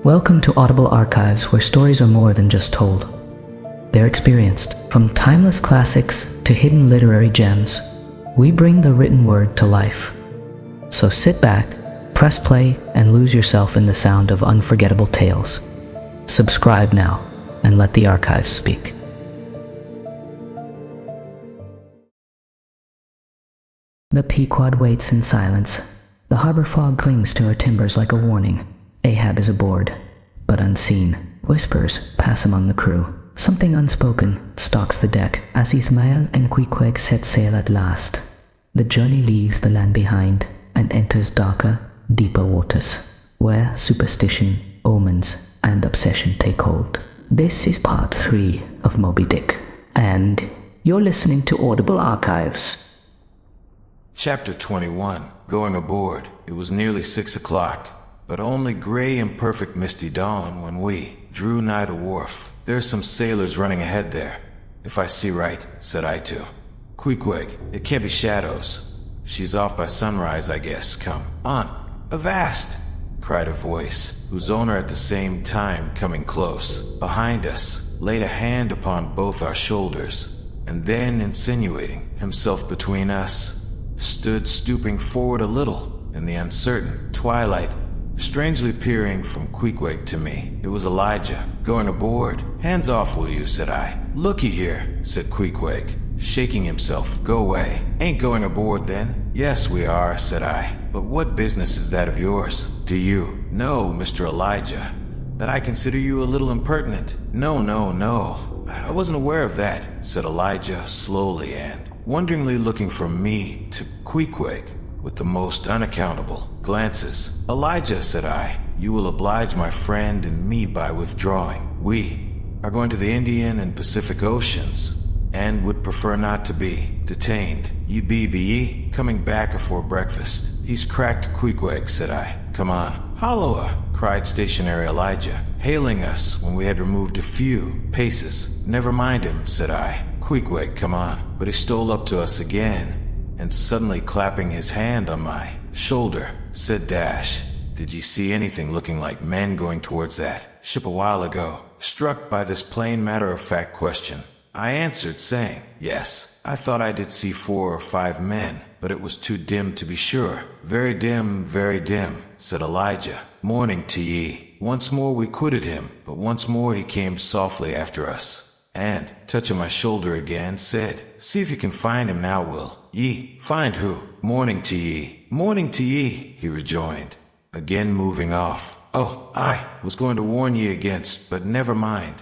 Welcome to Audible Archives, where stories are more than just told. They're experienced. From timeless classics to hidden literary gems, we bring the written word to life. So sit back, press play, and lose yourself in the sound of unforgettable tales. Subscribe now, and let the archives speak. The Pequod waits in silence. The harbor fog clings to her timbers like a warning. Ahab is aboard, but unseen. Whispers pass among the crew. Something unspoken stalks the deck as Ismael and Queequeg set sail at last. The journey leaves the land behind and enters darker, deeper waters, where superstition, omens, and obsession take hold. This is part 3 of Moby-Dick, and you're listening to Audible Archives. Chapter 21. Going aboard. It was nearly 6 o'clock, but only gray imperfect misty dawn when we drew nigh the wharf. There's some sailors running ahead there, if I see right, said I to Queequeg. It can't be shadows. She's off by sunrise, I guess. Come on. Avast! Cried a voice, whose owner at the same time coming close behind us, laid a hand upon both our shoulders, and then, insinuating himself between us, stood stooping forward a little in the uncertain twilight, strangely peering from Queequeg to me. It was Elijah. Going aboard. Hands off, will you, said I. Looky here, said Queequeg, shaking himself. Go away. Ain't going aboard then? Yes, we are, said I. But what business is that of yours? Do you know, Mr. Elijah, that I consider you a little impertinent? No. I wasn't aware of that, said Elijah slowly and wonderingly, looking from me to Queequeg with the most unaccountable glances. Elijah, said I, you will oblige my friend and me by withdrawing. We are going to the Indian and Pacific Oceans, and would prefer not to be detained. Ye be ye, coming back afore breakfast. He's cracked, Queequeg, said I. Come on. Halloa, cried stationary Elijah, hailing us when we had removed a few paces. Never mind him, said I. Queequeg, come on. But he stole up to us again, and suddenly clapping his hand on my shoulder, said Dash, did ye see anything looking like men going towards that ship a while ago? Struck by this plain matter-of-fact question, I answered, saying, yes, I thought I did see 4 or 5 men, but it was too dim to be sure. Very dim, said Elijah. Morning to ye. Once more we quitted him, but once more he came softly after us, and, touching my shoulder again, said, see if you can find him now, will ye? Find who? Morning to ye, he rejoined, again moving off. Oh, I was going to warn ye against, but never mind.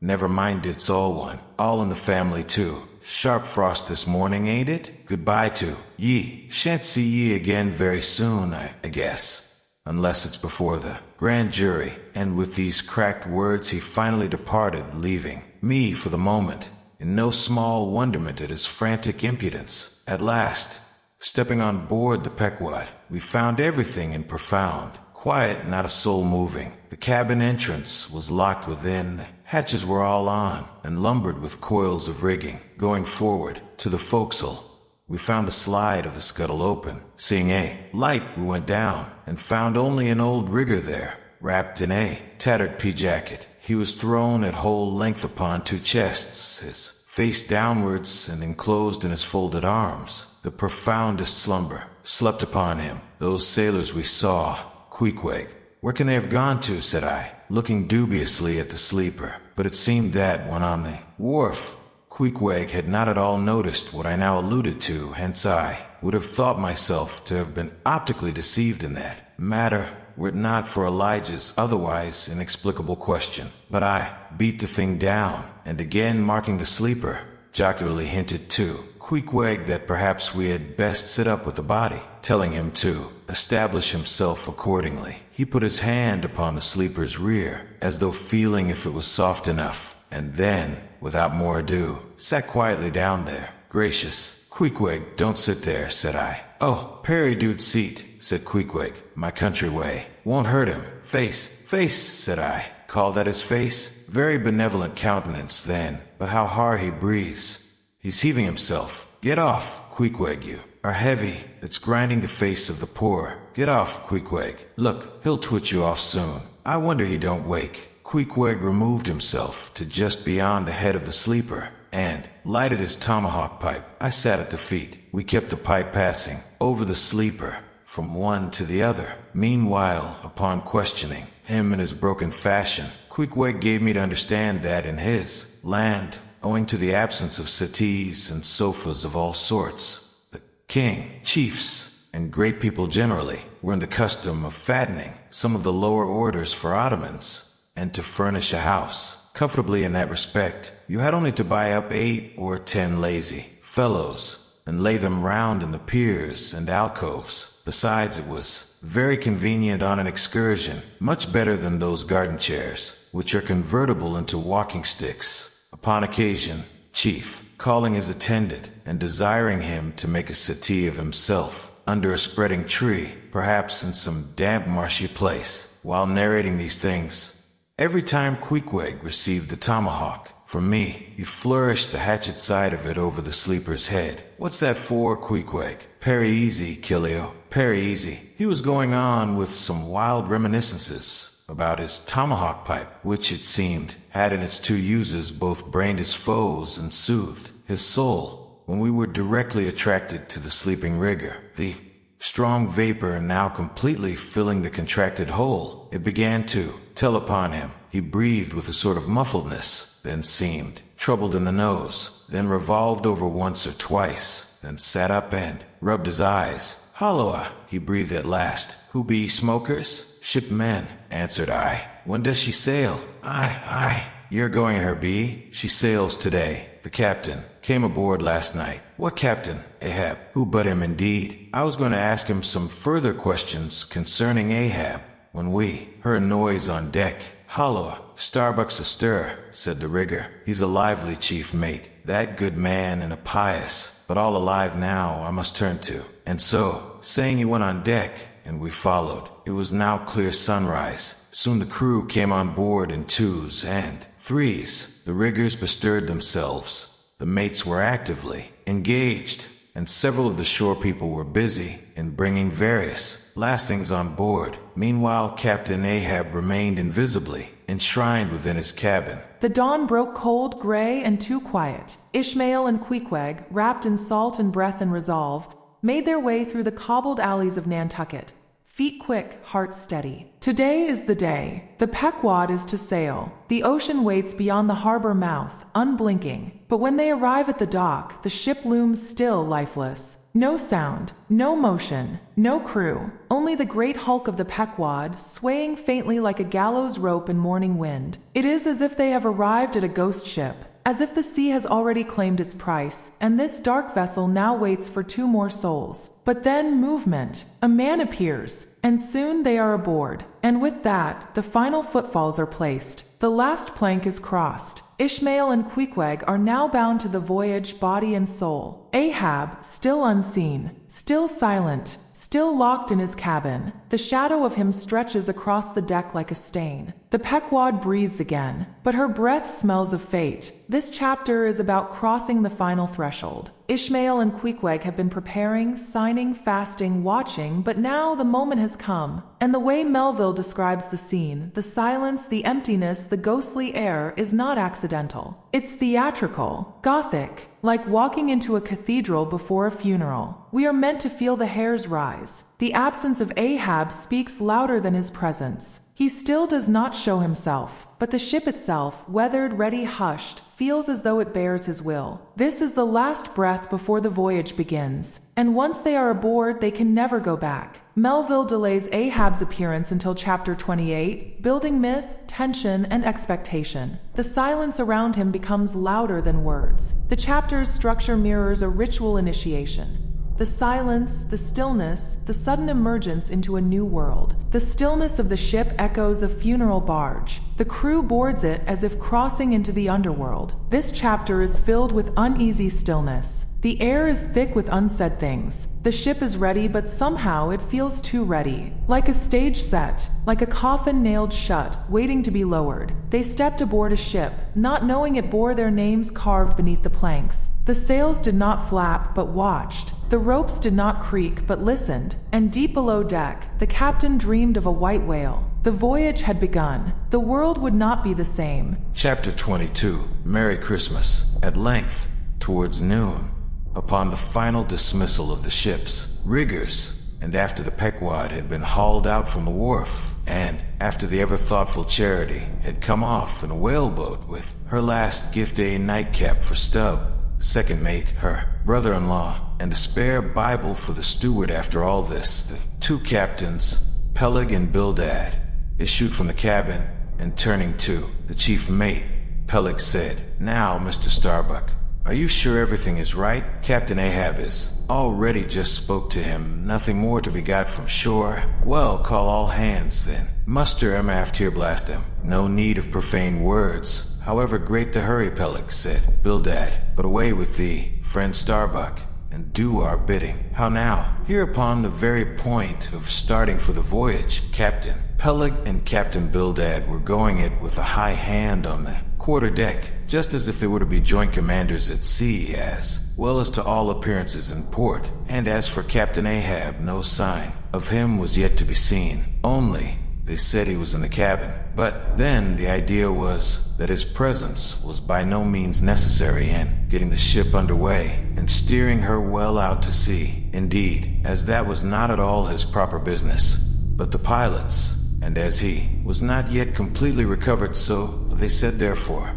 Never mind, it's all one. All in the family, too. Sharp frost this morning, ain't it? Goodbye to ye. Shan't see ye again very soon, I guess. Unless it's before the grand jury. And with these cracked words he finally departed, leaving me for the moment in no small wonderment at his frantic impudence. At last, stepping on board the Pequod, we found everything in profound quiet, not a soul moving. The cabin entrance was locked within. The hatches were all on and lumbered with coils of rigging. Going forward to the forecastle, we found the slide of the scuttle open. Seeing a light, we went down and found only an old rigger there, wrapped in a tattered pea-jacket. He was thrown at whole length upon 2 chests, his face downwards and enclosed in his folded arms. The profoundest slumber slept upon him. Those sailors we saw, Queequeg, where can they have gone to, said I, looking dubiously at the sleeper. But it seemed that, when on the wharf, Queequeg had not at all noticed what I now alluded to, hence I would have thought myself to have been optically deceived in that matter, were it not for Elijah's otherwise inexplicable question. But I beat the thing down, and again marking the sleeper, jocularly hinted to Queequeg that perhaps we had best sit up with the body, telling him to establish himself accordingly. He put his hand upon the sleeper's rear, as though feeling if it was soft enough, and then, without more ado, sat quietly down there. Gracious, Queequeg, don't sit there, said I. Oh, Perry dude seat, said Queequeg, my country way. Won't hurt him. Face, said I. Call that his face? Very benevolent countenance, then, but how hard he breathes. He's heaving himself. Get off, Queequeg, you are heavy. It's grinding the face of the poor. Get off, Queequeg. Look, he'll twitch you off soon. I wonder he don't wake. Queequeg removed himself to just beyond the head of the sleeper and lighted his tomahawk pipe. I sat at the feet. We kept the pipe passing over the sleeper from one to the other. Meanwhile, upon questioning him in his broken fashion, Queequeg gave me to understand that in his land, owing to the absence of settees and sofas of all sorts, the king, chiefs, and great people generally were in the custom of fattening some of the lower orders for ottomans, and to furnish a house comfortably in that respect, you had only to buy up 8 or 10 lazy fellows and lay them round in the piers and alcoves. Besides, it was very convenient on an excursion, much better than those garden chairs, which are convertible into walking sticks. Upon occasion, chief, calling his attendant and desiring him to make a settee of himself under a spreading tree, perhaps in some damp marshy place, while narrating these things, every time Queequeg received the tomahawk from me, he flourished the hatchet side of it over the sleeper's head. What's that for, Queequeg? Parry easy, Killio. Parry easy. He was going on with some wild reminiscences about his tomahawk pipe, which it seemed had in its 2 uses both brained his foes and soothed his soul. When we were directly attracted to the sleeping rigger, the strong vapor now completely filling the contracted hole, it began to tell upon him. He breathed with a sort of muffledness, then seemed troubled in the nose, then revolved over once or twice, then sat up and rubbed his eyes. Holloa, he breathed at last. Who be smokers? Shipmen, answered I. When does she sail? Aye. You're going her be? She sails today. The captain came aboard last night. What Captain Ahab? Who but him indeed? I was going to ask him some further questions concerning Ahab when we heard a noise on deck. Holloa, Starbuck's astir, said the rigger. He's a lively chief mate, that good man and a pious, but all alive now I must turn to. And so, saying he went on deck, and we followed. It was now clear sunrise. Soon the crew came on board in 2s and 3s. The riggers bestirred themselves. The mates were actively engaged, and several of the shore people were busy in bringing various lastings on board. Meanwhile, Captain Ahab remained invisibly enshrined within his cabin. The dawn broke cold, gray, and too quiet. Ishmael and Queequeg, wrapped in salt and breath and resolve, made their way through the cobbled alleys of Nantucket. Feet quick, heart steady. Today is the day. The Pequod is to sail. The ocean waits beyond the harbor mouth, unblinking. But when they arrive at the dock, the ship looms still, lifeless. No sound, no motion, no crew. Only the great hulk of the Pequod, swaying faintly like a gallows rope in morning wind. It is as if they have arrived at a ghost ship, as if the sea has already claimed its price, and this dark vessel now waits for 2 more souls. But then movement. A man appears, and soon they are aboard. And with that, the final footfalls are placed. The last plank is crossed. Ishmael and Queequeg are now bound to the voyage, body and soul. Ahab, still unseen, still silent, still locked in his cabin. The shadow of him stretches across the deck like a stain. The Pequod breathes again, but her breath smells of fate. This chapter is about crossing the final threshold. Ishmael and Queequeg have been preparing, signing, fasting, watching, but now the moment has come. And the way Melville describes the scene, the silence, the emptiness, the ghostly air, is not accidental. It's theatrical, Gothic, like walking into a cathedral before a funeral. We are meant to feel the hairs rise. The absence of Ahab speaks louder than his presence. He still does not show himself, but the ship itself, weathered, ready, hushed, feels as though it bears his will. This is the last breath before the voyage begins, and once they are aboard, they can never go back. Melville delays Ahab's appearance until chapter 28, building myth, tension, and expectation. The silence around him becomes louder than words. The chapter's structure mirrors a ritual initiation. The silence, the stillness, the sudden emergence into a new world. The stillness of the ship echoes a funeral barge. The crew boards it as if crossing into the underworld. This chapter is filled with uneasy stillness. The air is thick with unsaid things. The ship is ready, but somehow it feels too ready. Like a stage set, like a coffin nailed shut, waiting to be lowered. They stepped aboard a ship, not knowing it bore their names carved beneath the planks. The sails did not flap, but watched. The ropes did not creak, but listened. And deep below deck, the captain dreamed of a white whale. The voyage had begun. The world would not be the same. Chapter 22. Merry Christmas. At length, towards noon, upon the final dismissal of the ship's riggers, and after the Pequod had been hauled out from the wharf, and after the ever-thoughtful Charity had come off in a whaleboat with her last gift-day nightcap for Stubb, the second mate, her brother-in-law, and a spare Bible for the steward, after all this, the two captains, Peleg and Bildad, issued from the cabin, and turning to the chief mate, Peleg said, "Now, Mr. Starbuck, are you sure everything is right? Captain Ahab is already just spoke to him. Nothing more to be got from shore. Well, call all hands, then. Muster him aft here, blast him. No need of profane words. However great the hurry," Peleg said. Bildad, "But away with thee, friend Starbuck, and do our bidding." "How now?" "Hereupon the very point of starting for the voyage, Captain." Peleg and Captain Bildad were going it with a high hand on the quarter-deck, just as if they were to be joint commanders at sea, as well as to all appearances in port. And as for Captain Ahab, no sign of him was yet to be seen. Only, they said he was in the cabin. But then the idea was that his presence was by no means necessary in getting the ship underway and steering her well out to sea. Indeed, as that was not at all his proper business, but the pilot's, and as he was not yet completely recovered, so they said therefore,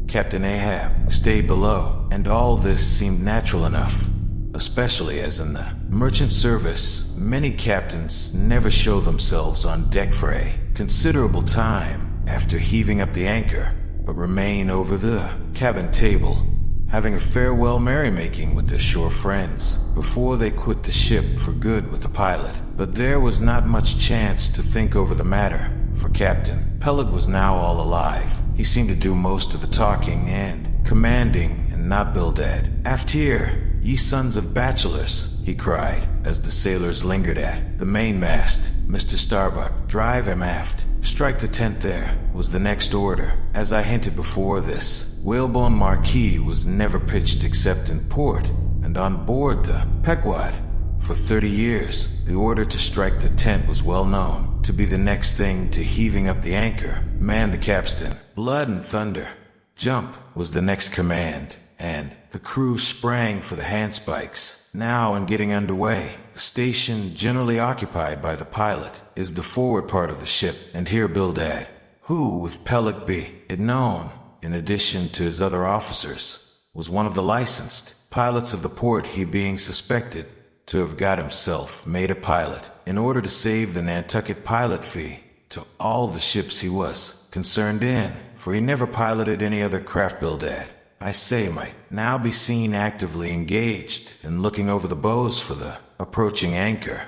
Captain Ahab stayed below, and all this seemed natural enough, especially as in the merchant service, many captains never show themselves on deck for a considerable time after heaving up the anchor, but remain over the cabin table, having a farewell merrymaking with their shore friends before they quit the ship for good with the pilot. But there was not much chance to think over the matter, for Captain Peleg was now all alive. He seemed to do most of the talking and commanding, and not Bildad. "Aft here, ye sons of bachelors," he cried, as the sailors lingered at the mainmast. "Mr. Starbuck, drive him aft. Strike the tent there," was the next order. As I hinted before, this whalebone marquee was never pitched except in port, and on board the Pequod. For 30 years, the order to strike the tent was well known to be the next thing to heaving up the anchor. "Man the capstan." "Blood and thunder." "Jump," was the next command, and the crew sprang for the handspikes. Now, in getting underway, the station generally occupied by the pilot is the forward part of the ship, and here Bildad, who, with Peleg be it known, in addition to his other officers, was one of the licensed pilots of the port, he being suspected to have got himself made a pilot in order to save the Nantucket pilot fee to all the ships he was concerned in, for he never piloted any other craft. Bildad, I say, might now be seen actively engaged in looking over the bows for the approaching anchor,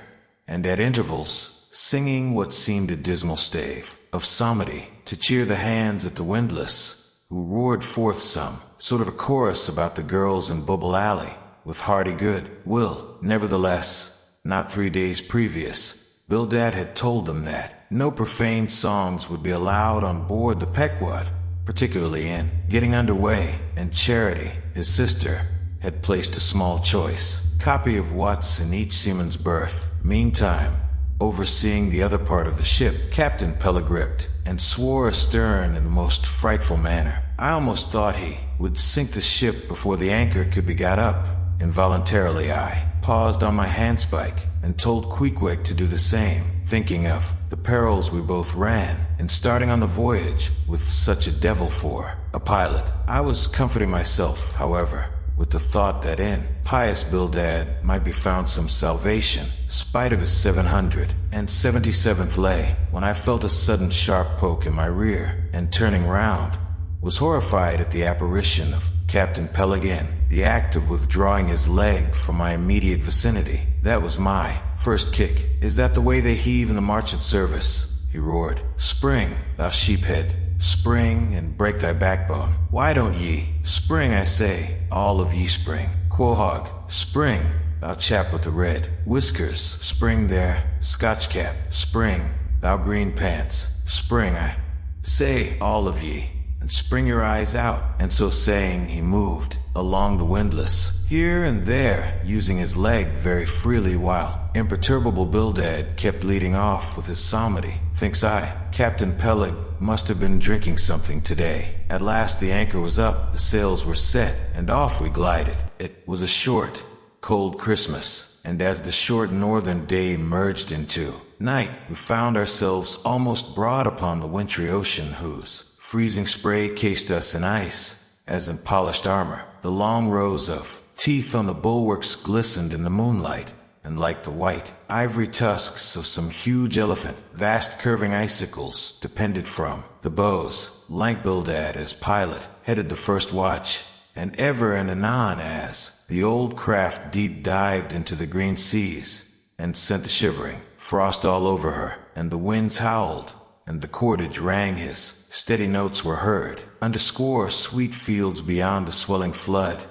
and at intervals singing what seemed a dismal stave of psalmody to cheer the hands at the windlass, who roared forth some sort of a chorus about the girls in Bubble Alley, with hearty good will. Nevertheless, not 3 days previous, Bildad had told them that no profane songs would be allowed on board the Pequod, particularly in getting underway, and Charity, his sister, had placed a small choice copy of Watts in each seaman's berth. Meantime, overseeing the other part of the ship, Captain Peleg gripped and swore astern in the most frightful manner. I almost thought he would sink the ship before the anchor could be got up. Involuntarily I paused on my handspike and told Queequeg to do the same, thinking of the perils we both ran in starting on the voyage with such a devil for a pilot. I was comforting myself, however, with the thought that in pious Bildad might be found some salvation, spite of his 777th lay, when I felt a sudden sharp poke in my rear, and turning round, was horrified at the apparition of Captain Peleg in the act of withdrawing his leg from my immediate vicinity. "That was my first kick. Is that the way they heave in the marchant service?" he roared. "Spring, thou sheephead. Spring and break thy backbone. Why don't ye? Spring, I say, all of ye spring. Quahog, spring, thou chap with the red whiskers. Spring there, Scotch cap. Spring, thou green pants. Spring, I say, all of ye, and spring your eyes out." And so saying, he moved along the windlass, here and there, using his leg very freely while Imperturbable Bildad kept leading off with his psalmody. Thinks I, Captain Peleg must have been drinking something today. At last the anchor was up, the sails were set, and off we glided. It was a short, cold Christmas, and as the short northern day merged into night, we found ourselves almost broad upon the wintry ocean whose freezing spray cased us in ice, as in polished armor. The long rows of teeth on the bulwarks glistened in the moonlight, and like the white, ivory tusks of some huge elephant, vast curving icicles depended from the bows. Lank Bildad, as pilot, headed the first watch, and ever and anon as the old craft deep dived into the green seas, and sent the shivering frost all over her, and the winds howled, and the cordage rang his steady notes were heard, underscore sweet fields beyond the swelling flood,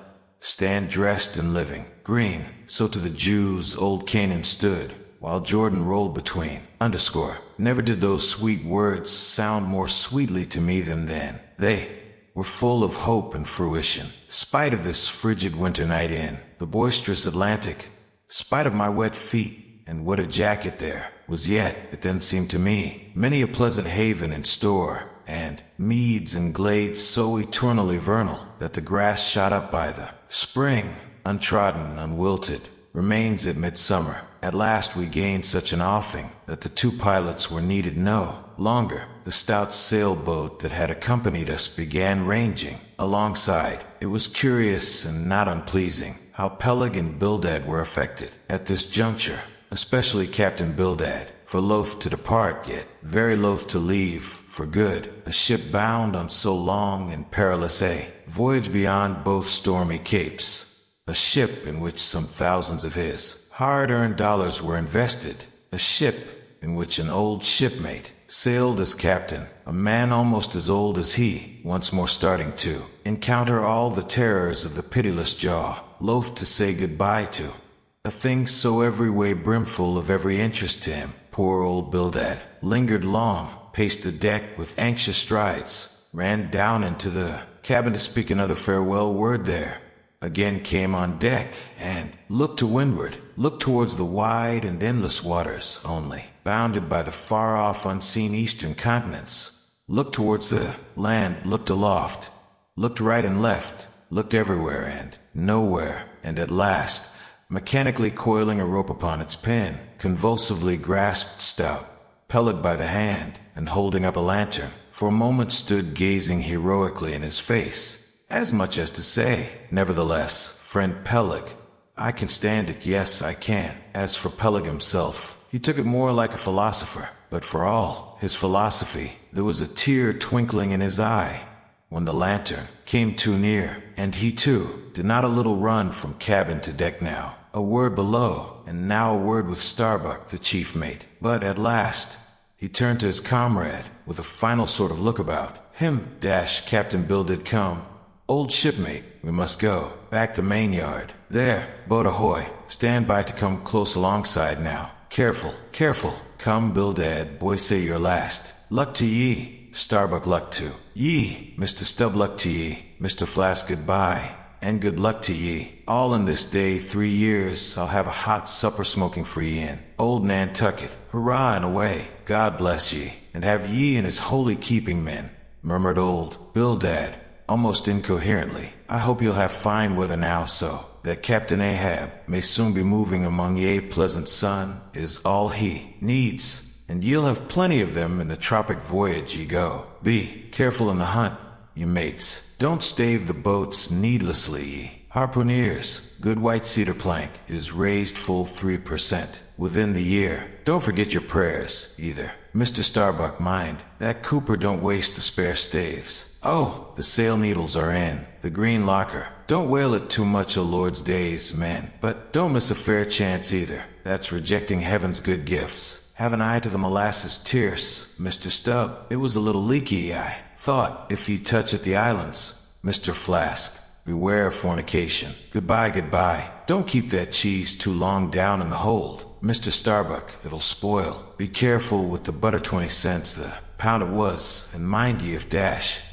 stand dressed in living green. So to the Jews old Canaan stood, while Jordan rolled between, underscore. Never did those sweet words sound more sweetly to me than then. They were full of hope and fruition, spite of this frigid winter night in the boisterous Atlantic, spite of my wet feet, and what a jacket there was yet, it then seemed to me, many a pleasant haven in store, and meads and glades so eternally vernal, that the grass shot up by the spring, untrodden, unwilted, remains at midsummer. At last we gained such an offing that the two pilots were needed no longer. The stout sailboat that had accompanied us began ranging alongside. It was curious and not unpleasing how Peleg and Bildad were affected at this juncture, especially Captain Bildad, for loath to depart, yet very loath to leave for good, a ship bound on so long and perilous a voyage beyond both stormy capes, a ship in which some thousands of his hard-earned dollars were invested, a ship in which an old shipmate sailed as captain, a man almost as old as he, once more starting to encounter all the terrors of the pitiless jaw, loath to say goodbye to a thing so every way brimful of every interest to him. Poor old Bildad lingered long, paced the deck with anxious strides, ran down into the cabin to speak another farewell word there, again came on deck, and looked to windward, looked towards the wide and endless waters only, bounded by the far-off unseen eastern continents, looked towards the land, looked aloft, looked right and left, looked everywhere and nowhere, and at last, mechanically coiling a rope upon its pin, convulsively grasped stout Peleg by the hand, and holding up a lantern, for a moment stood gazing heroically in his face, as much as to say, nevertheless, friend Peleg, I can stand it, yes, I can. As for Peleg himself, he took it more like a philosopher, but for all his philosophy, there was a tear twinkling in his eye when the lantern came too near, and he too did not a little run from cabin to deck now, a word below, and now a word with Starbuck, the chief mate. But at last he turned to his comrade with a final sort of look about him. Captain Bildad come. Old shipmate, we must go. Back the main yard. There, boat ahoy. Stand by to come close alongside now. Careful, careful. Come, Bildad, boy, say your last. Luck to ye. Starbuck, luck to ye. Mr. Stubb, luck to ye. Mr. Flask, goodbye. And good luck to ye. All in this day 3 years I'll have a hot supper smoking for ye in old Nantucket. Hurrah and away. God bless ye, and have ye in his holy keeping, men, murmured old Bildad, almost incoherently. I hope you'll have fine weather now, so that Captain Ahab may soon be moving among ye. Pleasant sun is all he needs, and ye'll have plenty of them in the tropic voyage ye go. Be careful in the hunt, ye mates. Don't stave the boats needlessly, ye harpooneers. Good white cedar plank is raised full 3% within the year. Don't forget your prayers, either. Mr. Starbuck, mind, that cooper don't waste the spare staves. Oh, the sail needles are in the green locker. Don't wail it too much o' Lord's days, men, but don't miss a fair chance either. That's rejecting heaven's good gifts. Have an eye to the molasses tierce, Mr. Stubb. It was a little leaky, I thought, if ye touch at the islands. Mr. Flask, beware of fornication. Goodbye, goodbye. Don't keep that cheese too long down in the hold. Mr. Starbuck, it'll spoil. Be careful with the butter, 20 cents the pound it was, and mind ye if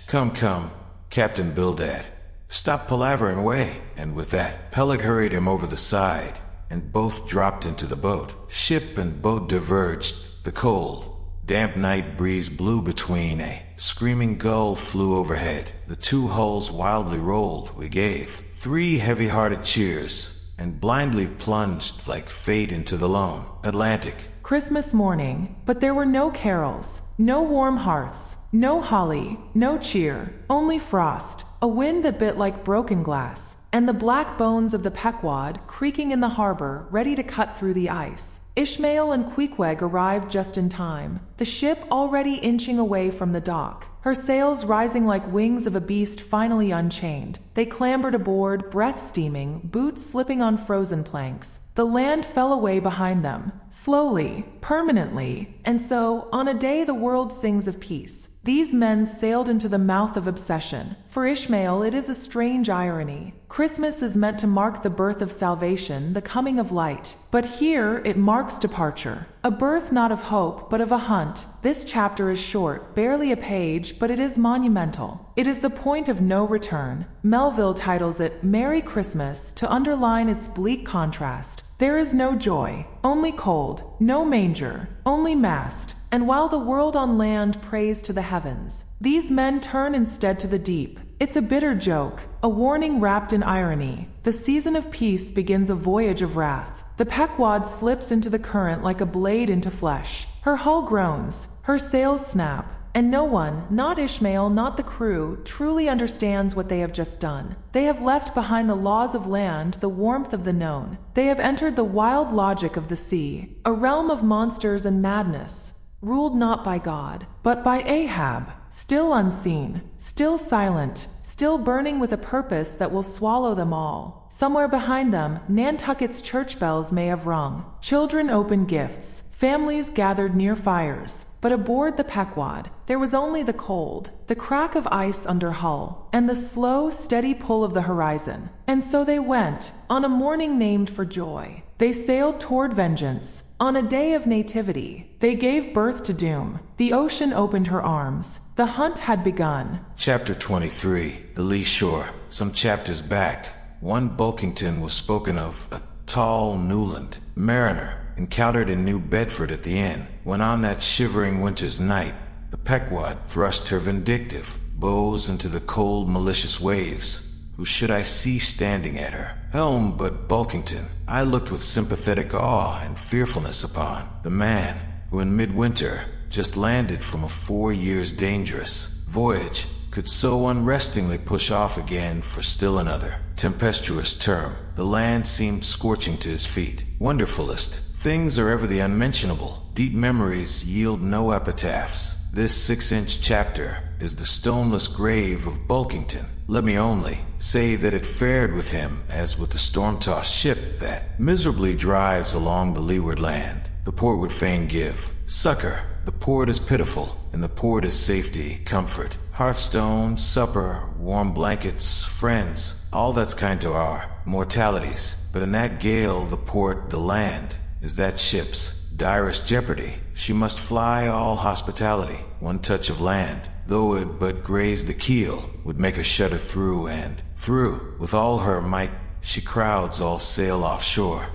Come, come, Captain Bildad. Stop palavering away. And with that, Peleg hurried him over the side, and both dropped into the boat. Ship and boat diverged. The cold, damp night breeze blew between. A screaming gull flew overhead. The two hulls wildly rolled. We gave 3 heavy-hearted cheers and blindly plunged like fate into the lone Atlantic. Christmas morning, but there were no carols, no warm hearths, no holly, no cheer, only frost, a wind that bit like broken glass, and the black bones of the Pequod creaking in the harbor, ready to cut through the ice. Ishmael and Queequeg arrived just in time, the ship already inching away from the dock, her sails rising like wings of a beast finally unchained. They clambered aboard, breath steaming, boots slipping on frozen planks. The land fell away behind them, slowly, permanently, and so, on a day the world sings of peace, these men sailed into the mouth of obsession. For Ishmael, it is a strange irony. Christmas is meant to mark the birth of salvation, the coming of light. But here, it marks departure. A birth not of hope, but of a hunt. This chapter is short, barely a page, but it is monumental. It is the point of no return. Melville titles it Merry Christmas to underline its bleak contrast. There is no joy, only cold, no manger, only mast. And while the world on land prays to the heavens, these men turn instead to the deep. It's a bitter joke, a warning wrapped in irony. The season of peace begins a voyage of wrath. The Pequod slips into the current like a blade into flesh. Her hull groans, her sails snap, and no one, not Ishmael, not the crew, truly understands what they have just done. They have left behind the laws of land, the warmth of the known. They have entered the wild logic of the sea, a realm of monsters and madness, ruled not by God, but by Ahab, still unseen, still silent, still burning with a purpose that will swallow them all. Somewhere behind them, Nantucket's church bells may have rung. Children opened gifts, families gathered near fires. But aboard the Pequod, there was only the cold, the crack of ice under hull, and the slow, steady pull of the horizon. And so they went, on a morning named for joy. They sailed toward vengeance. On a day of nativity, they gave birth to doom. The ocean opened her arms. The hunt had begun. Chapter 23, The Lee Shore. Some chapters back, one Bulkington was spoken of, a tall Newland mariner, encountered in New Bedford at the inn, when on that shivering winter's night, the Pequod thrust her vindictive bows into the cold, malicious waves. Who should I see standing at her helm but Bulkington? I looked with sympathetic awe and fearfulness upon the man who in midwinter just landed from a 4 years dangerous voyage could so unrestingly push off again for still another tempestuous term. The land seemed scorching to his feet. Wonderfulest things are ever the unmentionable. Deep memories yield no epitaphs. This 6-inch chapter is the stoneless grave of Bulkington. Let me only say that it fared with him as with the storm-tossed ship that miserably drives along the leeward land. The port would fain give succor. The port is pitiful, and the port is safety, comfort, hearthstone, supper, warm blankets, friends, all that's kind to our mortalities. But in that gale, the port, the land, is that ship's direst jeopardy. She must fly all hospitality. One touch of land, though it but grazed the keel, would make her shudder through and through. With all her might, she crowds all sail offshore,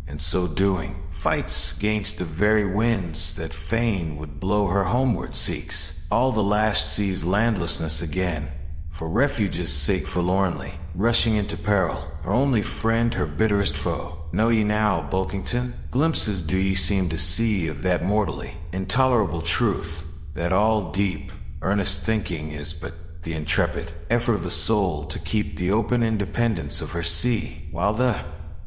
and so doing, fights gainst the very winds that fain would blow her homeward seeks. All the lashed sea's landlessness again, for refuge's sake forlornly, rushing into peril, her only friend, her bitterest foe. Know ye now, Bulkington, glimpses do ye seem to see of that mortally intolerable truth, that all deep, earnest thinking is but the intrepid effort of the soul to keep the open independence of her sea, while the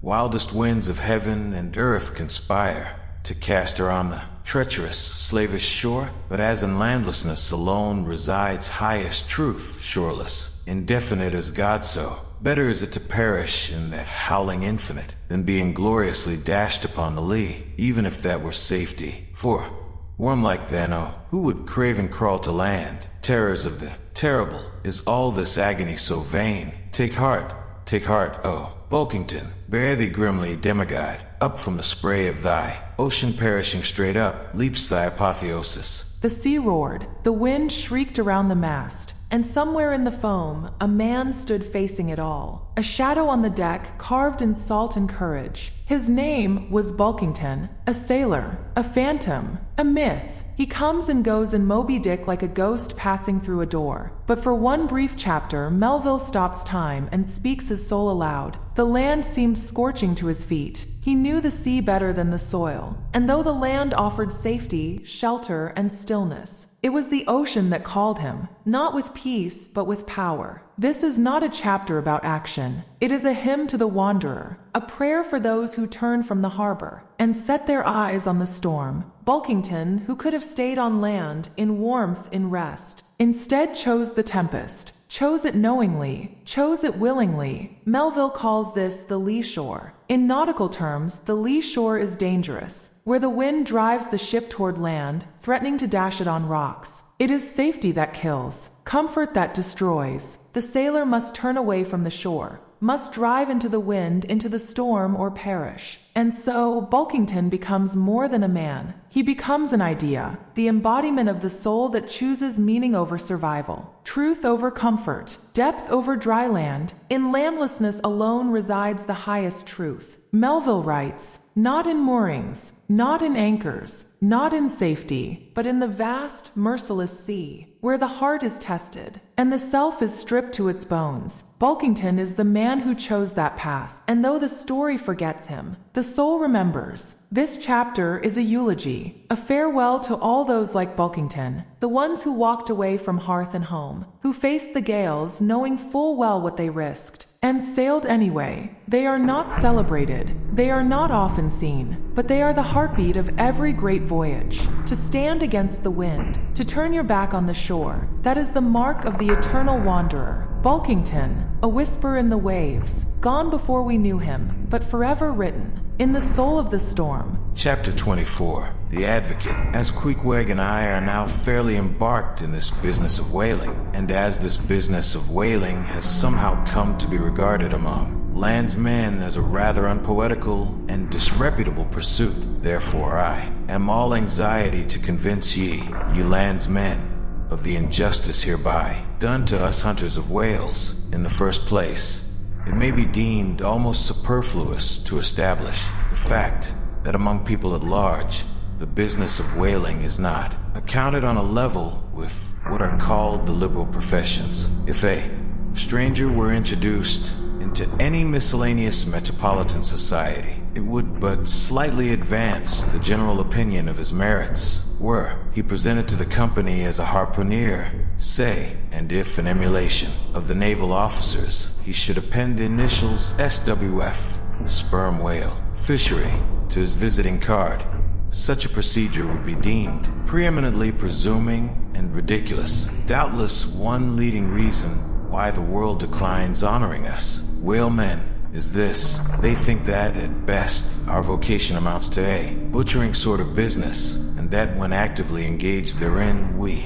wildest winds of heaven and earth conspire to cast her on the treacherous, slavish shore. But as in landlessness alone resides highest truth, shoreless, indefinite as God, so better is it to perish in that howling infinite than be ingloriously dashed upon the lee, even if that were safety. For, warm like then, oh, who would crave and crawl to land? Terrors of the terrible, is all this agony so vain? Take heart, oh, Bulkington, bear thee grimly, demigod, up from the spray of thy ocean perishing straight up, leaps thy apotheosis. The sea roared, the wind shrieked around the mast. and somewhere in the foam, a man stood facing it all. A shadow on the deck carved in salt and courage. His name was Bulkington, a sailor, a phantom, a myth. He comes and goes in Moby-Dick like a ghost passing through a door. But for one brief chapter, Melville stops time and speaks his soul aloud. The land seemed scorching to his feet. He knew the sea better than the soil, and though the land offered safety, shelter, and stillness, it was the ocean that called him, not with peace, but with power. This is not a chapter about action. It is a hymn to the wanderer, a prayer for those who turn from the harbor and set their eyes on the storm. Bulkington, who could have stayed on land, in warmth, in rest, instead chose the tempest. Chose it knowingly, chose it willingly. Melville calls this the lee shore. In nautical terms, the lee shore is dangerous, where the wind drives the ship toward land, threatening to dash it on rocks. It is safety that kills, comfort that destroys. The sailor must turn away from the shore, must drive into the wind, into the storm, or perish. And so, Bulkington becomes more than a man. He becomes an idea, the embodiment of the soul that chooses meaning over survival, truth over comfort, depth over dry land. In landlessness alone resides the highest truth. Melville writes, not in moorings, not in anchors, not in safety, but in the vast, merciless sea, where the heart is tested, and the self is stripped to its bones. Bulkington is the man who chose that path, and though the story forgets him, the soul remembers. This chapter is a eulogy, a farewell to all those like Bulkington, the ones who walked away from hearth and home, who faced the gales knowing full well what they risked, and sailed anyway. They are not celebrated, they are not often seen, but they are the heartbeat of every great voyage. To stand against the wind, to turn your back on the shore, that is the mark of the eternal wanderer. Bulkington, a whisper in the waves, gone before we knew him, but forever written in the soul of the storm. Chapter 24, The Advocate. As Queequeg and I are now fairly embarked in this business of whaling, and as this business of whaling has somehow come to be regarded among landsmen as a rather unpoetical and disreputable pursuit, therefore I am all anxiety to convince ye landsmen, of the injustice hereby done to us hunters of whales. In the first place, it may be deemed almost superfluous to establish the fact that among people at large, the business of whaling is not accounted on a level with what are called the liberal professions. If a stranger were introduced into any miscellaneous metropolitan society, it would but slightly advance the general opinion of his merits, were he presented to the company as a harpooner, say, and if an emulation of the naval officers, he should append the initials SWF, sperm whale, fishery, to his visiting card. Such a procedure would be deemed preeminently presuming and ridiculous. Doubtless one leading reason why the world declines honoring us, whalemen, is this. They think that, at best, our vocation amounts to a butchering sort of business, and that when actively engaged therein, we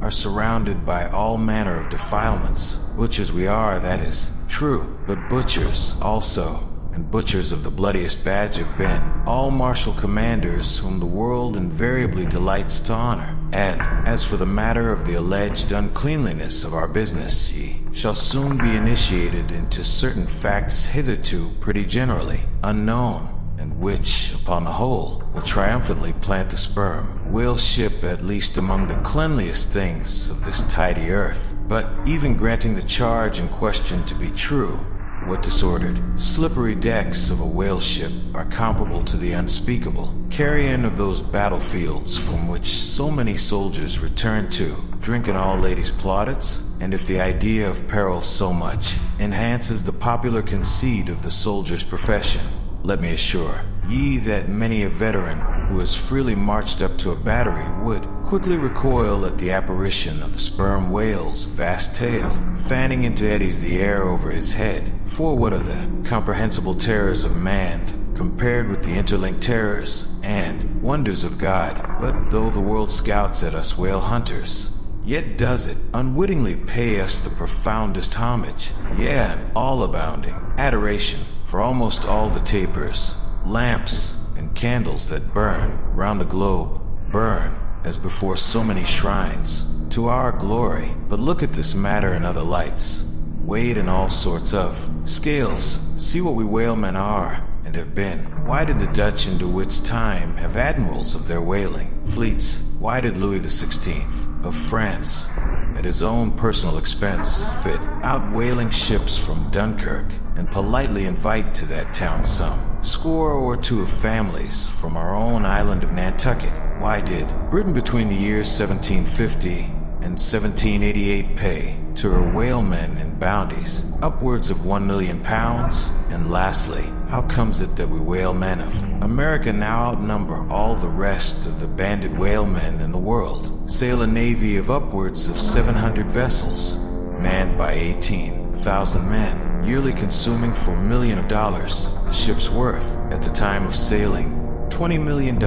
are surrounded by all manner of defilements. Butchers we are, that is true, but butchers also, and butchers of the bloodiest badge have been all martial commanders whom the world invariably delights to honor. And as for the matter of the alleged uncleanliness of our business, ye shall soon be initiated into certain facts hitherto pretty generally unknown, and which, upon the whole, will triumphantly plant the sperm whale ship at least among the cleanliest things of this tidy earth. But even granting the charge in question to be true, what disordered, slippery decks of a whale ship are comparable to the unspeakable carrion of those battlefields from which so many soldiers return to, drinking all ladies' plaudits? And if the idea of peril so much enhances the popular conceit of the soldier's profession, let me assure ye that many a veteran who has freely marched up to a battery would quickly recoil at the apparition of the sperm whale's vast tail, fanning into eddies the air over his head. For what are the comprehensible terrors of man compared with the interlinked terrors and wonders of God? But though the world scouts at us whale hunters, yet does it unwittingly pay us the profoundest homage, yea, all-abounding adoration for almost all the tapers, lamps, and candles that burn round the globe, burn as before so many shrines, to our glory. But look at this matter in other lights. Weighed in all sorts of scales. See what we whalemen are and have been. Why did the Dutch in De Witt's time have admirals of their whaling fleets? Why did Louis XVI of France, at his own personal expense, fit out whaling ships from Dunkirk and politely invite to that town some score or two of families from our own island of Nantucket? Why did Britain between the years 1750 and 1788 pay to her whalemen in bounties upwards of £1 million? And lastly, how comes it that we whalemen of America now outnumber all the rest of the banded whalemen in the world, sail a navy of upwards of 700 vessels, manned by 18,000 men, yearly consuming $4 million, the ship's worth at the time of sailing $20 million,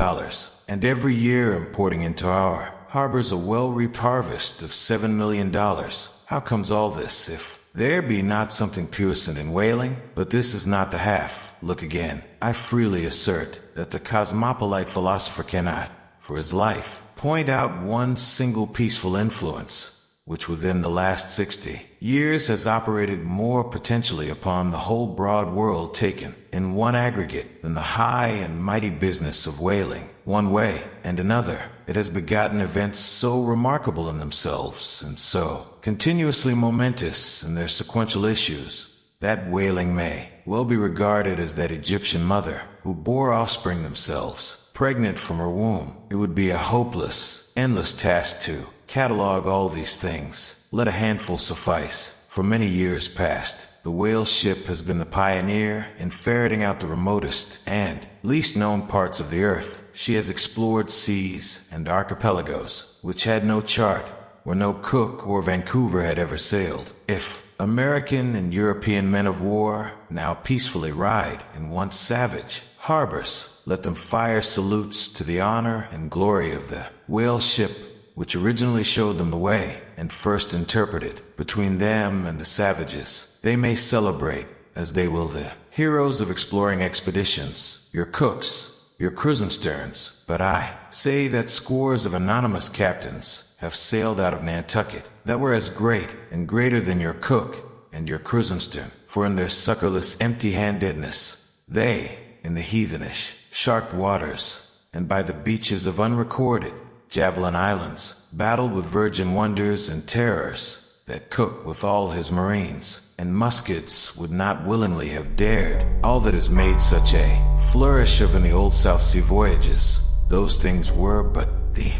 and every year importing into our harbors a well-reaped harvest of $7 million? How comes all this, if there be not something puissant in whaling? But this is not the half. Look again. I freely assert that the cosmopolite philosopher cannot, for his life, point out one single peaceful influence which within the last 60 years has operated more potentially upon the whole broad world taken in one aggregate than the high and mighty business of whaling. One way and another, it has begotten events so remarkable in themselves and so continuously momentous in their sequential issues that whaling may well be regarded as that Egyptian mother who bore offspring themselves pregnant from her womb. It would be a hopeless, endless task to catalog all these things. Let a handful suffice. For many years past, the whale ship has been the pioneer in ferreting out the remotest and least known parts of the earth. She has explored seas and archipelagos which had no chart, where no Cook or Vancouver had ever sailed. If American and European men of war now peacefully ride in once savage harbors, let them fire salutes to the honor and glory of the whale ship which originally showed them the way and first interpreted between them and the savages. They may celebrate, as they will the heroes of exploring expeditions, your Cooks, your Krusensterns, but I say that scores of anonymous captains have sailed out of Nantucket that were as great and greater than your Cook and your Krusenstern, for in their succorless empty-handedness, they, in the heathenish, shark waters, and by the beaches of unrecorded Javelin Islands, battled with virgin wonders and terrors that Cook with all his marines and muskets would not willingly have dared. All that has made such a flourish of in the old South Sea voyages, those things were but the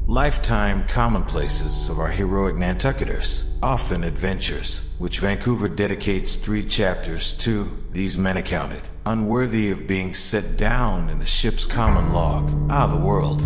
lifetime commonplaces of our heroic Nantucketers, often adventures, which Vancouver dedicates 3 chapters to. These men accounted unworthy of being set down in the ship's common log. The world,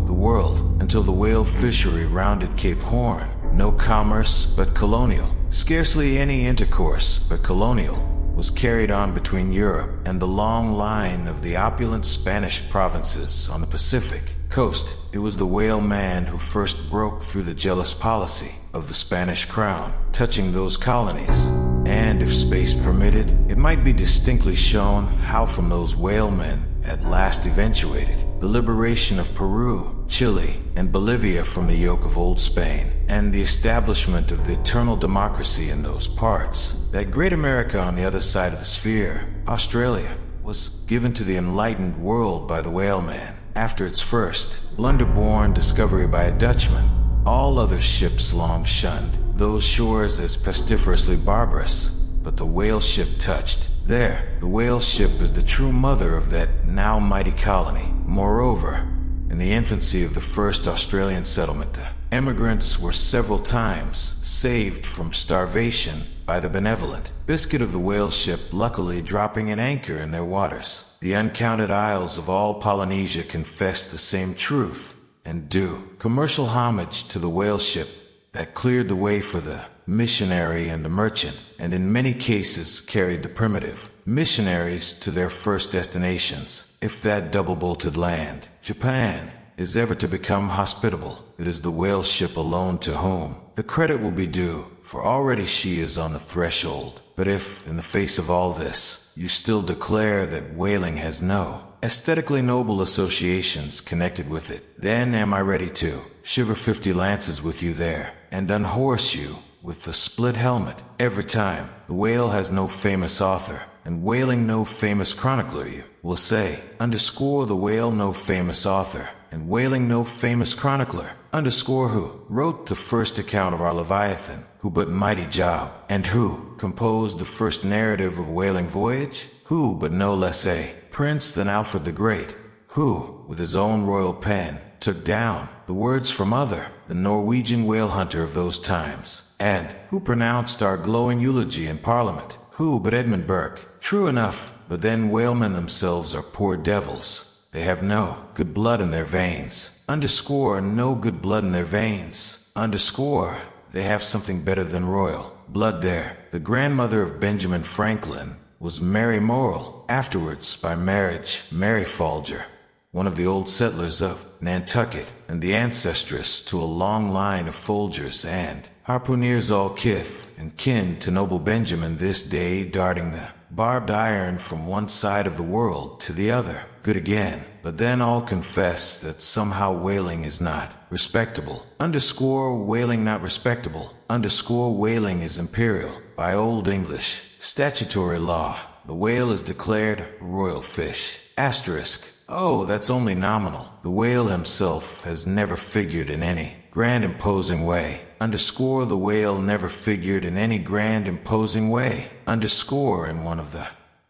the world, until the whale fishery rounded Cape Horn. No commerce but colonial, scarcely any intercourse but colonial, was carried on between Europe and the long line of the opulent Spanish provinces on the Pacific coast. It was the whaleman who first broke through the jealous policy of the Spanish crown touching those colonies, and if space permitted, it might be distinctly shown how from those whalemen at last eventuated the liberation of Peru, Chile, and Bolivia from the yoke of old Spain, and the establishment of the eternal democracy in those parts. That great America on the other side of the sphere, Australia, was given to the enlightened world by the whaleman after its first blunder-born discovery by a Dutchman. All other ships long shunned those shores as pestiferously barbarous, but the whale ship touched there. The whale ship is the true mother of that now mighty colony. Moreover, in the infancy of the first Australian settlement, the emigrants were several times saved from starvation by the benevolent biscuit of the whale ship, luckily dropping an anchor in their waters. The uncounted isles of all Polynesia confess the same truth and do commercial homage to the whale ship that cleared the way for the missionary and the merchant, and in many cases carried the primitive missionaries to their first destinations. If that double-bolted land, Japan, is ever to become hospitable, it is the whale ship alone to whom the credit will be due, for already she is on the threshold. But if, in the face of all this, you still declare that whaling has no aesthetically noble associations connected with it. Then am I ready to shiver 50 lances with you there, and unhorse you with the split helmet every time. The whale has no famous author, and whaling no famous chronicler, you will say. Underscore the whale no famous author, and whaling no famous chronicler. Underscore who wrote the first account of our Leviathan, who but mighty job, and who composed the first narrative of whaling voyage, who but no less a prince than Alfred the Great, who, with his own royal pen, took down the words from other, the Norwegian whale hunter of those times, and who pronounced our glowing eulogy in Parliament, who but Edmund Burke. True enough, but then whalemen themselves are poor devils. They have no good blood in their veins. Underscore no good blood in their veins. Underscore they have something better than royal blood there. The grandmother of Benjamin Franklin was Mary Morrill, afterwards by marriage Mary Folger, one of the old settlers of Nantucket, and the ancestress to a long line of Folgers and harpooneers, all kith and kin to noble Benjamin, this day darting the barbed iron from one side of the world to the other. Good again, but then all confess that somehow whaling is not respectable. Underscore whaling not respectable. Underscore whaling is imperial by Old English statutory law. The whale is declared a royal fish. Asterisk. Oh, that's only nominal. The whale himself has never figured in any grand imposing way. Underscore the whale never figured in any grand imposing way. Underscore in one of the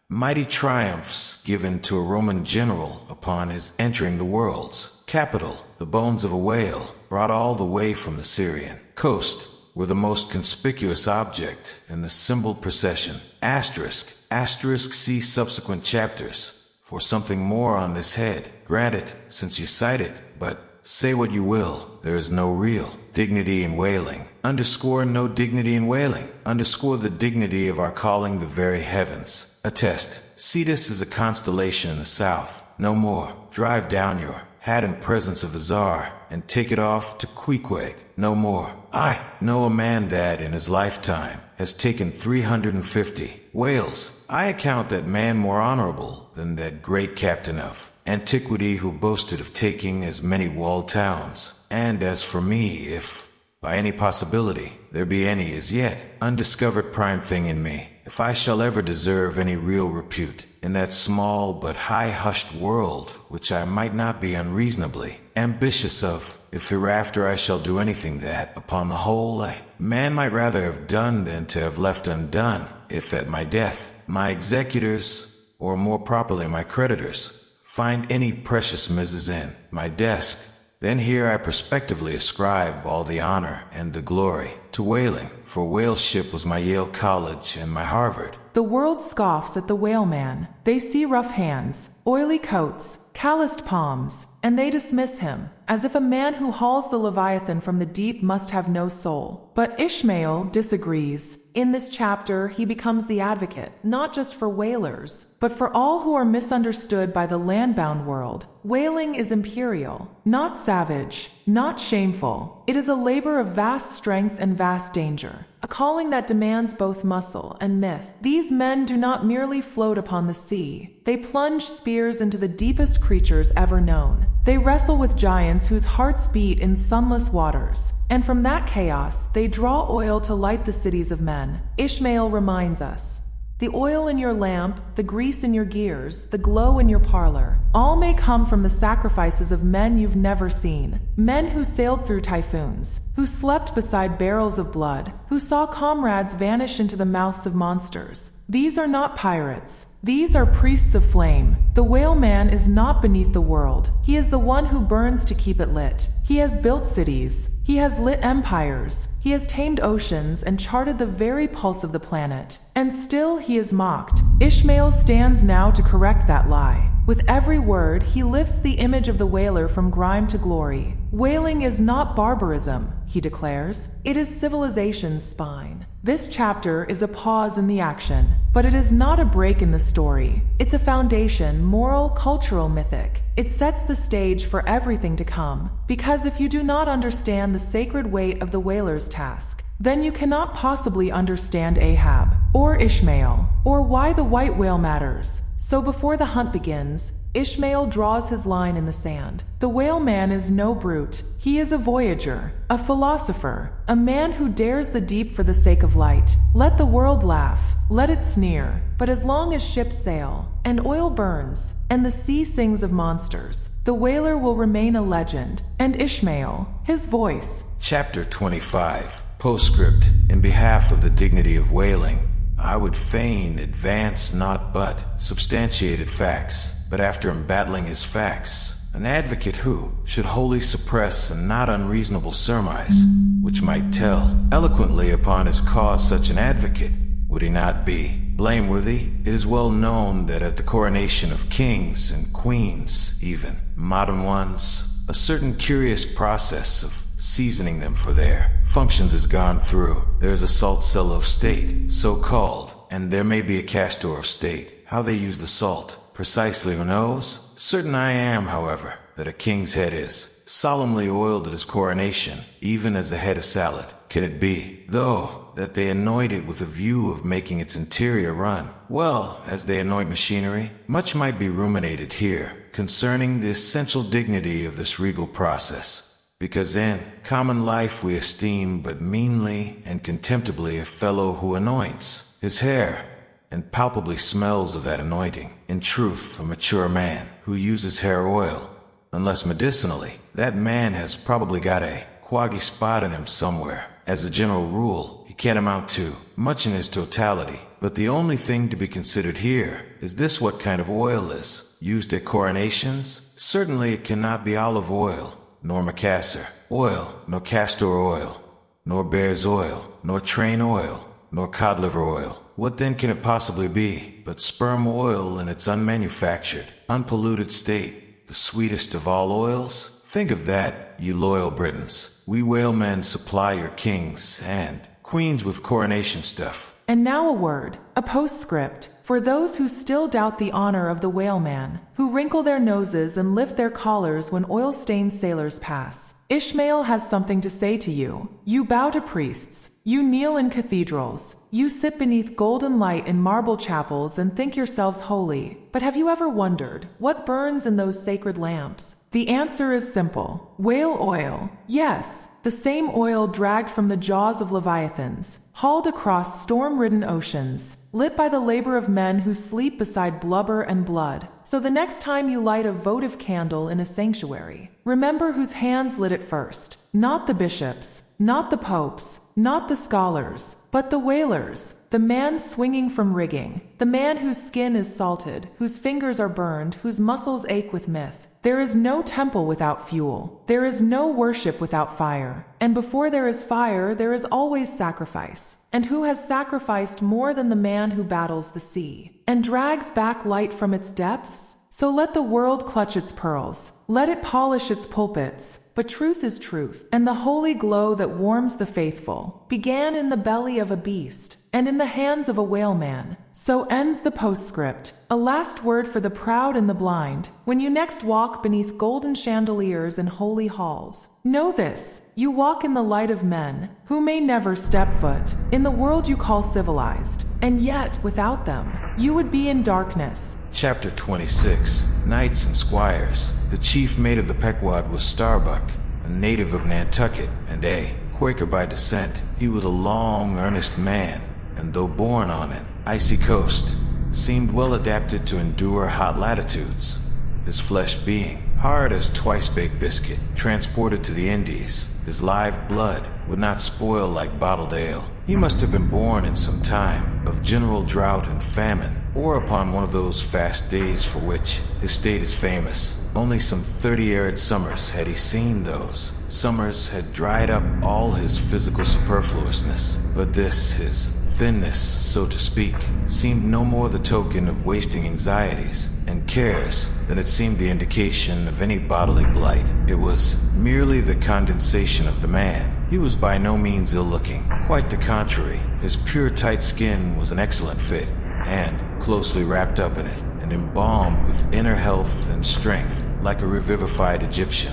mighty triumphs given to a Roman general upon his entering the world's capital. The bones of a whale, brought all the way from the Syrian coast, were the most conspicuous object in the symbol procession. Asterisk. Asterisk, see subsequent chapters for something more on this head. Granted, since you cite it, but say what you will, there is no real dignity in whaling. Underscore no dignity in whaling. Underscore the dignity of our calling the very heavens. Attest. Cetus is a constellation in the south. No more. Drive down your hat in presence of the Tsar, and take it off to Queequeg. No more. I know a man that in his lifetime has taken 350 whales. I account that man more honorable than that great captain of antiquity who boasted of taking as many walled towns. And as for me, if by any possibility there be any as yet undiscovered prime thing in me, if I shall ever deserve any real repute in that small but high-hushed world which I might not be unreasonably ambitious of, if hereafter I shall do anything that, upon the whole, a man might rather have done than to have left undone, if at my death my executors, or more properly my creditors, find any precious misses in my desk, then here I prospectively ascribe all the honor and the glory to whaling, for whaleship was my Yale College and my Harvard. The world scoffs at the whaleman. They see rough hands, oily coats, calloused palms, and they dismiss him, as if a man who hauls the Leviathan from the deep must have no soul. But Ishmael disagrees. In this chapter, he becomes the advocate, not just for whalers, but for all who are misunderstood by the landbound world. Whaling is imperial, not savage, not shameful. It is a labor of vast strength and vast danger, a calling that demands both muscle and myth. These men do not merely float upon the sea. They plunge spears into the deepest creatures ever known. They wrestle with giants whose hearts beat in sunless waters. And from that chaos, they draw oil to light the cities of men. Ishmael reminds us, the oil in your lamp, the grease in your gears, the glow in your parlor, all may come from the sacrifices of men you've never seen. Men who sailed through typhoons, who slept beside barrels of blood, who saw comrades vanish into the mouths of monsters. These are not pirates. These are priests of flame. The whaleman is not beneath the world. He is the one who burns to keep it lit. He has built cities. He has lit empires. He has tamed oceans and charted the very pulse of the planet. And still he is mocked. Ishmael stands now to correct that lie. With every word, he lifts the image of the whaler from grime to glory. Whaling is not barbarism, he declares. It is civilization's spine. This chapter is a pause in the action, but it is not a break in the story. It's a foundation, moral, cultural, mythic. It sets the stage for everything to come, because if you do not understand the sacred weight of the whaler's task, then you cannot possibly understand Ahab, or Ishmael, or why the white whale matters. So before the hunt begins, Ishmael draws his line in the sand. The whale man is no brute. He is a voyager, a philosopher, a man who dares the deep for the sake of light. Let the world laugh, let it sneer, but as long as ships sail, and oil burns, and the sea sings of monsters, the whaler will remain a legend, and Ishmael, his voice. Chapter 25. Postscript. In behalf of the dignity of whaling, I would fain advance not but substantiated facts, but after embattling his facts, an advocate who should wholly suppress a not unreasonable surmise, which might tell eloquently upon his cause, such an advocate, would he not be blameworthy? It is well known that at the coronation of kings and queens, even modern ones, a certain curious process of seasoning them for their functions is gone through. There is a salt cellar of state, so called, and there may be a castor of state. How they use the salt precisely, who knows? Certain I am, however, that a king's head is solemnly oiled at his coronation, even as the head of salad. Can it be, though, that they anoint it with a view of making its interior run well, as they anoint machinery? Much might be ruminated here concerning the essential dignity of this regal process, because in common life we esteem but meanly and contemptibly a fellow who anoints his hair and palpably smells of that anointing. In truth, a mature man who uses hair oil, unless medicinally, that man has probably got a quaggy spot in him somewhere. As a general rule, he can't amount to much in his totality, but the only thing to be considered here is this: what kind of oil is used at coronations? Certainly it cannot be olive oil, nor macassar oil, nor castor oil, nor bear's oil, nor train oil, nor cod liver oil. What then can it possibly be but sperm oil in its unmanufactured, unpolluted state, the sweetest of all oils? Think of that, ye loyal Britons. We whalemen supply your kings and queens with coronation stuff. And now a word, a postscript, for those who still doubt the honor of the whaleman, who wrinkle their noses and lift their collars when oil-stained sailors pass. Ishmael has something to say to you. You bow to priests. You kneel in cathedrals. You sit beneath golden light in marble chapels and think yourselves holy. But have you ever wondered what burns in those sacred lamps? The answer is simple. Whale oil. Yes, the same oil dragged from the jaws of leviathans, hauled across storm-ridden oceans, lit by the labor of men who sleep beside blubber and blood. So the next time you light a votive candle in a sanctuary, remember whose hands lit it first. Not the bishops, not the popes, not the scholars, but the whalers, the man swinging from rigging, the man whose skin is salted, whose fingers are burned, whose muscles ache with myth. There is no temple without fuel. There is no worship without fire. And before there is fire, there is always sacrifice. And who has sacrificed more than the man who battles the sea and drags back light from its depths? So let the world clutch its pearls. Let it polish its pulpits. But truth is truth, and the holy glow that warms the faithful began in the belly of a beast and in the hands of a whaleman. So ends the postscript. A last word for the proud and the blind. When you next walk beneath golden chandeliers in holy halls, know this: you walk in the light of men who may never step foot in the world you call civilized, and yet without them you would be in darkness. Chapter 26. Knights and Squires. The chief mate of the Pequod was Starbuck, a native of Nantucket and a Quaker by descent. He was a long, earnest man, and though born on an icy coast, seemed well adapted to endure hot latitudes, his flesh being hard as twice-baked biscuit. Transported to the Indies, his live blood would not spoil like bottled ale. He must have been born in some time of general drought and famine, or upon one of those fast days for which his state is famous. Only some 30 arid summers had he seen those. Summers had dried up all his physical superfluousness, but this, his thinness, so to speak, seemed no more the token of wasting anxieties and cares than it seemed the indication of any bodily blight. It was merely the condensation of the man. He was by no means ill-looking. Quite the contrary. His pure tight skin was an excellent fit, and closely wrapped up in it, and embalmed with inner health and strength, like a revivified Egyptian.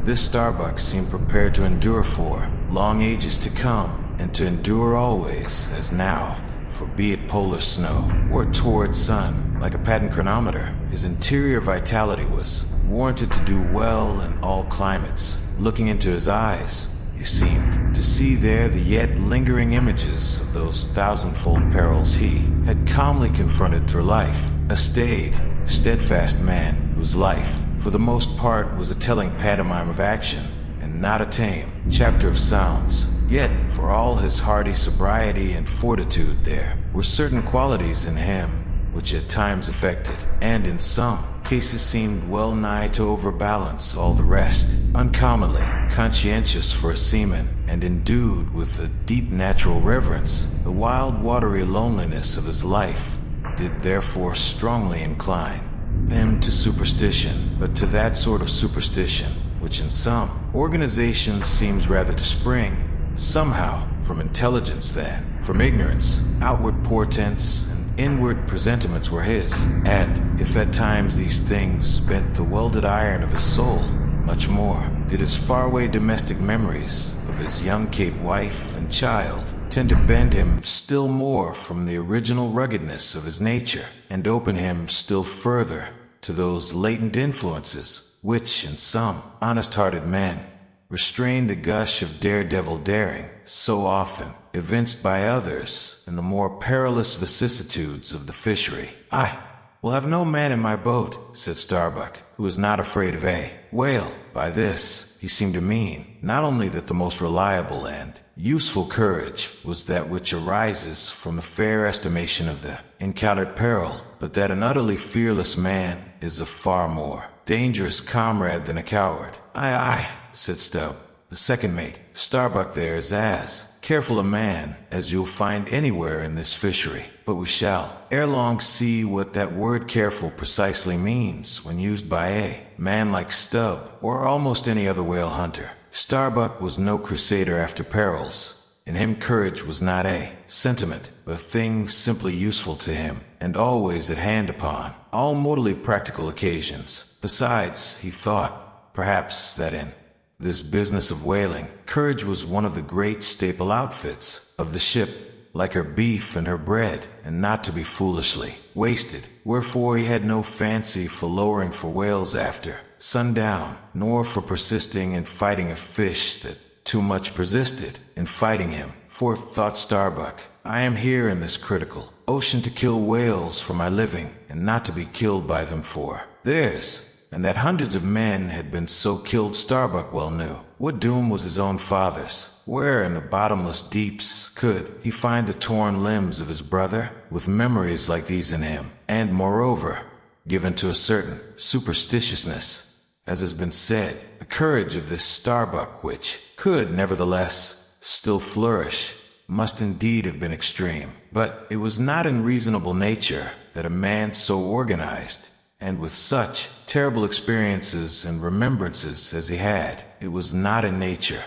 This Starbuck seemed prepared to endure for long ages to come, and to endure always, as now, for be it polar snow or torrid sun, like a patent chronometer. His interior vitality was warranted to do well in all climates. Looking into his eyes, you seemed to see there the yet lingering images of those thousandfold perils he had calmly confronted through life. A staid, steadfast man whose life, for the most part, was a telling pantomime of action and not a tame chapter of sounds. Yet, for all his hardy sobriety and fortitude, there were certain qualities in him which at times affected, and in some cases seemed well nigh to overbalance all the rest. Uncommonly conscientious for a seaman, and endued with a deep natural reverence, the wild watery loneliness of his life did therefore strongly incline him to superstition, but to that sort of superstition which in some organizations seems rather to spring somehow from intelligence than from ignorance. Outward portents and inward presentiments were his, and if at times these things bent the welded iron of his soul, much more did his faraway domestic memories of his young Cape wife and child tend to bend him still more from the original ruggedness of his nature, and open him still further to those latent influences which, in some honest-hearted men, restrain the gush of daredevil daring so often evinced by others in the more perilous vicissitudes of the fishery. "I will have no man in my boat," said Starbuck, who was not afraid of a whale. By this he seemed to mean not only that the most reliable and useful courage was that which arises from a fair estimation of the encountered peril, but that an utterly fearless man is a far more dangerous comrade than a coward. Aye, said Stubb, the second mate. Starbuck there is as careful a man as you'll find anywhere in this fishery, but we shall ere long see what that word careful precisely means when used by a man like Stubb or almost any other whale hunter. Starbuck was no crusader after perils. In him courage was not a sentiment, but a thing simply useful to him, and always at hand upon all mortally practical occasions. Besides, he thought, perhaps, that in this business of whaling, courage was one of the great staple outfits of the ship, like her beef and her bread, and not to be foolishly wasted. Wherefore he had no fancy for lowering for whales after sundown, nor for persisting in fighting a fish that too much persisted in fighting him. For, thought Starbuck, I am here in this critical ocean to kill whales for my living, and not to be killed by them for theirs. And that hundreds of men had been so killed Starbuck well knew. What doom was his own father's? Where in the bottomless deeps could he find the torn limbs of his brother, with memories like these in him, and moreover, given to a certain superstitiousness? As has been said, the courage of this Starbuck, which could nevertheless still flourish, must indeed have been extreme. But it was not in reasonable nature that a man so organized, and with such terrible experiences and remembrances as he had, it was not in nature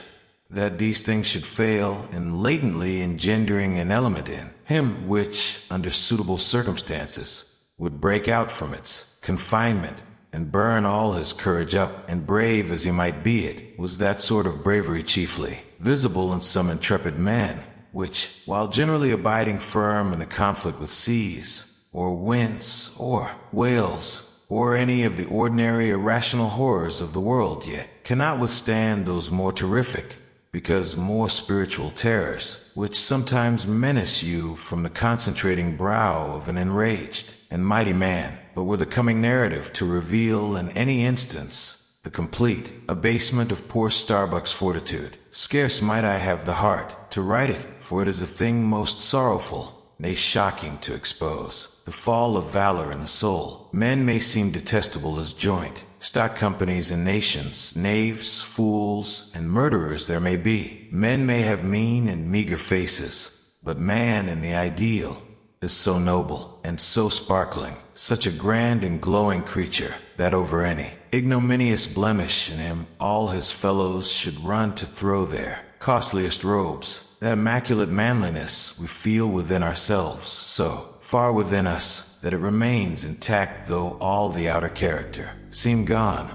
that these things should fail in latently engendering an element in him which, under suitable circumstances, would break out from its confinement and burn all his courage up. And brave as he might be, it was that sort of bravery chiefly visible in some intrepid men, which, while generally abiding firm in the conflict with seas, or winds, or whales, or any of the ordinary irrational horrors of the world, yet cannot withstand those more terrific, because more spiritual terrors, which sometimes menace you from the concentrating brow of an enraged and mighty man, but were the coming narrative to reveal in any instance the complete abasement of poor Starbuck's fortitude. Scarce might I have the heart to write it, for it is a thing most sorrowful, nay shocking to expose, the fall of valor in the soul. Men may seem detestable as joint, stock companies and nations, knaves, fools, and murderers there may be. Men may have mean and meager faces, but man in the ideal is so noble and so sparkling, such a grand and glowing creature, that over any ignominious blemish in him all his fellows should run to throw their costliest robes. That immaculate manliness we feel within ourselves, so far within us that it remains intact though all the outer character seem gone,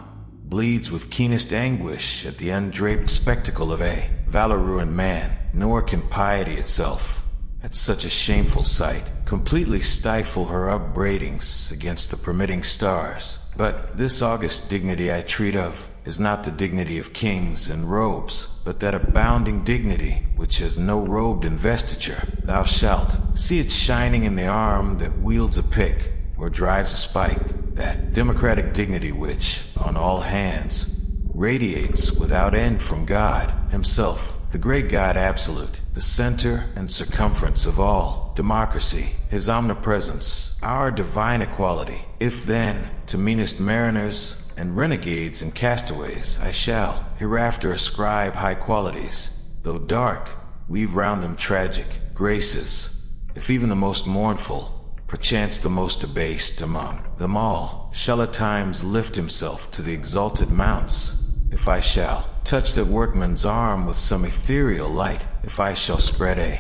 bleeds with keenest anguish at the undraped spectacle of a valor-ruined man. Nor can piety itself at such a shameful sight, completely stifle her upbraidings against the permitting stars. But this august dignity I treat of is not the dignity of kings and robes, but that abounding dignity which has no robed investiture. Thou shalt see it shining in the arm that wields a pick or drives a spike, that democratic dignity which, on all hands, radiates without end from God himself, the great God absolute, the center and circumference of all democracy, his omnipresence, our divine equality. If then, to meanest mariners and renegades and castaways I shall hereafter ascribe high qualities, though dark, weave round them tragic graces, if even the most mournful, perchance the most abased among them all, shall at times lift himself to the exalted mounts, if I shall touch that workman's arm with some ethereal light, if I shall spread a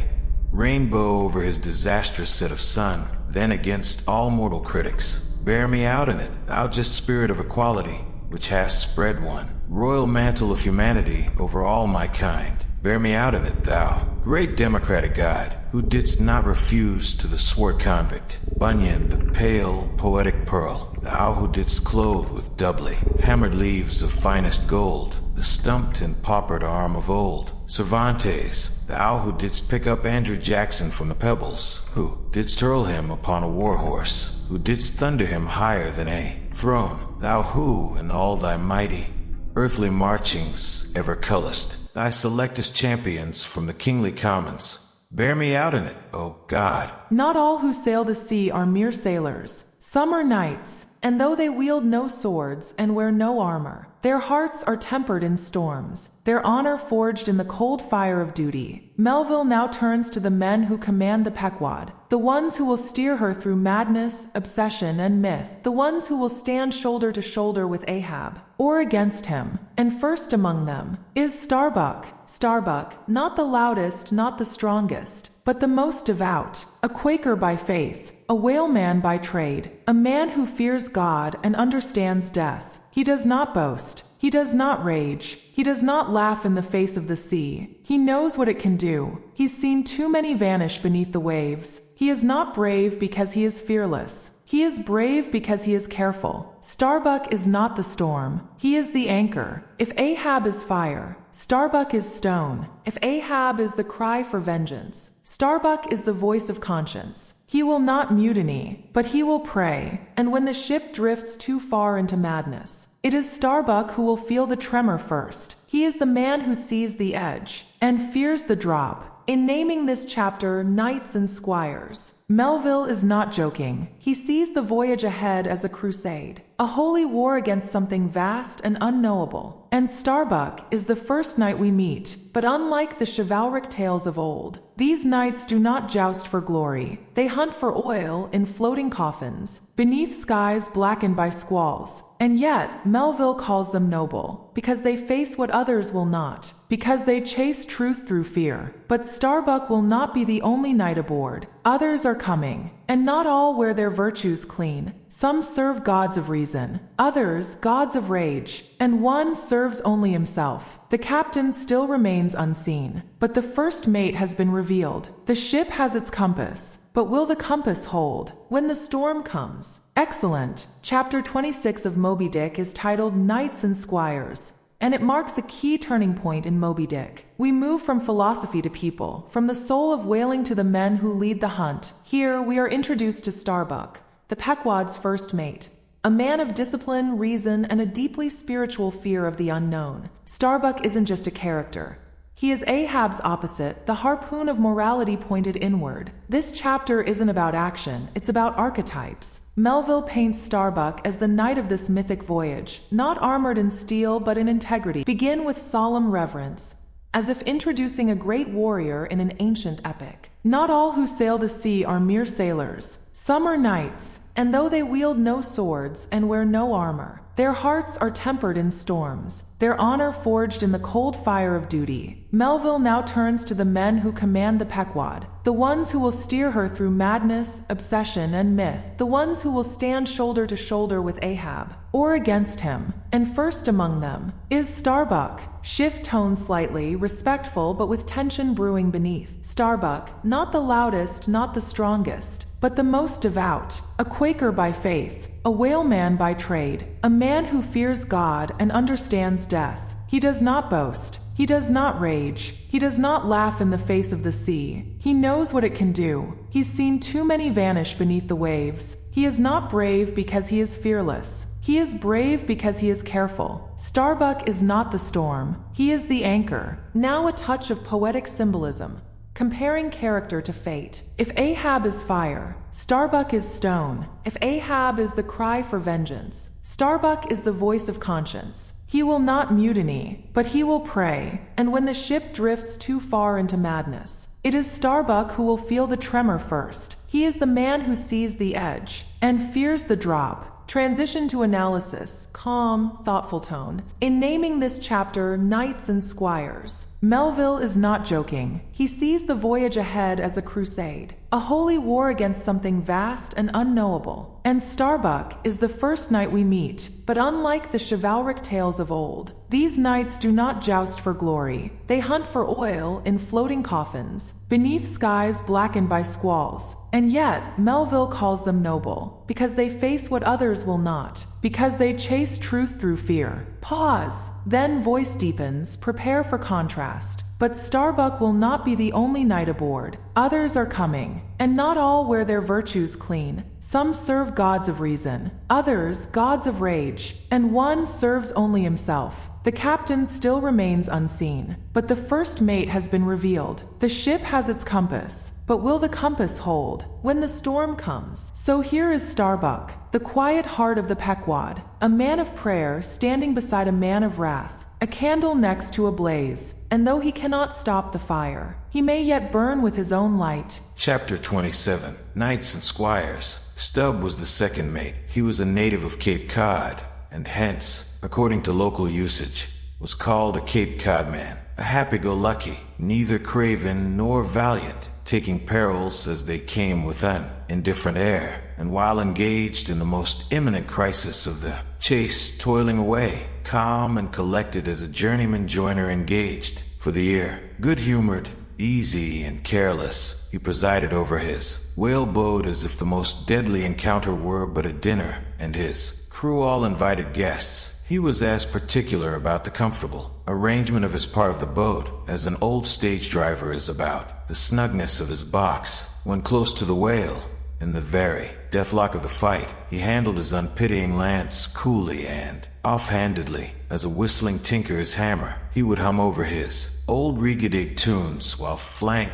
rainbow over his disastrous set of sun, then against all mortal critics, bear me out in it, thou just spirit of equality, which hast spread one royal mantle of humanity over all my kind. Bear me out in it, thou great democratic God, who didst not refuse to the swart convict Bunyan the pale poetic pearl, thou who didst clothe with doubly hammered leaves of finest gold the stumped and paupered arm of old Cervantes, thou who didst pick up Andrew Jackson from the pebbles, who didst hurl him upon a war horse, who didst thunder him higher than a throne, thou who in all thy mighty earthly marchings ever cullest thy selectest champions from the kingly commons. Bear me out in it, O God. Not all who sail the sea are mere sailors. Some are knights, and though they wield no swords and wear no armor, their hearts are tempered in storms, their honor forged in the cold fire of duty. Melville now turns to the men who command the Pequod, the ones who will steer her through madness, obsession, and myth, the ones who will stand shoulder to shoulder with Ahab, or against him. And first among them is Starbuck. Starbuck, not the loudest, not the strongest, but the most devout, a Quaker by faith, a whaleman by trade, a man who fears God and understands death. He does not boast. He does not rage. He does not laugh in the face of the sea. He knows what it can do. He's seen too many vanish beneath the waves. He is not brave because he is fearless. He is brave because he is careful. Starbuck is not the storm. He is the anchor. If Ahab is fire, Starbuck is stone. If Ahab is the cry for vengeance, Starbuck is the voice of conscience. He will not mutiny, but he will pray, and when the ship drifts too far into madness, it is Starbuck who will feel the tremor first. He is the man who sees the edge and fears the drop. In naming this chapter Knights and Squires, Melville is not joking. He sees the voyage ahead as a crusade, a holy war against something vast and unknowable. And Starbuck is the first knight we meet, but unlike the chivalric tales of old, these knights do not joust for glory. They hunt for oil in floating coffins, beneath skies blackened by squalls. And yet, Melville calls them noble, because they face what others will not, because they chase truth through fear. But Starbuck will not be the only knight aboard. Others are coming, and not all wear their virtues clean. Some serve gods of reason, others gods of rage, and one serves only himself. The captain still remains unseen, but the first mate has been revealed. The ship has its compass, but will the compass hold when the storm comes? Excellent. Chapter 26 of Moby-Dick is titled Knights and Squires, and it marks a key turning point in Moby-Dick. We move from philosophy to people, from the soul of whaling to the men who lead the hunt. Here we are introduced to Starbuck, the Pequod's first mate, a man of discipline, reason, and a deeply spiritual fear of the unknown. Starbuck isn't just a character. He is Ahab's opposite, the harpoon of morality pointed inward. This chapter isn't about action, it's about archetypes. Melville paints Starbuck as the knight of this mythic voyage, not armored in steel but in integrity. Begin with solemn reverence, as if introducing a great warrior in an ancient epic. Not all who sail the sea are mere sailors. Some are knights, and though they wield no swords and wear no armor, their hearts are tempered in storms, their honor forged in the cold fire of duty. Melville now turns to the men who command the Pequod, the ones who will steer her through madness, obsession, and myth, the ones who will stand shoulder to shoulder with Ahab, or against him. And first among them is Starbuck, shift tone slightly, respectful but with tension brewing beneath. Starbuck, not the loudest, not the strongest, but the most devout, a Quaker by faith, a whaleman by trade, a man who fears God and understands death. He does not boast. He does not rage. He does not laugh in the face of the sea. He knows what it can do. He's seen too many vanish beneath the waves. He is not brave because he is fearless. He is brave because he is careful. Starbuck is not the storm. He is the anchor. Now a touch of poetic symbolism. Comparing character to fate. If Ahab is fire, Starbuck is stone. If Ahab is the cry for vengeance, Starbuck is the voice of conscience. He will not mutiny, but he will pray, and when the ship drifts too far into madness, it is Starbuck who will feel the tremor first. He is the man who sees the edge and fears the drop. Transition to analysis, calm, thoughtful tone. In naming this chapter Knights and Squires, Melville is not joking. He sees the voyage ahead as a crusade, a holy war against something vast and unknowable. And Starbuck is the first knight we meet, but unlike the chivalric tales of old, these knights do not joust for glory. They hunt for oil in floating coffins, beneath skies blackened by squalls. And yet, Melville calls them noble, because they face what others will not, because they chase truth through fear. Pause. Then voice deepens, prepare for contrast. But Starbuck will not be the only knight aboard. Others are coming, and not all wear their virtues clean. Some serve gods of reason, others gods of rage, and one serves only himself. The captain still remains unseen, but the first mate has been revealed. The ship has its compass, but will the compass hold when the storm comes? So here is Starbuck, the quiet heart of the Pequod, a man of prayer standing beside a man of wrath, a candle next to a blaze, and though he cannot stop the fire, he may yet burn with his own light. Chapter 27. Knights and Squires. Stubb was the second mate. He was a native of Cape Cod, and hence, according to local usage, was called a Cape Cod man, a happy-go-lucky, neither craven nor valiant, taking perils as they came with an indifferent air, and while engaged in the most imminent crisis of the chase, toiling away, calm and collected as a journeyman joiner engaged for the year. Good-humored, easy and careless, he presided over his whaleboat as if the most deadly encounter were but a dinner, and his crew all invited guests. He was as particular about the comfortable arrangement of his part of the boat as an old stage driver is about the snugness of his box. When close to the whale, in the very deathlock of the fight, he handled his unpitying lance coolly and offhandedly, as a whistling tinker his hammer. He would hum over his old rigadig tunes while flank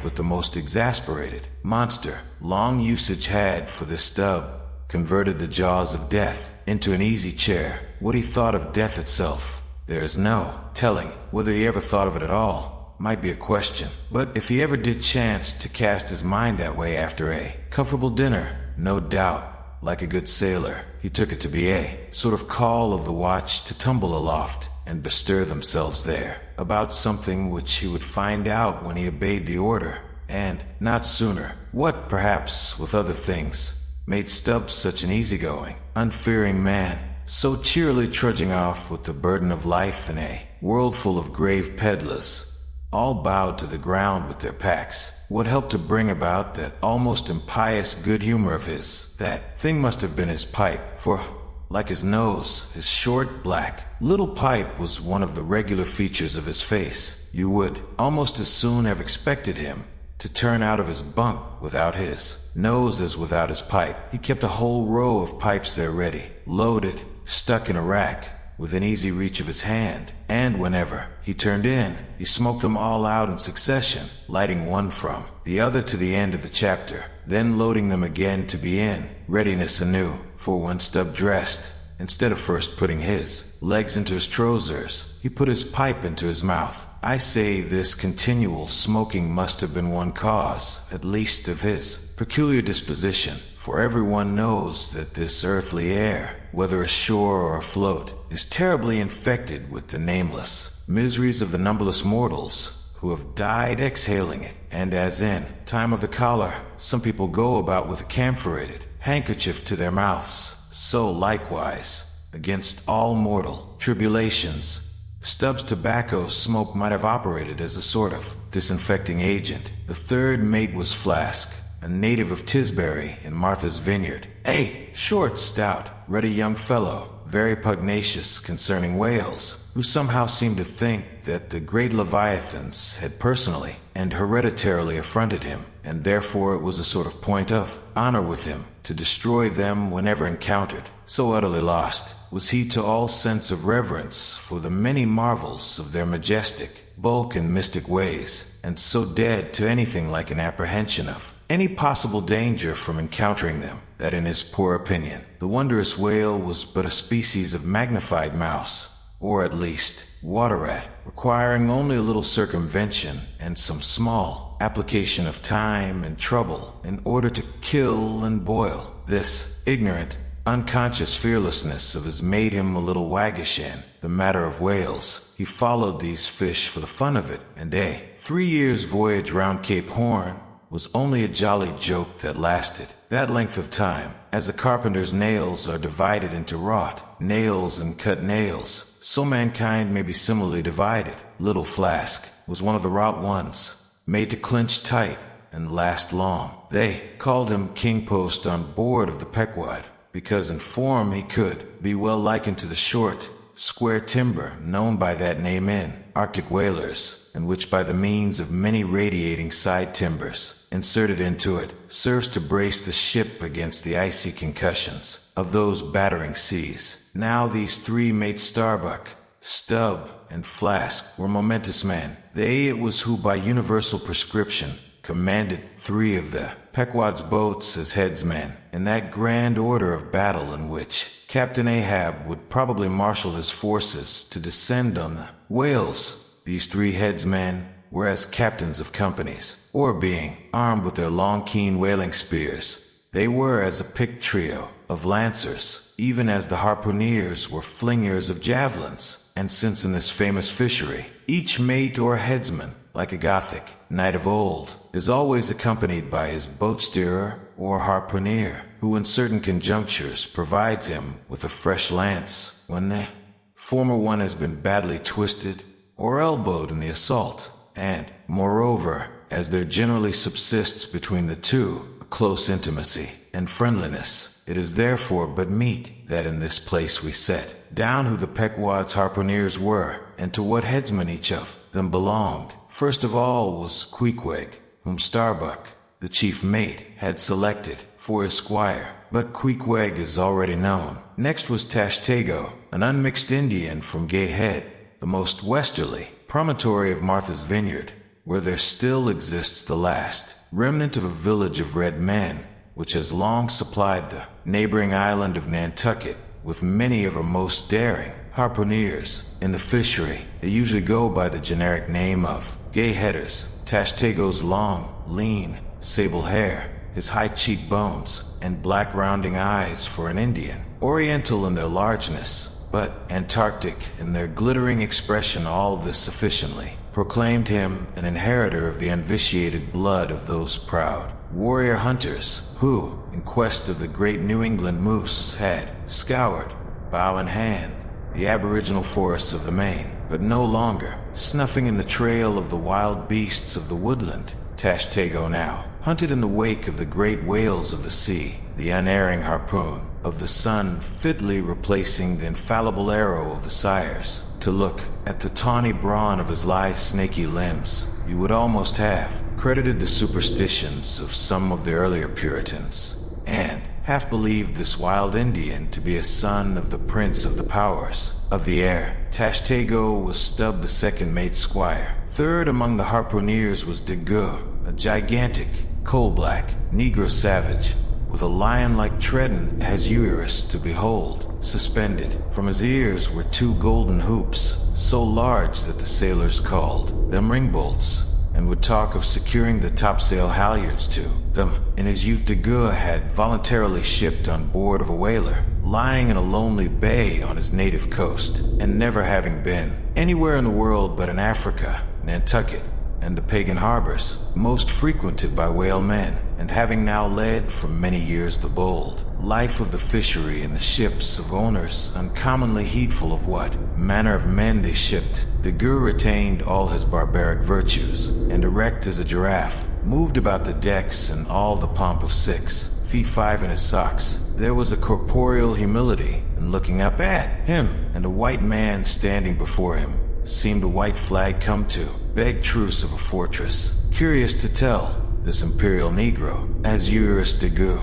with the most exasperated monster. Long usage had, for this Stubb, converted the jaws of death into an easy chair. What he thought of death itself, there is no telling. Whether he ever thought of it at all might be a question, but if he ever did chance to cast his mind that way after a comfortable dinner, no doubt, like a good sailor, he took it to be a sort of call of the watch to tumble aloft and bestir themselves there about something which he would find out when he obeyed the order, and not sooner. What, perhaps, with other things, made Stubb such an easygoing, unfearing man, so cheerily trudging off with the burden of life in a world full of grave peddlers, all bowed to the ground with their packs? What helped to bring about that almost impious good humor of his? That thing must have been his pipe, for, like his nose, his short, black, little pipe was one of the regular features of his face. You would almost as soon have expected him to turn out of his bunk without his nose as without his pipe. He kept a whole row of pipes there ready, loaded, stuck in a rack, within easy reach of his hand, and whenever he turned in, he smoked them all out in succession, lighting one from the other to the end of the chapter, then loading them again to be in readiness anew. For when Stubb dressed, instead of first putting his legs into his trousers, he put his pipe into his mouth. I say this continual smoking must have been one cause, at least, of his peculiar disposition, for everyone knows that this earthly air, whether ashore or afloat, is terribly infected with the nameless miseries of the numberless mortals who have died exhaling it. And as in time of the cholera, some people go about with a camphorated handkerchief to their mouths, so likewise, against all mortal tribulations, Stubb's tobacco smoke might have operated as a sort of disinfecting agent. The third mate was Flask, a native of Tisbury in Martha's Vineyard. A short, stout, ruddy young fellow, very pugnacious concerning whales, who somehow seemed to think that the great leviathans had personally and hereditarily affronted him, and therefore it was a sort of point of honor with him to destroy them whenever encountered. So utterly lost was he to all sense of reverence for the many marvels of their majestic bulk and mystic ways, and so dead to anything like an apprehension of any possible danger from encountering them, that in his poor opinion, the wondrous whale was but a species of magnified mouse, or at least water rat, requiring only a little circumvention and some small application of time and trouble in order to kill and boil. This ignorant, unconscious fearlessness of his made him a little waggish in the matter of whales. He followed these fish for the fun of it, and a 3 years' voyage round Cape Horn was only a jolly joke that lasted that length of time. As a carpenter's nails are divided into wrought nails and cut nails, so mankind may be similarly divided. Little Flask was one of the wrought ones, made to clinch tight and last long. They called him King Post on board of the Pequod, because in form he could be well likened to the short, square timber known by that name in Arctic whalers, and which by the means of many radiating side timbers inserted into it serves to brace the ship against the icy concussions of those battering seas. Now these three mates Starbuck, Stubb, and Flask were momentous men. They it was who by universal prescription commanded 3 of the Pequod's boats as headsmen in that grand order of battle in which Captain Ahab would probably marshal his forces to descend on the whales. These 3 headsmen were as captains of companies, or being armed with their long keen whaling spears, they were as a picked trio of lancers, even as the harpooneers were flingers of javelins. And since in this famous fishery, each mate or headsman, like a Gothic knight of old, is always accompanied by his boat steerer or harpooneer, who in certain conjunctures provides him with a fresh lance when the former one has been badly twisted or elbowed in the assault. And, moreover, as there generally subsists between the two a close intimacy and friendliness, it is therefore but meet that in this place we set down who the Pequod's harpooneers were, and to what headsman each of them belonged. First of all was Queequeg, whom Starbuck, the chief mate, had selected for his squire, but Queequeg is already known. Next was Tashtego, an unmixed Indian from Gay Head, the most westerly promontory of Martha's Vineyard, where there still exists the last remnant of a village of red men, which has long supplied the neighboring island of Nantucket with many of her most daring harpooneers. In the fishery, they usually go by the generic name of Gay Headers. Tashtego's long, lean, sable hair, his high cheekbones, and black rounding eyes for an Indian, oriental in their largeness, but Antarctic in their glittering expression, all this sufficiently proclaimed him an inheritor of the unvitiated blood of those proud warrior hunters who, in quest of the great New England moose, had scoured, bow in hand, the aboriginal forests of the Maine, but no longer snuffing in the trail of the wild beasts of the woodland. Tashtego now hunted in the wake of the great whales of the sea, the unerring harpoon of the sun fitly replacing the infallible arrow of the sires. To look at the tawny brawn of his lithe snaky limbs, you would almost have credited the superstitions of some of the earlier Puritans, and half believed this wild Indian to be a son of the prince of the powers of the air. Tashtego was Stubb the second mate's squire. Third among the harpooneers was Degueux, a gigantic, coal-black, Negro savage, with a lion-like tread and azurus to behold. Suspended from his ears were 2 golden hoops, so large that the sailors called them ringbolts, and would talk of securing the topsail halyards to them. In his youth, Degueux had voluntarily shipped on board of a whaler, lying in a lonely bay on his native coast, and never having been anywhere in the world but in Africa, Nantucket, and the pagan harbors, most frequented by whalemen, and having now led for many years the bold life of the fishery and the ships of owners uncommonly heedful of what manner of men they shipped, Dagur retained all his barbaric virtues, and erect as a giraffe, moved about the decks in all the pomp of 6 feet 5 in his socks. There was a corporeal humility in looking up at him, and a white man standing before him seemed a white flag come to beg truce of a fortress. Curious to tell, this imperial negro, Azurus Dagur,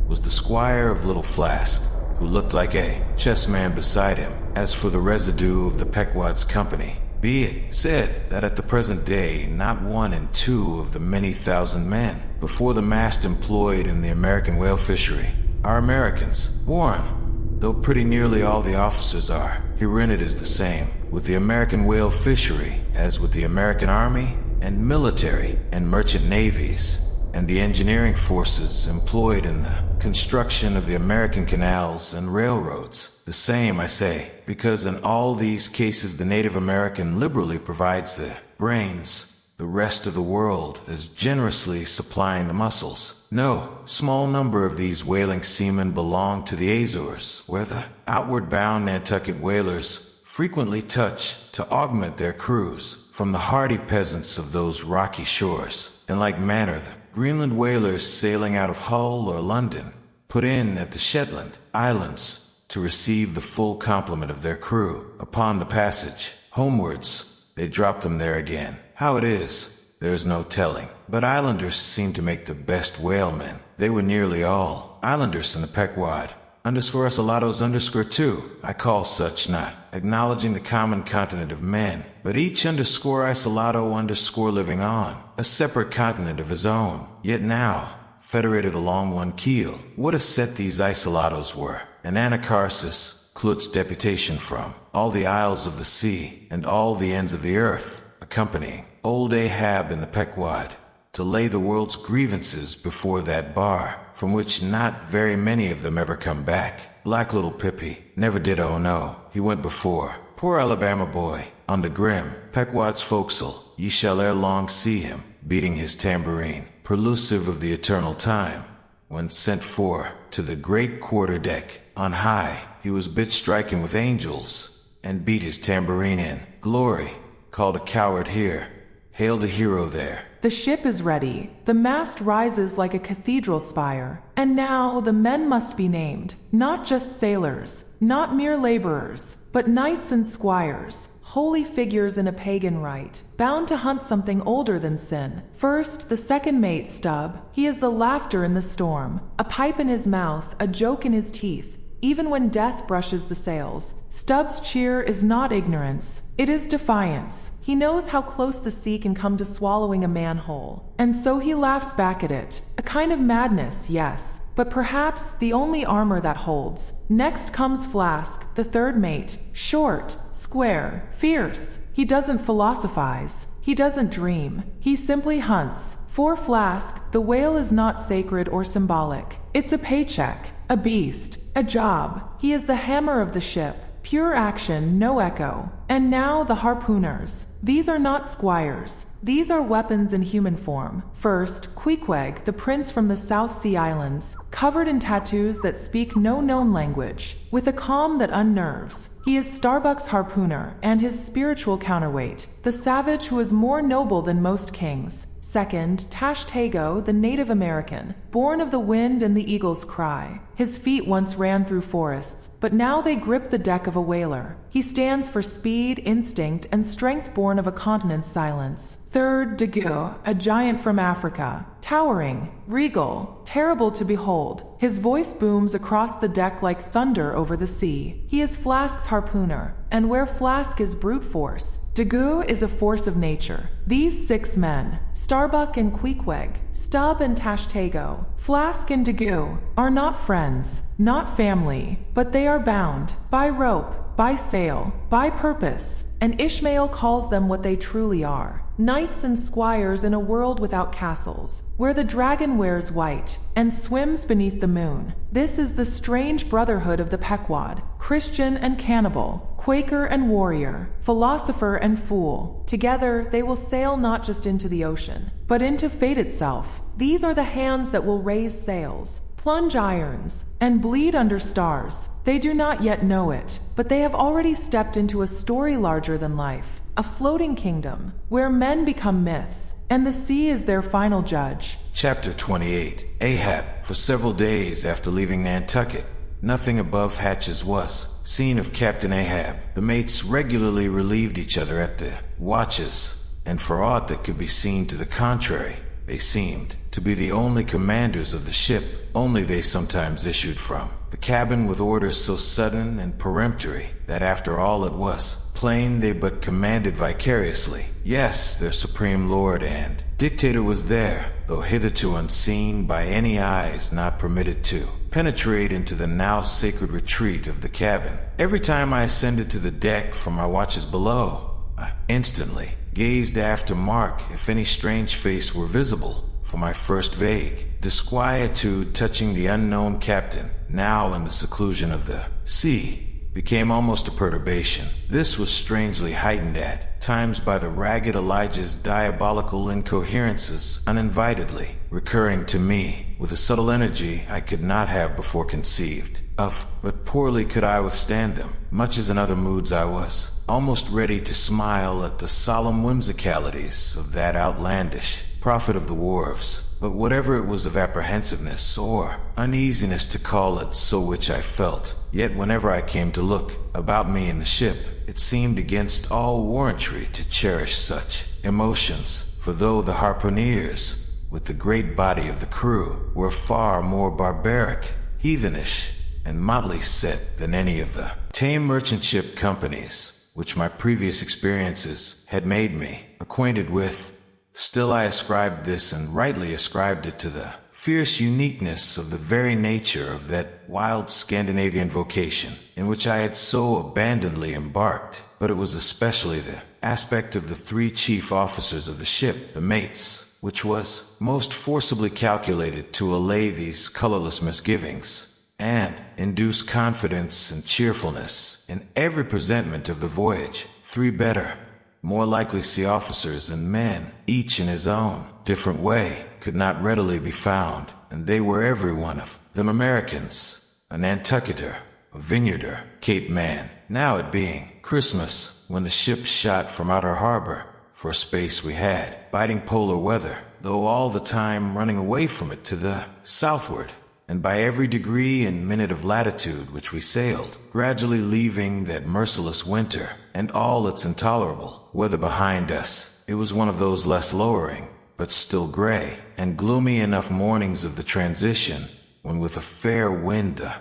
was the squire of Little Flask, who looked like a chessman beside him. As for the residue of the Pequod's company, be it said that at the present day not 1 in 2 of the many thousand men before the mast employed in the American whale fishery are Americans, born, though pretty nearly all the officers are. Herein it is the same with the American whale fishery as with the American army and military and merchant navies, and the engineering forces employed in the construction of the American canals and railroads. The same, I say, because in all these cases the Native American liberally provides the brains, the rest of the world is generously supplying the muscles. No small number of these whaling seamen belong to the Azores, where the outward-bound Nantucket whalers frequently touch to augment their crews from the hardy peasants of those rocky shores. In like manner, the Greenland whalers sailing out of Hull or London put in at the Shetland Islands to receive the full complement of their crew. Upon the passage homewards, they drop them there again. How it is, there is no telling. But islanders seem to make the best whalemen. They were nearly all islanders in the Pequod. _Isolados_2. I call such, not acknowledging the common continent of men, but each _Isolado_ living on a separate continent of his own, yet now federated along one keel. What a set these isolados were! And Anacharsis, Klut's deputation from all the isles of the sea and all the ends of the earth, accompanying old Ahab in the Pequod to lay the world's grievances before that bar, from which not very many of them ever come back. Black little Pippi never did, oh no, he went before. Poor Alabama boy, on the grim Pequod's forecastle, ye shall ere long see him, beating his tambourine, prelusive of the eternal time, when sent for to the great quarter deck. On high, he was bit striking with angels, and beat his tambourine in glory, called a coward here, hailed a hero there. The ship is ready. The mast rises like a cathedral spire. And now the men must be named, not just sailors, not mere laborers, but knights and squires, holy figures in a pagan rite, bound to hunt something older than sin. First, the second mate, Stubb. He is the laughter in the storm, a pipe in his mouth, a joke in his teeth. Even when death brushes the sails, Stubb's cheer is not ignorance, it is defiance. He knows how close the sea can come to swallowing a man whole, and so he laughs back at it. A kind of madness, yes, but perhaps the only armor that holds. Next comes Flask, the third mate, short, square, fierce. He doesn't philosophize, he doesn't dream, he simply hunts. For Flask, the whale is not sacred or symbolic. It's a paycheck, a beast, a job. He is the hammer of the ship, pure action, no echo. And now the harpooners. These are not squires. These are weapons in human form. First, Queequeg, the prince from the South Sea Islands, covered in tattoos that speak no known language, with a calm that unnerves. He is Starbuck's harpooner and his spiritual counterweight, the savage who is more noble than most kings. Second, Tashtego, the Native American, born of the wind and the eagle's cry. His feet once ran through forests, but now they grip the deck of a whaler. He stands for speed, instinct, and strength born of a continent's silence. Third, Dagur, a giant from Africa, towering, regal, terrible to behold. His voice booms across the deck like thunder over the sea. He is Flask's harpooner, and where Flask is brute force, Dagur is a force of nature. These 6 men, Starbuck and Queequeg, Stubb and Tashtego, Flask and Dagur, are not friends, not family, but they are bound by rope, by sail, by purpose, and Ishmael calls them what they truly are: knights and squires in a world without castles, where the dragon wears white and swims beneath the moon. This is the strange brotherhood of the Pequod, Christian and cannibal, Quaker and warrior, philosopher and fool. Together they will sail not just into the ocean, but into fate itself. These are the hands that will raise sails, plunge irons, and bleed under stars. They do not yet know it, but they have already stepped into a story larger than life, a floating kingdom, where men become myths, and the sea is their final judge. Chapter 28. Ahab. For several days after leaving Nantucket, nothing above hatches was seen of Captain Ahab. The mates regularly relieved each other at the watches, and for aught that could be seen to the contrary, they seemed to be the only commanders of the ship. Only they sometimes issued from the cabin with orders so sudden and peremptory that after all it was plain they but commanded vicariously. Yes, their supreme lord and dictator was there, though hitherto unseen by any eyes not permitted to penetrate into the now sacred retreat of the cabin. Every time I ascended to the deck from my watches below, I instantly gazed aft to mark if any strange face were visible, for my first vague disquietude touching the unknown captain, now in the seclusion of the sea, became almost a perturbation. This was strangely heightened at times by the ragged Elijah's diabolical incoherences, uninvitedly recurring to me with a subtle energy I could not have before conceived of, but poorly could I withstand them. Much as in other moods I was almost ready to smile at the solemn whimsicalities of that outlandish prophet of the wharves, but whatever it was of apprehensiveness or uneasiness to call it so which I felt, yet whenever I came to look about me in the ship, it seemed against all warrantry to cherish such emotions, for though the harpooneers, with the great body of the crew, were far more barbaric, heathenish, and motley set than any of the tame merchant ship companies which my previous experiences had made me acquainted with, still I ascribed this, and rightly ascribed it, to the fierce uniqueness of the very nature of that wild Scandinavian vocation in which I had so abandonedly embarked. But it was especially the aspect of the three chief officers of the ship, the mates, which was most forcibly calculated to allay these colorless misgivings and induce confidence and cheerfulness in every presentment of the voyage. Three better, more likely sea officers and men, each in his own different way, could not readily be found, and they were every one of them Americans, a Nantucketer, a vineyarder, Cape man. Now it being Christmas, when the ship shot from outer harbor, for a space we had biting polar weather, though all the time running away from it to the southward, and by every degree and minute of latitude which we sailed, gradually leaving that merciless winter and all its intolerable weather behind us, it was one of those less lowering, but still gray and gloomy enough mornings of the transition, when with a fair wind the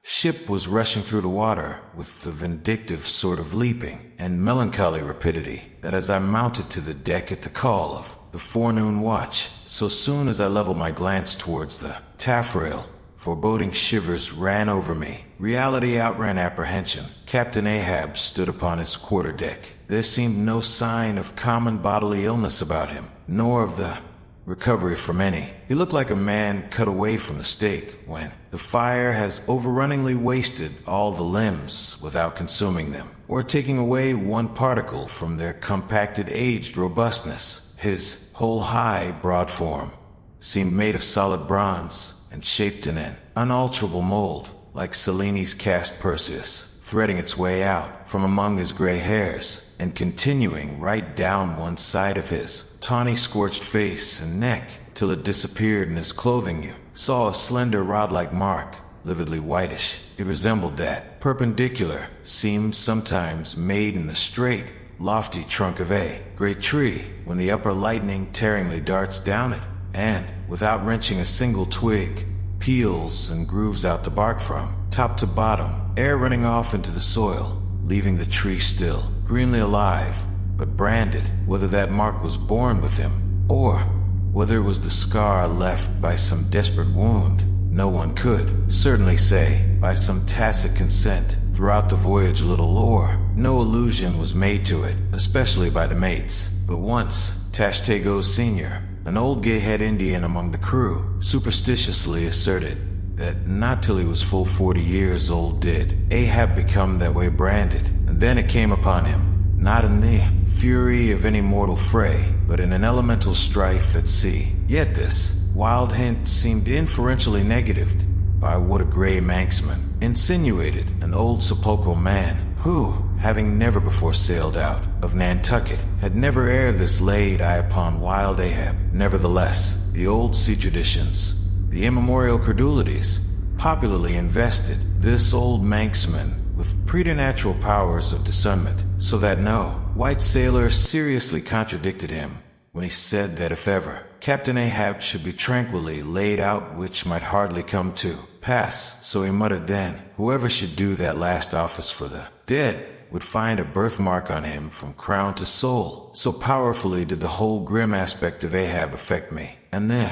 ship was rushing through the water with the vindictive sort of leaping and melancholy rapidity that as I mounted to the deck at the call of the forenoon watch, so soon as I leveled my glance towards the taffrail, foreboding shivers ran over me. Reality outran apprehension. Captain Ahab stood upon his quarterdeck. There seemed no sign of common bodily illness about him, nor of the recovery from any. He looked like a man cut away from the stake, when the fire has overrunningly wasted all the limbs without consuming them, or taking away one particle from their compacted aged robustness. His whole high, broad form seemed made of solid bronze, and shaped in an unalterable mold, like Cellini's cast Perseus, threading its way out from among his gray hairs, and continuing right down one side of his tawny scorched face and neck, till it disappeared in his clothing. You saw a slender rod-like mark, lividly whitish. It resembled that perpendicular, seemed sometimes made in the straight, lofty trunk of a great tree, when the upper lightning tearingly darts down it, and, without wrenching a single twig, peels and grooves out the bark from top to bottom, air running off into the soil, leaving the tree still, greenly alive, but branded. Whether that mark was born with him, or whether it was the scar left by some desperate wound, no one could certainly say. By some tacit consent throughout the voyage, little or No allusion was made to it, especially by the mates. But once, Tashtego Sr., an old gay-head Indian among the crew, superstitiously asserted that not till he was full 40 years old did Ahab become that way branded, and then it came upon him, not in the fury of any mortal fray, but in an elemental strife at sea. Yet this wild hint seemed inferentially negatived by what a gray Manxman insinuated, an old sepulchral man who, having never before sailed out of Nantucket, had never ere this laid eye upon wild Ahab. Nevertheless, the old sea traditions, the immemorial credulities, popularly invested this old Manxman with preternatural powers of discernment, so that no white sailor seriously contradicted him when he said that if ever Captain Ahab should be tranquilly laid out, which might hardly come to pass, so he muttered then, whoever should do that last office for the dead would find a birthmark on him from crown to sole. So powerfully did the whole grim aspect of Ahab affect me, and the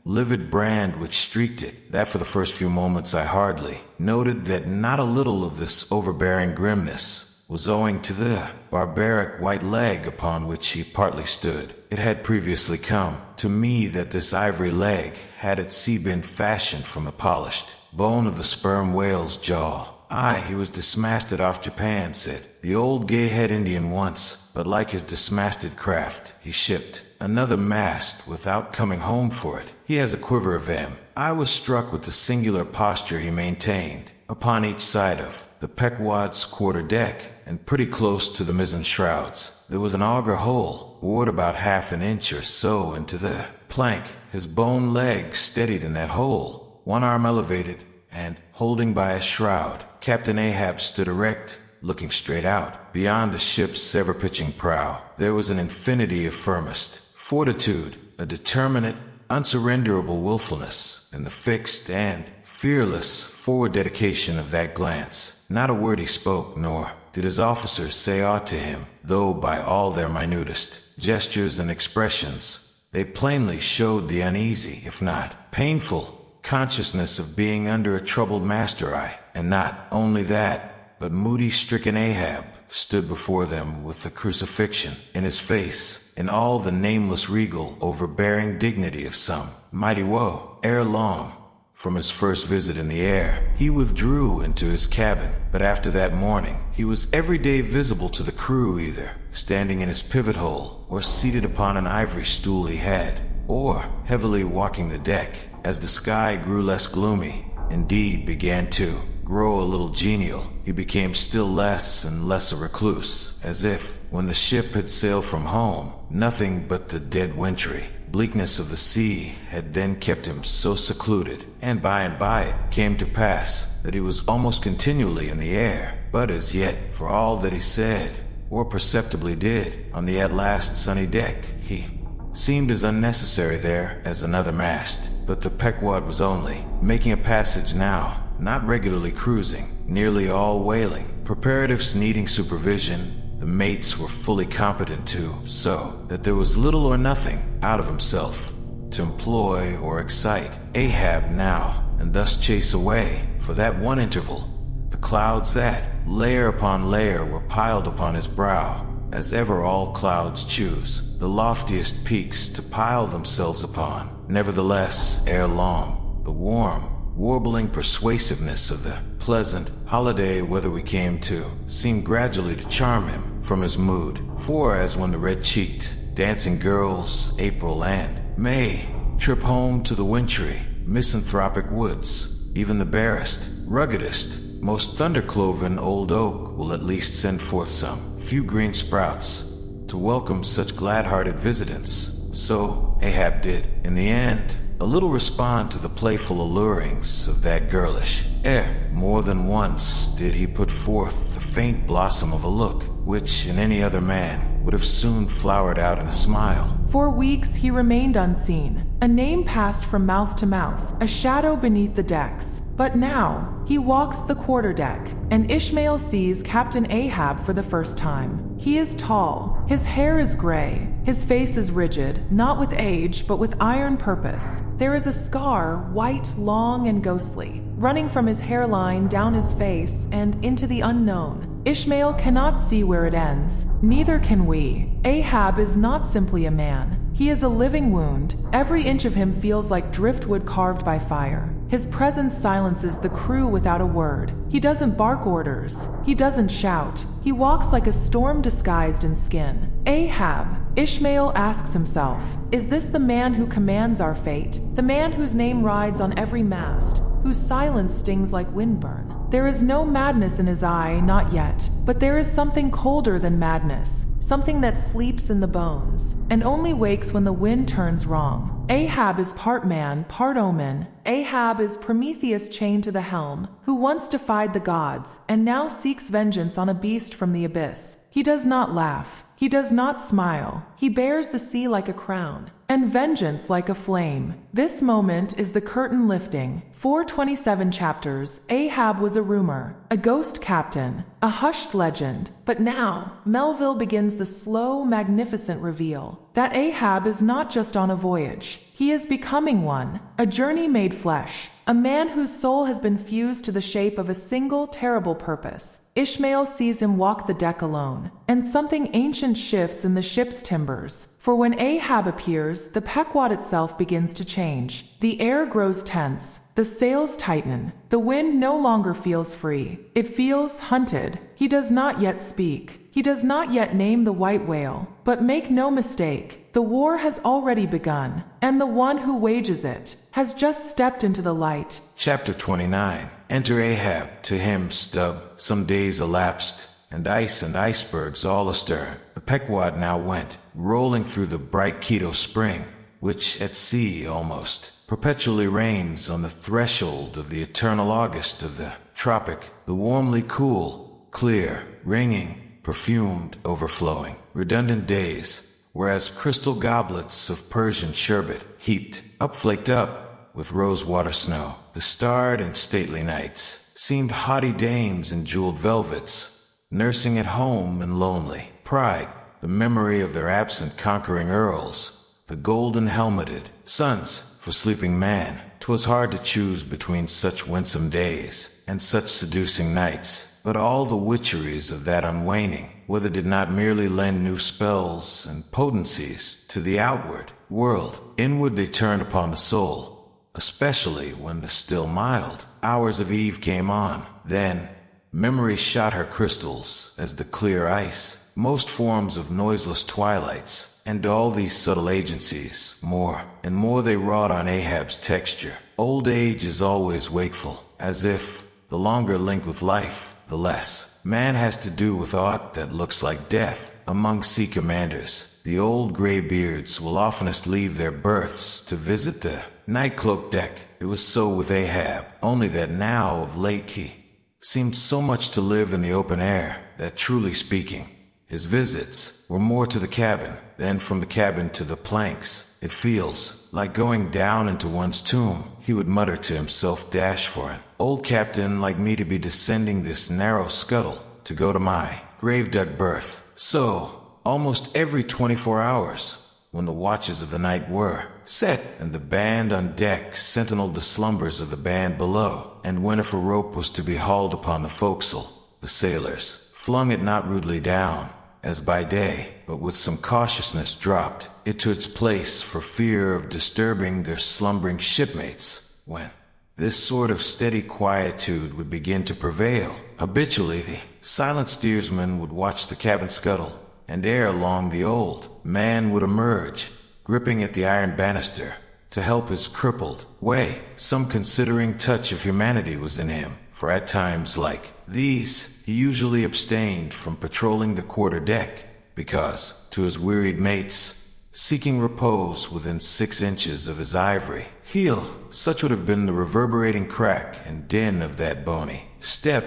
livid brand which streaked it, that for the first few moments I hardly noted that not a little of this overbearing grimness was owing to the barbaric white leg upon which he partly stood. It had previously come to me that this ivory leg had at sea been fashioned from the polished bone of the sperm whale's jaw. Aye, he was dismasted off Japan, said the old gay-head Indian once, but like his dismasted craft, he shipped another mast without coming home for it. He has a quiver of him. I was struck with the singular posture he maintained upon each side of the Pequod's quarter deck, and pretty close to the mizzen shrouds. There was an auger hole, bored about half an inch or so into the plank. His bone leg steadied in that hole, one arm elevated, and, holding by a shroud, Captain Ahab stood erect, looking straight out. Beyond the ship's ever-pitching prow, there was an infinity of firmest fortitude, a determinate, unsurrenderable willfulness, in the fixed and fearless forward dedication of that glance. Not a word he spoke, nor did his officers say aught to him, though by all their minutest gestures and expressions, they plainly showed the uneasy, if not painful, consciousness of being under a troubled master eye. And not only that, but moody, stricken Ahab stood before them with the crucifixion in his face, in all the nameless regal, overbearing dignity of some mighty woe. Ere long, from his first visit in the air, he withdrew into his cabin, but after that morning, he was every day visible to the crew, either standing in his pivot hole, or seated upon an ivory stool he had, or heavily walking the deck. As the sky grew less gloomy, indeed began to grow a little genial, he became still less and less a recluse, as if, when the ship had sailed from home, nothing but the dead wintry bleakness of the sea had then kept him so secluded, and by it came to pass that he was almost continually in the air. But as yet, for all that he said, or perceptibly did, on the at last sunny deck, he seemed as unnecessary there as another mast. But the Pequod was only making a passage now, not regularly cruising, nearly all whaling, preparatives needing supervision. The mates were fully competent to, so that there was little or nothing out of himself to employ or excite Ahab now, and thus chase away, for that one interval, the clouds that, layer upon layer, were piled upon his brow, as ever all clouds choose the loftiest peaks to pile themselves upon. Nevertheless, ere long, the warm, warbling persuasiveness of the pleasant holiday weather we came to seemed gradually to charm him from his mood. For as when the red-cheeked, dancing girls, April and May, trip home to the wintry, misanthropic woods, even the barest, ruggedest, most thunder-cloven old oak will at least send forth some few green sprouts to welcome such glad-hearted visitants. So Ahab did, in the end, a little respond to the playful allurings of that girlish air. More than once did he put forth the faint blossom of a look, which in any other man would have soon flowered out in a smile. For weeks he remained unseen. A name passed from mouth to mouth, a shadow beneath the decks. But now, he walks the quarterdeck, and Ishmael sees Captain Ahab for the first time. He is tall, his hair is gray, his face is rigid, not with age, but with iron purpose. There is a scar, white, long, and ghostly, running from his hairline down his face and into the unknown. Ishmael cannot see where it ends. Neither can we. Ahab is not simply a man. He is a living wound. Every inch of him feels like driftwood carved by fire. His presence silences the crew without a word. He doesn't bark orders. He doesn't shout. He walks like a storm disguised in skin. Ahab, Ishmael asks himself, is this the man who commands our fate? The man whose name rides on every mast, whose silence stings like windburn? There is no madness in his eye, not yet, but there is something colder than madness, something that sleeps in the bones, and only wakes when the wind turns wrong. Ahab is part man, part omen. Ahab is Prometheus chained to the helm, who once defied the gods, and now seeks vengeance on a beast from the abyss. He does not laugh. He does not smile. He bears the sea like a crown, and vengeance like a flame. This moment is the curtain lifting. For 27 chapters, Ahab was a rumor, a ghost captain, a hushed legend. But now, Melville begins the slow, magnificent reveal that Ahab is not just on a voyage. He is becoming one, a journey made flesh, a man whose soul has been fused to the shape of a single, terrible purpose. Ishmael sees him walk the deck alone, and something ancient shifts in the ship's timbers. For when Ahab appears, the Pequod itself begins to change. The air grows tense. The sails tighten. The wind no longer feels free. It feels hunted. He does not yet speak. He does not yet name the white whale. But make no mistake, the war has already begun, and the one who wages it has just stepped into the light. Chapter 29. Enter Ahab, to him Stubb. Some days elapsed, and ice and icebergs all astern. The Pequod now went, rolling through the bright Quito spring, which at sea almost perpetually reigns on the threshold of the eternal August of the tropic, the warmly cool, clear, ringing, perfumed, overflowing, redundant days, whereas crystal goblets of Persian sherbet, heaped up, flaked up with rose-water snow, the starred and stately nights, seemed haughty dames in jeweled velvets, nursing at home and lonely pride, the memory of their absent conquering earls, the golden-helmeted sons. For sleeping man, 'twas hard to choose between such winsome days and such seducing nights, but all the witcheries of that unwaning weather did not merely lend new spells and potencies to the outward world. Inward they turned upon the soul, especially when the still mild hours of eve came on. Then memory shot her crystals as the clear ice, most forms of noiseless twilights, and all these subtle agencies, more and more they wrought on Ahab's texture. Old age is always wakeful, as if the longer linked with life, the less man has to do with aught that looks like death. Among sea commanders, the old gray beards will oftenest leave their berths to visit the night-cloaked deck. It was so with Ahab, only that now of late he seemed so much to live in the open air that, truly speaking, his visits were more to the cabin than from the cabin to the planks. It feels like going down into one's tomb, he would mutter to himself, dash for an old captain like me to be descending this narrow scuttle to go to my grave-dug berth. So, almost every 24 hours, when the watches of the night were set, and the band on deck sentineled the slumbers of the band below, and when if a rope was to be hauled upon the forecastle, the sailors flung it not rudely down, as by day, but with some cautiousness dropped it to its place for fear of disturbing their slumbering shipmates. When this sort of steady quietude would begin to prevail, habitually the silent steersman would watch the cabin scuttle, and ere long the old man would emerge, gripping at the iron banister, to help his crippled way. Some considering touch of humanity was in him, for at times like these he usually abstained from patrolling the quarter-deck, because, to his wearied mates, seeking repose within 6 inches of his ivory heel, such would have been the reverberating crack and din of that bony step,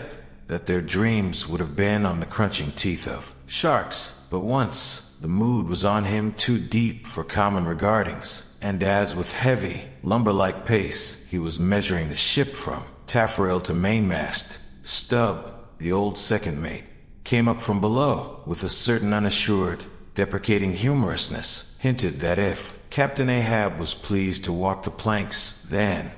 that their dreams would have been on the crunching teeth of sharks. But once the mood was on him too deep for common regardings, and as with heavy, lumber-like pace he was measuring the ship from taffrail to mainmast, Stubb, the old second mate, came up from below with a certain unassured, deprecating humorousness, hinted that if Captain Ahab was pleased to walk the planks, then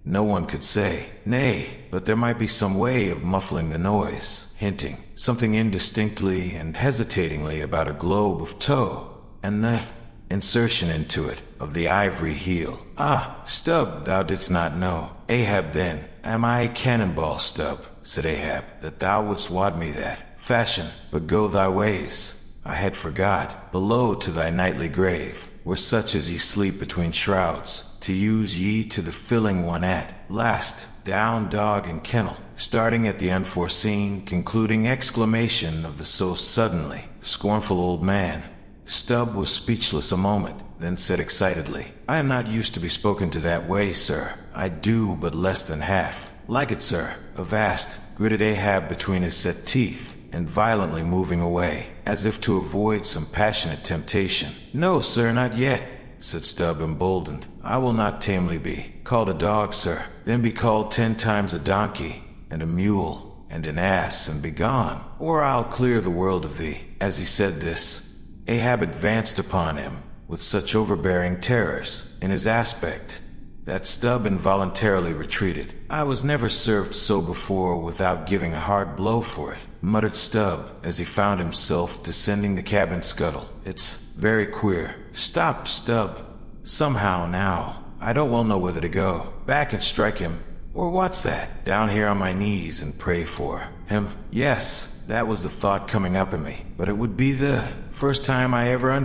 No one could say. Nay, but there might be some way of muffling the noise, hinting something indistinctly and hesitatingly about a globe of toe, and the insertion into it of the ivory heel. Ah, Stubb, thou didst not know. Ahab then. Am I a cannonball, Stubb, said Ahab, that thou wouldst wad me that fashion? But go thy ways. I had forgot. Below to thy nightly grave, where such as ye sleep between shrouds, to use ye to the filling one at last, down dog and kennel, starting at the unforeseen, concluding exclamation of the so suddenly scornful old man. Stubb was speechless a moment, then said excitedly, I am not used to be spoken to that way, sir. I do but less than half. Like it, sir. Avast, gritted Ahab between his set teeth, and violently moving away, as if to avoid some passionate temptation. No, sir, not yet, said Stubb, emboldened. I will not tamely be called a dog, sir, then be called 10 times a donkey, and a mule, and an ass, and be gone, or I'll clear the world of thee. As he said this, Ahab advanced upon him with such overbearing terrors in his aspect that Stubb involuntarily retreated. I was never served so before without giving a hard blow for it, muttered Stubb as he found himself descending the cabin scuttle. It's very queer. Stop, Stubb. Somehow now, I don't well know whether to go back and strike him, or what's that? Down here on my knees and pray for him. Yes, that was the thought coming up in me, but it would be the first time I ever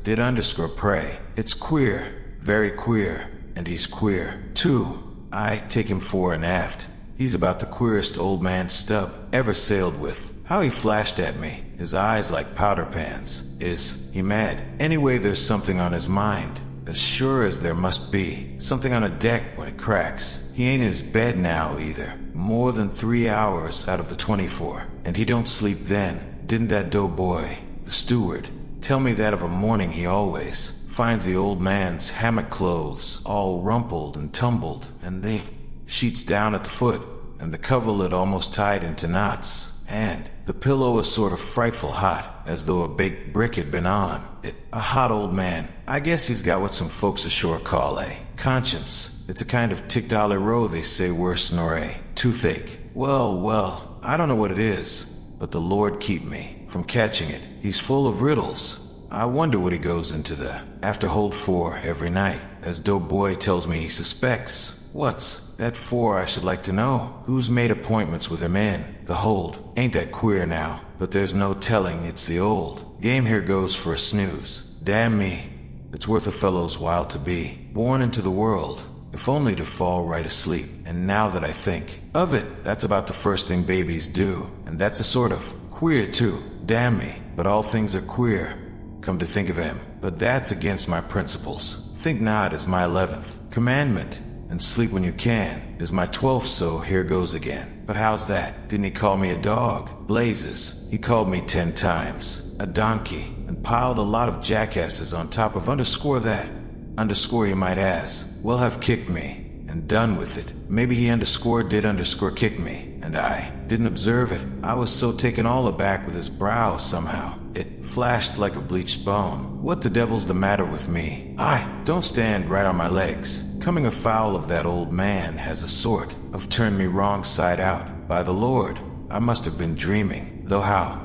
did pray. It's queer, very queer, and he's queer, too. I take him fore and aft. He's about the queerest old man Stubb ever sailed with. How he flashed at me, his eyes like powder pans. Is he mad? Anyway, there's something on his mind, as sure as there must be. Something on a deck when it cracks. He ain't in his bed now, either. More than 3 hours out of the 24. And he don't sleep then. Didn't that doughboy, the steward, tell me that of a morning he always finds the old man's hammock clothes all rumpled and tumbled, and the sheets down at the foot, and the coverlet almost tied into knots, and the pillow a sort of frightful hot, as though a big brick had been on it. A hot old man. I guess he's got what some folks ashore call a conscience. It's a kind of tic-dollar-row, they say, worse nor a toothache. Well, I don't know what it is, but the Lord keep me from catching it. He's full of riddles. I wonder what he goes into the after hold for every night, as doughboy tells me he suspects. What's that for, I should like to know? Who's made appointments with him in the hold? Ain't that queer now? But there's no telling it's the old game. Here goes for a snooze. Damn me, it's worth a fellow's while to be born into the world, if only to fall right asleep. And now that I think of it, that's about the first thing babies do, and that's a sort of queer too. Damn me, but all things are queer, come to think of him. But that's against my principles. Think not is my 11th commandment, and sleep when you can is my 12th, so here goes again. But how's that? Didn't he call me a dog? Blazes, he called me 10 times a donkey, and piled a lot of jackasses on top of underscore that. Underscore, you might ask. Well, have kicked me and done with it. Maybe he did underscore kick me, and I didn't observe it. I was so taken all aback with his brow somehow. It flashed like a bleached bone. What the devil's the matter with me? I don't stand right on my legs. Coming afoul of that old man has a sort of turned me wrong side out. By the Lord, I must have been dreaming. Though how?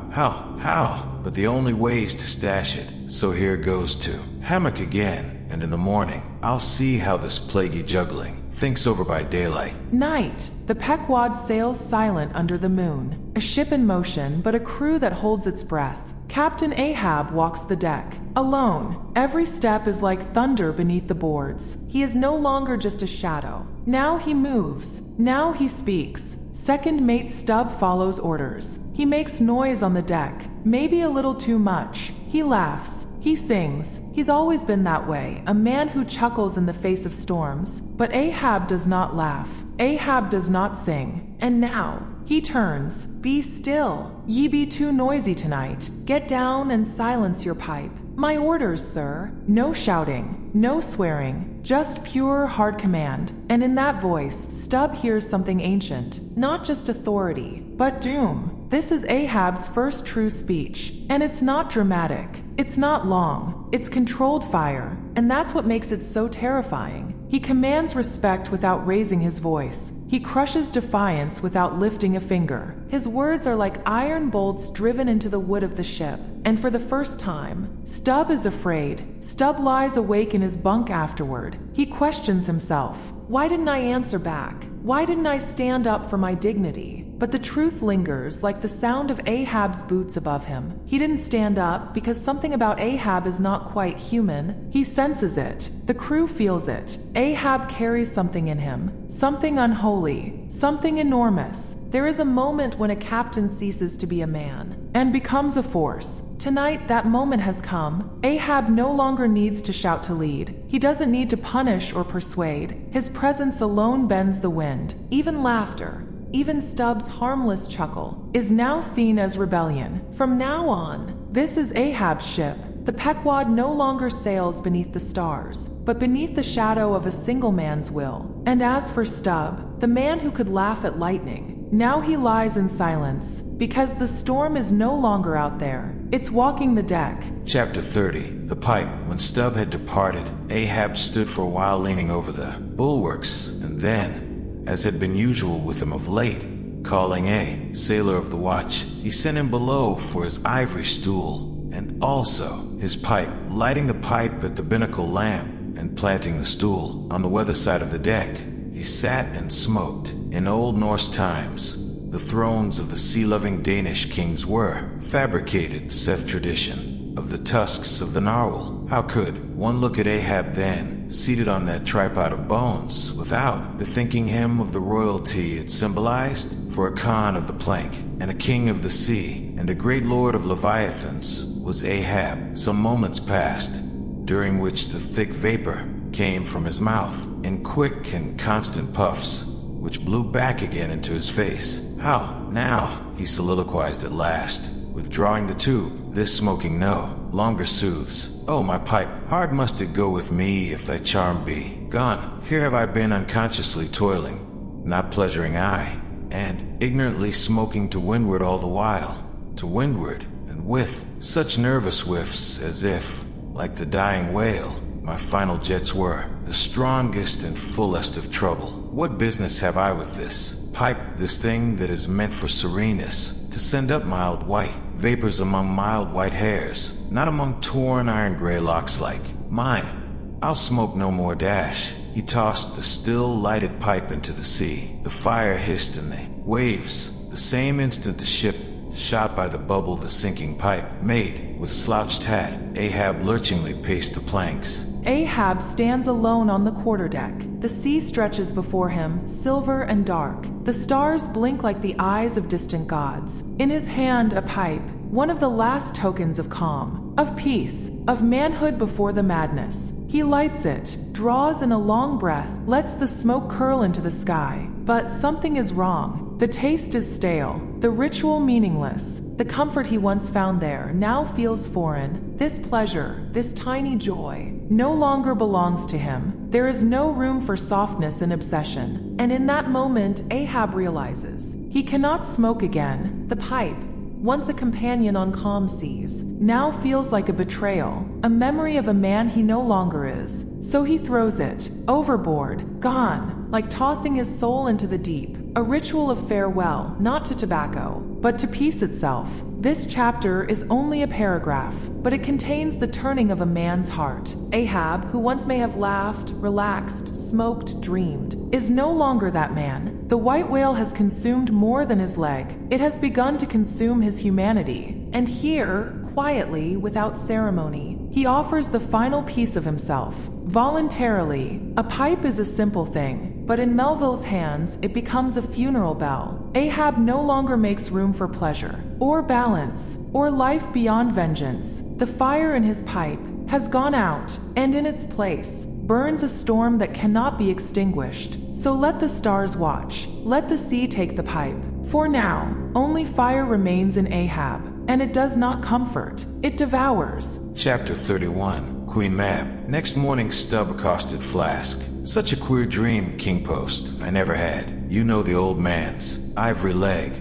But the only way's to stash it. So here goes to hammock again, and in the morning I'll see how this plaguey juggling thinks over by daylight. Night. The Pequod sails silent under the moon. A ship in motion, but a crew that holds its breath. Captain Ahab walks the deck, alone. Every step is like thunder beneath the boards. He is no longer just a shadow. Now he moves. Now he speaks. Second mate Stubb follows orders. He makes noise on the deck, maybe a little too much. He laughs. He sings. He's always been that way, a man who chuckles in the face of storms. But Ahab does not laugh. Ahab does not sing. And now he turns. Be still. Ye be too noisy tonight. Get down and silence your pipe. My orders, sir. No shouting, no swearing, just pure hard command. And in that voice, Stubb hears something ancient, not just authority, but doom. This is Ahab's first true speech, and it's not dramatic. It's not long. It's controlled fire, and that's what makes it so terrifying. He commands respect without raising his voice. He crushes defiance without lifting a finger. His words are like iron bolts driven into the wood of the ship. And for the first time, Stubb is afraid. Stubb lies awake in his bunk afterward. He questions himself. Why didn't I answer back? Why didn't I stand up for my dignity? But the truth lingers like the sound of Ahab's boots above him. He didn't stand up because something about Ahab is not quite human. He senses it. The crew feels it. Ahab carries something in him. Something unholy. Something enormous. There is a moment when a captain ceases to be a man and becomes a force. Tonight, that moment has come. Ahab no longer needs to shout to lead. He doesn't need to punish or persuade. His presence alone bends the wind. Even laughter, even Stubb's harmless chuckle, is now seen as rebellion. From now on, this is Ahab's ship. The Pequod no longer sails beneath the stars, but beneath the shadow of a single man's will. And as for Stubb, the man who could laugh at lightning, now he lies in silence, because the storm is no longer out there. It's walking the deck. Chapter 30. The Pipe. When Stubb had departed, Ahab stood for a while leaning over the bulwarks, and then, as had been usual with him of late, calling a sailor of the watch, he sent him below for his ivory stool, and also his pipe, lighting the pipe at the binnacle lamp, and planting the stool on the weather side of the deck. He sat and smoked. In old Norse times, the thrones of the sea-loving Danish kings were fabricated, saith tradition, of the tusks of the narwhal. How could one look at Ahab then, seated on that tripod of bones, without bethinking him of the royalty it symbolized? For a Khan of the plank, and a king of the sea, and a great lord of Leviathans was Ahab. Some moments passed, during which the thick vapor came from his mouth in quick and constant puffs, which blew back again into his face. How now, he soliloquized at last, withdrawing the tube. This smoking no longer soothes. Oh, my pipe, hard must it go with me if thy charm be gone. Here have I been unconsciously toiling, not pleasuring I, and ignorantly smoking to windward all the while, to windward, and with such nervous whiffs as if, like the dying whale, my final jets were the strongest and fullest of trouble. What business have I with this pipe, this thing that is meant for sereneness, to send up mild white vapors among mild white hairs, not among torn iron gray locks like mine? I'll smoke no more dash. He tossed the still lighted pipe into the sea. The fire hissed in the waves. The same instant the ship, shot by the bubble the sinking pipe made, with slouched hat, Ahab lurchingly paced the planks. Ahab stands alone on the quarterdeck. The sea stretches before him, silver and dark. The stars blink like the eyes of distant gods. In his hand a pipe, one of the last tokens of calm, of peace, of manhood before the madness. He lights it, draws in a long breath, lets the smoke curl into the sky. But something is wrong. The taste is stale, the ritual meaningless. The comfort he once found there now feels foreign. This pleasure, this tiny joy, no longer belongs to him. There is no room for softness and obsession. And in that moment, Ahab realizes he cannot smoke again. The pipe, once a companion on calm seas, now feels like a betrayal, a memory of a man he no longer is. So he throws it overboard, gone, like tossing his soul into the deep. A ritual of farewell, not to tobacco, but to peace itself. This chapter is only a paragraph, but it contains the turning of a man's heart. Ahab, who once may have laughed, relaxed, smoked, dreamed, is no longer that man. The white whale has consumed more than his leg. It has begun to consume his humanity. And here, quietly, without ceremony, he offers the final piece of himself. Voluntarily. A pipe is a simple thing, but in Melville's hands, it becomes a funeral bell. Ahab no longer makes room for pleasure, or balance, or life beyond vengeance. The fire in his pipe has gone out, and in its place burns a storm that cannot be extinguished. So let the stars watch. Let the sea take the pipe. For now, only fire remains in Ahab, and it does not comfort. It devours. Chapter 31. Queen Mab. Next morning, Stubb accosted Flask. Such a queer dream, King Post, I never had. You know the old man's ivory leg.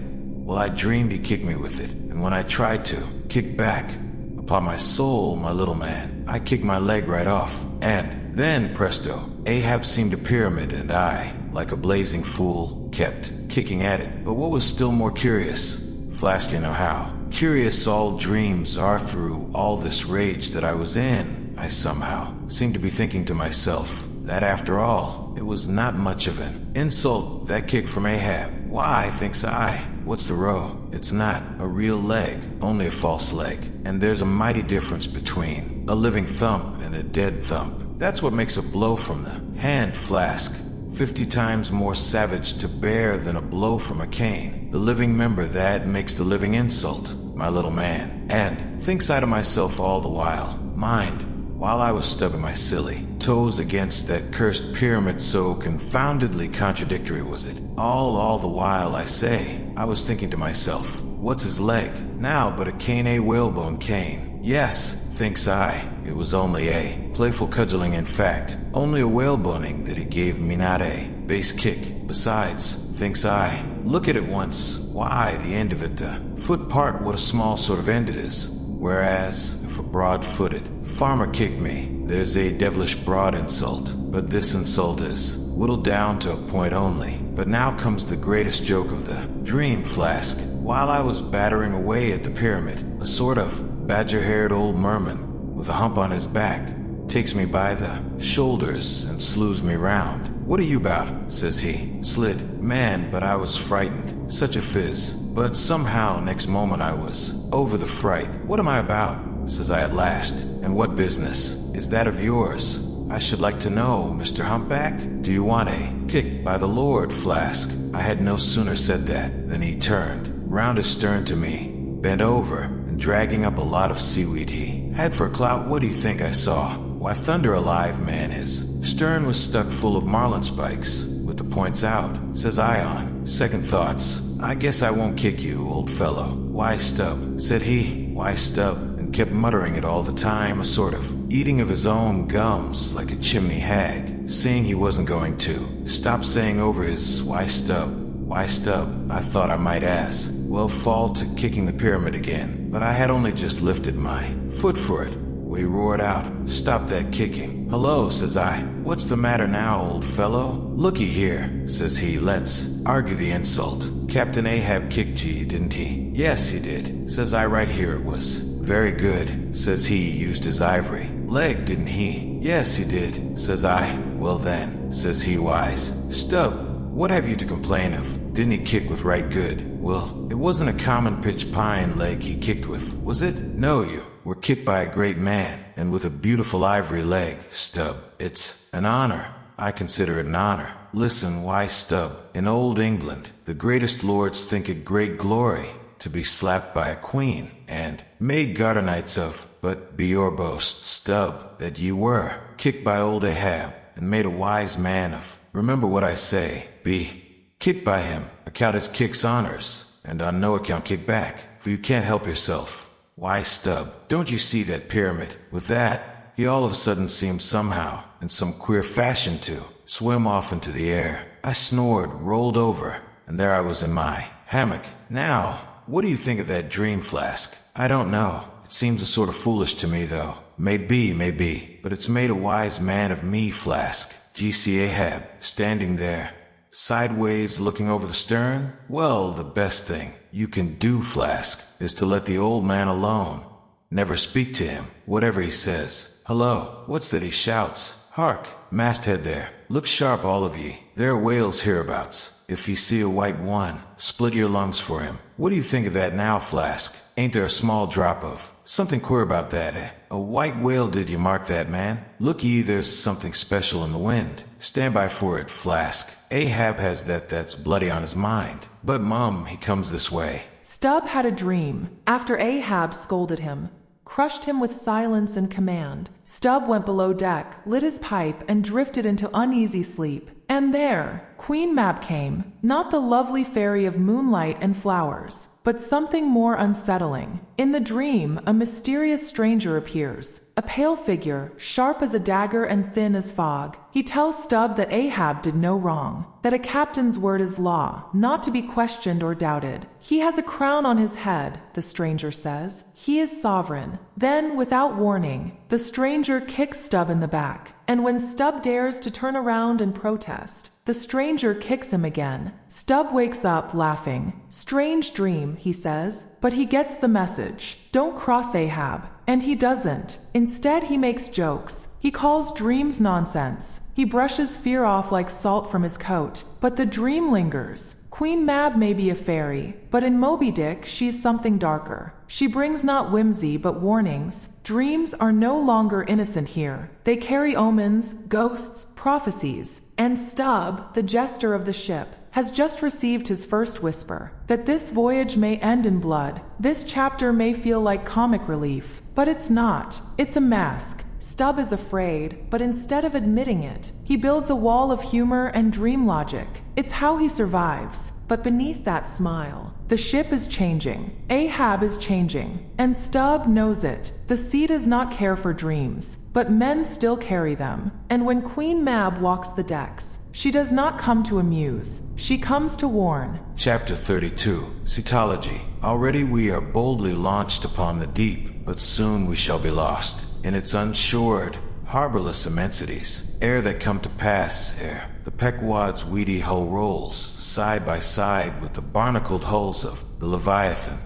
Well, I dreamed he kicked me with it, and when I tried to kick back, upon my soul, my little man, I kicked my leg right off, and then, presto, Ahab seemed a pyramid, and I, like a blazing fool, kept kicking at it. But what was still more curious, Flask, you know how curious all dreams are through all this rage that I was in, I somehow seemed to be thinking to myself that after all, it was not much of an insult, that kick from Ahab. Why, thinks I, what's the row? It's not a real leg, only a false leg. And there's a mighty difference between a living thump and a dead thump. That's what makes a blow from the hand, Flask 50 times more savage to bear than a blow from a cane. The living member that makes the living insult, my little man. And thinks I to myself all the while, mind, while I was stubbing my silly toes against that cursed pyramid, so confoundedly contradictory was it. All the while, I say, I was thinking to myself, what's his leg? Now but a cane, a whalebone cane. Yes, thinks I, it was only a playful cudgeling, in fact, only a whaleboning that he gave me, not a base kick. Besides, thinks I, look at it once, why, the end of it, the foot part, what a small sort of end it is. Whereas, if a broad-footed farmer kicked me, there's a devilish broad insult, but this insult is whittled down to a point only. But now comes the greatest joke of the dream, Flask. While I was battering away at the pyramid, a sort of badger-haired old merman with a hump on his back takes me by the shoulders and slews me round. What are you about? Says he. Slid. Man, but I was frightened. Such a fizz. But somehow next moment I was over the fright. What am I about? Says I at last. And what business is that of yours? I should like to know, Mr. Humpback. Do you want a kick? By the Lord, Flask. I had no sooner said that than he turned round astern to me, bent over, and dragging up a lot of seaweed he had for clout. What do you think I saw? Why, thunder alive, man, his stern was stuck full of marlin spikes, with the points out. Says I, on second thoughts, I guess I won't kick you, old fellow. Why, Stubb, said he. Why, Stubb, and kept muttering it all the time, a sort of eating of his own gums, like a chimney hag, seeing he wasn't going to stop saying over his why, Stubb. Why, Stubb, I thought I might ask, well, fall to kicking the pyramid again, but I had only just lifted my foot for it. We roared out, stop that kicking. Hello, says I, what's the matter now, old fellow? Looky here, says he, let's argue the insult. Captain Ahab kicked ye, didn't he? Yes, he did, says I, right here it was. Very good, says he, used his ivory leg, didn't he? Yes, he did, says I. Well then, says he, wise. Stubb, what have you to complain of? Didn't he kick with right good? Well, it wasn't a common pitch pine leg he kicked with, was it? No, you were kicked by a great man, and with a beautiful ivory leg, Stubb. It's an honor. I consider it an honor. Listen, why, Stubb, in old England, the greatest lords think it great glory to be slapped by a queen, and made garter knights of. But be your boast, Stubb, that ye were kicked by old Ahab, and made a wise man of. Remember what I say, be kicked by him, account his kicks honors, and on no account kick back, for you can't help yourself. Why, Stubb, don't you see that pyramid? With that, he all of a sudden seemed somehow, in some queer fashion to swim off into the air. I snored, rolled over, and there I was in my hammock. Now, what do you think of that dream, Flask? I don't know. It seems a sort of foolish to me, though. Maybe, but it's made a wise man of me, Flask. G.C. Ahab, standing there, sideways looking over the stern? Well, the best thing you can do, Flask, is to let the old man alone. Never speak to him, whatever he says. Hello, what's that he shouts? Hark, Mast-Head there. Look sharp, all of ye. There are whales hereabouts. If ye see a white one, split your lungs for him. What do you think of that now, Flask? Ain't there a small drop of something queer about that, eh? A white whale, did you mark that, man? Look ye, there's something special in the wind. Stand by for it, Flask. Ahab has that's bloody on his mind. But, Mum, he comes this way. Stubb had a dream. After Ahab scolded him, crushed him with silence and command, Stubb went below deck, lit his pipe, and drifted into uneasy sleep. And there, Queen Mab came, not the lovely fairy of moonlight and flowers, but something more unsettling. In the dream, a mysterious stranger appears, a pale figure, sharp as a dagger and thin as fog. He tells Stubb that Ahab did no wrong, that a captain's word is law, not to be questioned or doubted. He has a crown on his head, the stranger says. He is sovereign. Then, without warning, the stranger kicks Stubb in the back, and when Stubb dares to turn around and protest, the stranger kicks him again. Stubb wakes up laughing. Strange dream, he says, but he gets the message. Don't cross Ahab. And he doesn't. Instead, he makes jokes. He calls dreams nonsense. He brushes fear off like salt from his coat. But the dream lingers. Queen Mab may be a fairy, but in Moby-Dick she's something darker. She brings not whimsy but warnings. Dreams are no longer innocent here. They carry omens, ghosts, prophecies. And Stubb, the jester of the ship, has just received his first whisper, that this voyage may end in blood. This chapter may feel like comic relief, but it's not. It's a mask. Stubb is afraid, but instead of admitting it, he builds a wall of humor and dream logic. It's how he survives. But beneath that smile, the ship is changing. Ahab is changing. And Stubb knows it. The sea does not care for dreams, but men still carry them. And when Queen Mab walks the decks, she does not come to amuse. She comes to warn. Chapter 32. Cetology. Already we are boldly launched upon the deep, but soon we shall be lost in its unshored, harborless immensities. Ere they come to pass, ere the Pequod's weedy hull rolls side by side with the barnacled hulls of the Leviathan.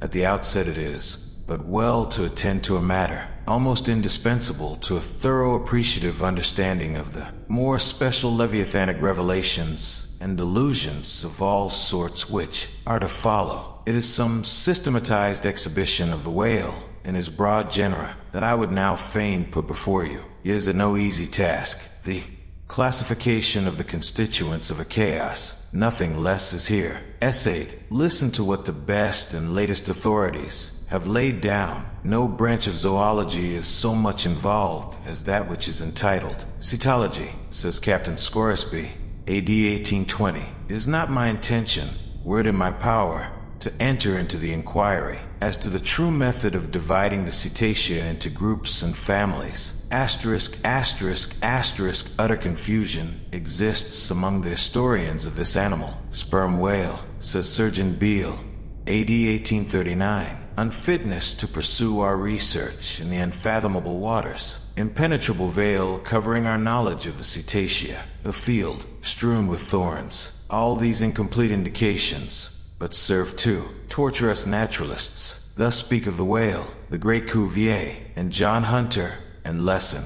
At the outset it is but well to attend to a matter almost indispensable to a thorough appreciative understanding of the more special leviathanic revelations and delusions of all sorts which are to follow. It is some systematized exhibition of the whale in his broad genera that I would now fain put before you. It is a no easy task. The classification of the constituents of a chaos, nothing less is here essayed. Listen to what the best and latest authorities have laid down. No branch of zoology is so much involved as that which is entitled Cetology, says Captain Scoresby, AD 1820. It is not my intention, were it in my power, to enter into the inquiry as to the true method of dividing the cetacea into groups and families. Utter confusion exists among the historians of this animal. Sperm whale, says Surgeon Beale, AD 1839. Unfitness to pursue our research in the unfathomable waters. Impenetrable veil covering our knowledge of the cetacea. A field strewn with thorns. All these incomplete indications but serve to torture us naturalists. Thus speak of the whale, the great Cuvier, and John Hunter, and Lesson,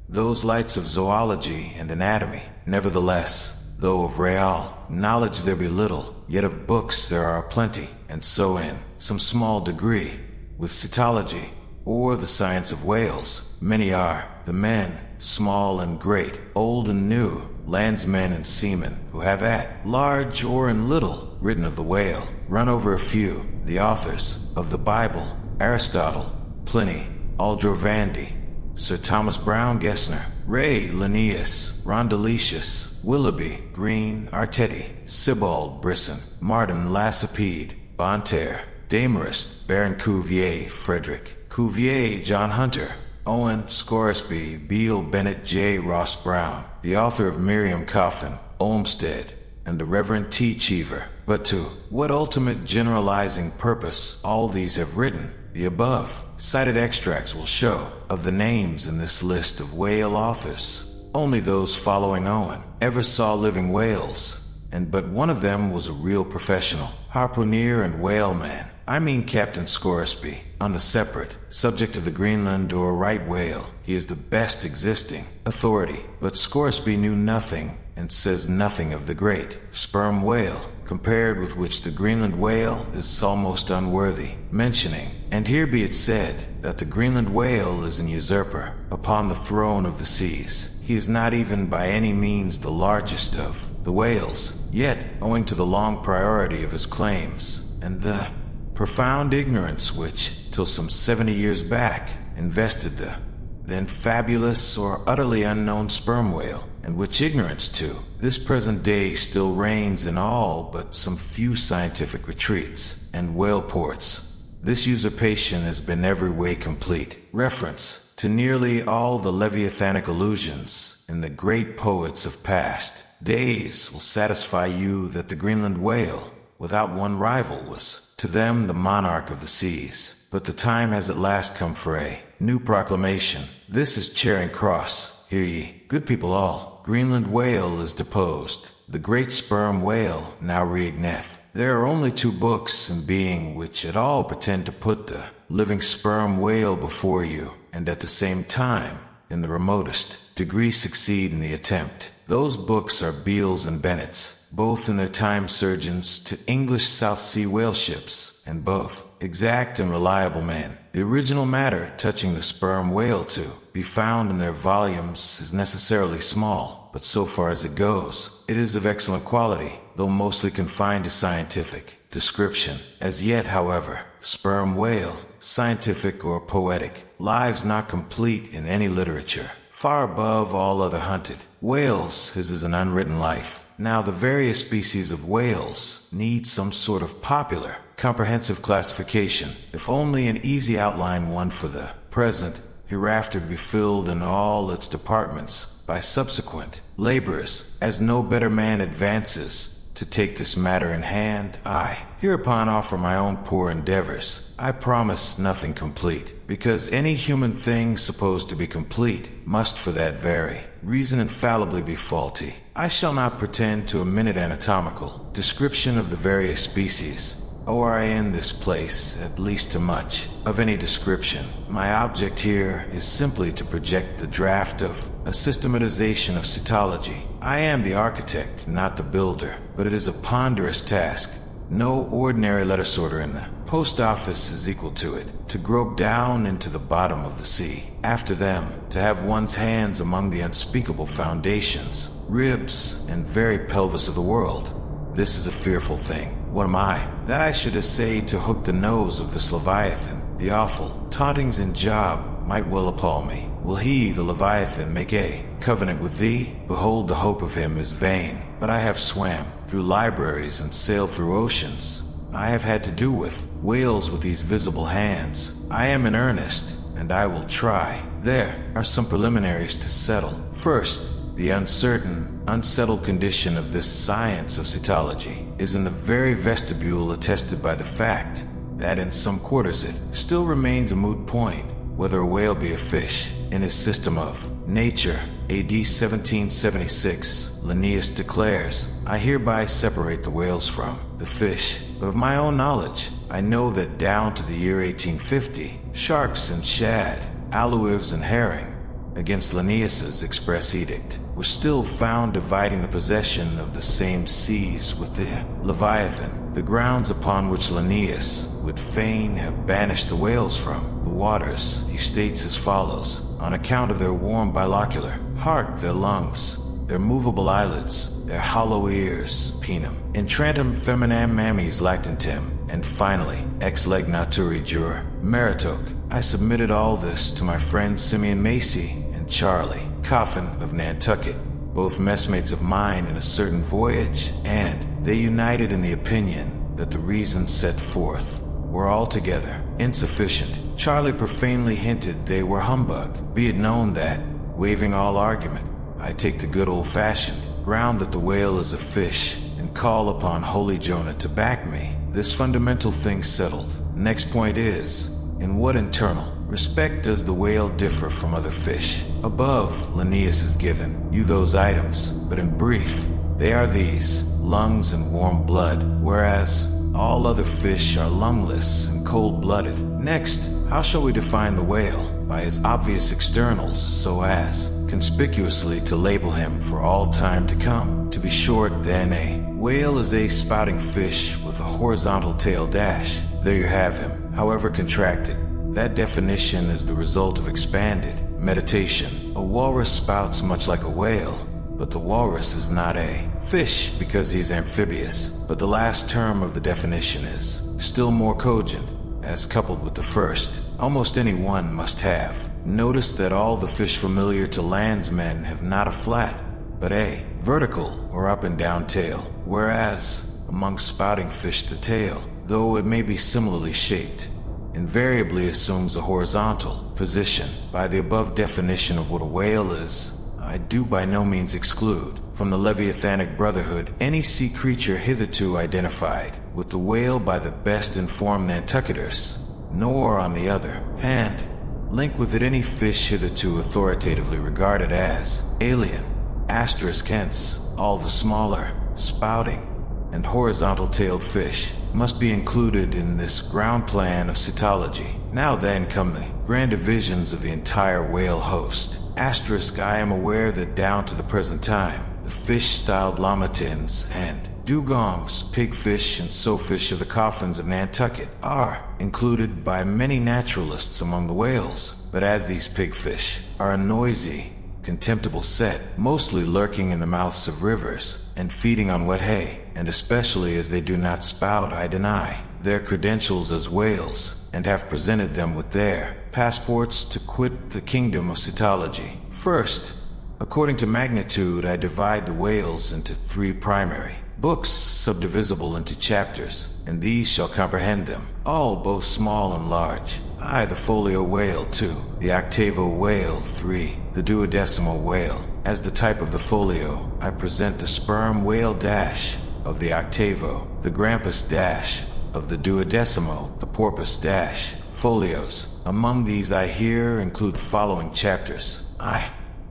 those lights of zoology and anatomy. Nevertheless, though of real knowledge there be little, yet of books there are plenty, and so in some small degree, with cetology, or the science of whales, many are the men, small and great, old and new, landsmen and seamen, who have at large or in little written of the whale. Run over a few: the authors of the Bible, Aristotle, Pliny, Aldrovandi, Sir Thomas Browne Gesner, Ray Linnaeus, Rondeletius, Willoughby, Green, Arteti, Sibbald, Brisson, Martin Lassapede, Bonterre, Damarest, Baron Cuvier, Frederick Cuvier, John Hunter, Owen, Scoresby, Beale, Bennett, J. Ross Brown, the author of Miriam Coffin, Olmsted, and the Reverend T. Cheever. But to what ultimate generalizing purpose all these have written, the above cited extracts will show. Of the names in this list of whale authors, only those following Owen ever saw living whales, and but one of them was a real professional harpooner and whaleman. I mean Captain Scoresby. On the separate subject of the Greenland or right whale, he is the best existing authority, but Scoresby knew nothing and says nothing of the great sperm whale, compared with which the Greenland whale is almost unworthy mentioning. And here be it said that the Greenland whale is an usurper upon the throne of the seas. He is not even by any means the largest of the whales, yet, owing to the long priority of his claims, and the profound ignorance which, till some 70 years back, invested the then fabulous or utterly unknown sperm whale, and which ignorance, to this present day, still reigns in all but some few scientific retreats and whale ports, this usurpation has been every way complete. Reference to nearly all the Leviathanic allusions in the great poets of past days will satisfy you that the Greenland whale, without one rival, was, to them, the monarch of the seas. But the time has at last come for a new proclamation. This is Charing Cross. Hear ye, good people all. Greenland whale is deposed. The great sperm whale now reigneth. There are only two books in being which at all pretend to put the living sperm whale before you, and at the same time, in the remotest degree, succeed in the attempt. Those books are Beale's and Bennett's, both in their time surgeons to English South Sea whale ships, and both exact and reliable men. The original matter touching the sperm whale to be found in their volumes is necessarily small, but so far as it goes, it is of excellent quality, though mostly confined to scientific description. As yet, however, sperm whale, scientific or poetic, lives not complete in any literature. Far above all other hunted whales, his is an unwritten life. Now the various species of whales need some sort of popular, comprehensive classification, if only an easy outline one for the present, hereafter be filled in all its departments by subsequent laborers, as no better man advances to take this matter in hand. I hereupon offer my own poor endeavors. I promise nothing complete, because any human thing supposed to be complete must for that very reason infallibly be faulty. I shall not pretend to a minute anatomical description of the various species, or I in this place at least to much of any description. My object here is simply to project the draft of a systematization of cetology. I am the architect, not the builder, but it is a ponderous task. No ordinary letter sorter in the post office is equal to it. To grope down into the bottom of the sea, after them, to have one's hands among the unspeakable foundations, ribs, and very pelvis of the world. This is a fearful thing. What am I, that I should essay to hook the nose of this Leviathan? The awful tauntings and job might well appall me. Will he, the Leviathan, make a covenant with thee? Behold, the hope of him is vain. But I have swam through libraries and sailed through oceans. I have had to do with whales with these visible hands. I am in earnest, and I will try. There are some preliminaries to settle. First, the uncertain, unsettled condition of this science of cetology is in the very vestibule attested by the fact that in some quarters it still remains a moot point whether a whale be a fish. In his system of nature, AD 1776, Linnaeus declares, I hereby separate the whales from the fish. But of my own knowledge, I know that down to the year 1850, sharks and shad, aloes and herring, against Linnaeus's express edict, were still found dividing the possession of the same seas with the Leviathan, the grounds upon which Linnaeus would fain have banished the whales from the waters. He states as follows, on account of their warm bilocular, hark, their lungs, their movable eyelids, their hollow ears, penum, intrantum feminam mammies lactantem, and finally, ex leg naturi jur, meritoque. I submitted all this to my friends Simeon Macy and Charlie Coffin of Nantucket, both messmates of mine in a certain voyage, and they united in the opinion that the reasons set forth were altogether insufficient. Charlie profanely hinted they were humbug. Be it known that, waiving all argument, I take the good old-fashioned ground that the whale is a fish, and call upon Holy Jonah to back me. This fundamental thing settled. Next point is, in what internal respect does the whale differ from other fish? Above, Linnaeus has given you those items, but in brief, they are these: lungs and warm blood, whereas all other fish are lungless and cold-blooded. Next, how shall we define the whale? By his obvious externals, so as conspicuously to label him for all time to come. To be short, then, a whale is a spouting fish with a horizontal tail dash. There you have him, however contracted. That definition is the result of expanded meditation. A walrus spouts much like a whale, but the walrus is not a fish because he's amphibious. But the last term of the definition is still more cogent, as coupled with the first. Almost any one must have. Notice that all the fish familiar to landsmen have not a flat, but a vertical or up and down tail, whereas among spouting fish the tail, though it may be similarly shaped, invariably assumes a horizontal position. By the above definition of what a whale is, I do by no means exclude from the Leviathanic Brotherhood any sea creature hitherto identified with the whale by the best informed Nantucketers, nor, on the other hand, link with it any fish hitherto authoritatively regarded as alien. Hence, all the smaller, spouting, and horizontal-tailed fish must be included in this ground plan of Cetology. Now then come the grand divisions of the entire whale host. I am aware that down to the present time, the fish-styled lamatins and dugongs, pigfish, and sowfish of the coffins of Nantucket are included by many naturalists among the whales. But as these pigfish are a noisy, contemptible set, mostly lurking in the mouths of rivers and feeding on wet hay, and especially as they do not spout, I deny their credentials as whales, and have presented them with their passports to quit the kingdom of Cetology. First, according to magnitude, I divide the whales into 3 primary books, subdivisible into chapters, and these shall comprehend them, all both small and large. I, the folio whale, 2, the octavo whale, 3, the duodecimal whale. As the type of the folio, I present the sperm whale dash of the octavo, the grampus dash of the duodecimo, the porpoise dash folios. Among these I here include the following chapters.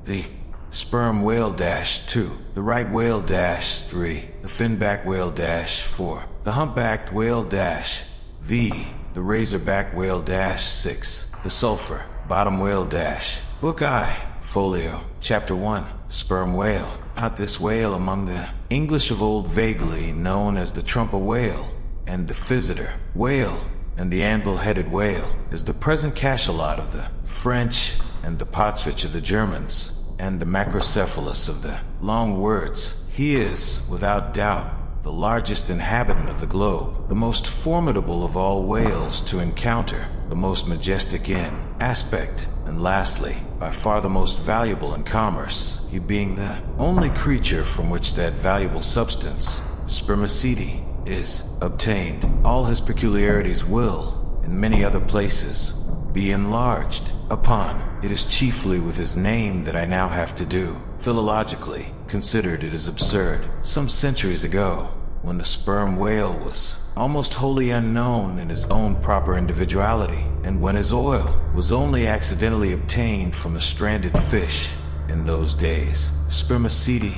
The sperm whale dash 2, the right whale dash 3, the finback whale dash 4, the humpbacked whale dash V, the razorback whale dash 6, the sulfur bottom whale dash. Book I, folio, chapter 1, sperm whale. Out this whale among the English of old vaguely known as the trumpa whale, and the physeter whale, and the anvil-headed whale, is the present cachalot of the French, and the potsfich of the Germans, and the macrocephalus of the long words. He is, without doubt, the largest inhabitant of the globe, the most formidable of all whales to encounter, the most majestic in aspect, and lastly, by far the most valuable in commerce, he being the only creature from which that valuable substance, spermaceti, is obtained. All his peculiarities will, in many other places, be enlarged upon. It is chiefly with his name that I now have to do. Philologically considered, it is absurd. Some centuries ago, when the sperm whale was almost wholly unknown in his own proper individuality, and when his oil was only accidentally obtained from a stranded fish in those days, spermaceti,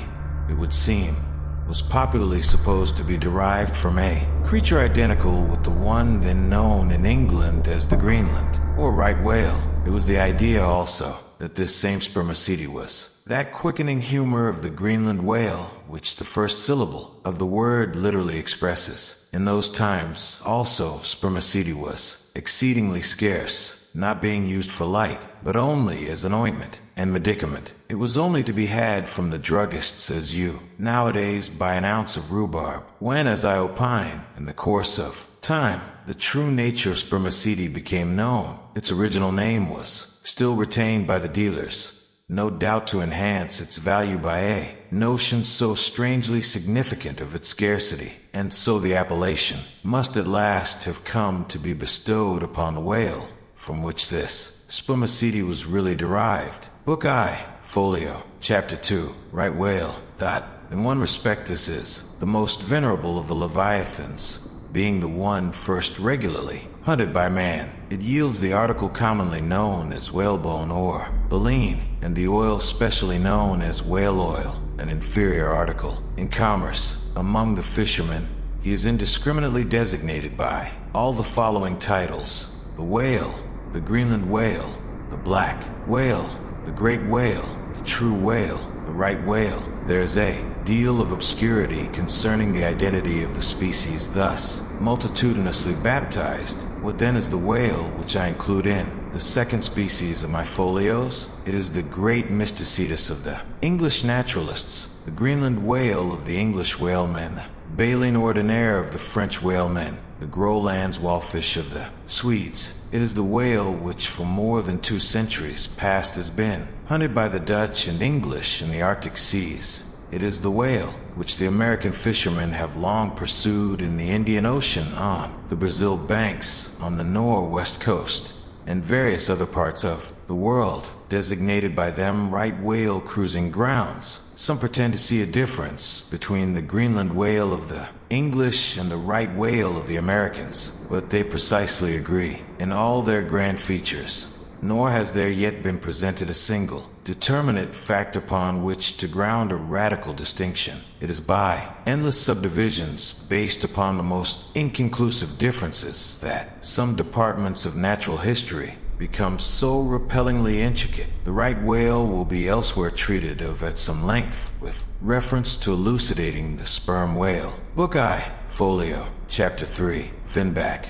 it would seem, was popularly supposed to be derived from a creature identical with the one then known in England as the Greenland, or right whale. It was the idea also that this same spermaceti was that quickening humor of the Greenland whale which the first syllable of the word literally expresses. In those times also spermaceti was exceedingly scarce, not being used for light, but only as an ointment and medicament. It was only to be had from the druggists as you nowadays buy an ounce of rhubarb. When, as I opine, in the course of time, the true nature of spermaceti became known, its original name was still retained by the dealers, no doubt to enhance its value by a notion so strangely significant of its scarcity, and so the appellation must at last have come to be bestowed upon the whale, from which this spermaceti was really derived. Book I, folio, chapter 2, right whale. In one respect this is the most venerable of the leviathans, being the one first regularly hunted by man. It yields the article commonly known as whalebone or baleen, and the oil specially known as whale oil, an inferior article. In commerce, among the fishermen, he is indiscriminately designated by all the following titles: the whale, the Greenland whale, the black whale, the great whale, the true whale, the right whale. There is a deal of obscurity concerning the identity of the species thus multitudinously baptized. What then is the whale which I include in the second species of my folios? It is the great mysticetus of the English naturalists, the Greenland whale of the English whalemen, the baleen ordinaire of the French whalemen, the Groenland's wallfish of the Swedes. It is the whale which for more than 2 centuries past has been hunted by the Dutch and English in the Arctic seas. It is the whale which the American fishermen have long pursued in the Indian Ocean, on the Brazil banks, on the northwest coast, and various other parts of the world, designated by them right whale cruising grounds. Some pretend to see a difference between the Greenland whale of the English and the right whale of the Americans, but they precisely agree in all their grand features. Nor has there yet been presented a single, determinate fact upon which to ground a radical distinction. It is by endless subdivisions based upon the most inconclusive differences that some departments of natural history become so repellingly intricate. The right whale will be elsewhere treated of at some length, with reference to elucidating the sperm whale. Book I, Folio, Chapter 3, Finback.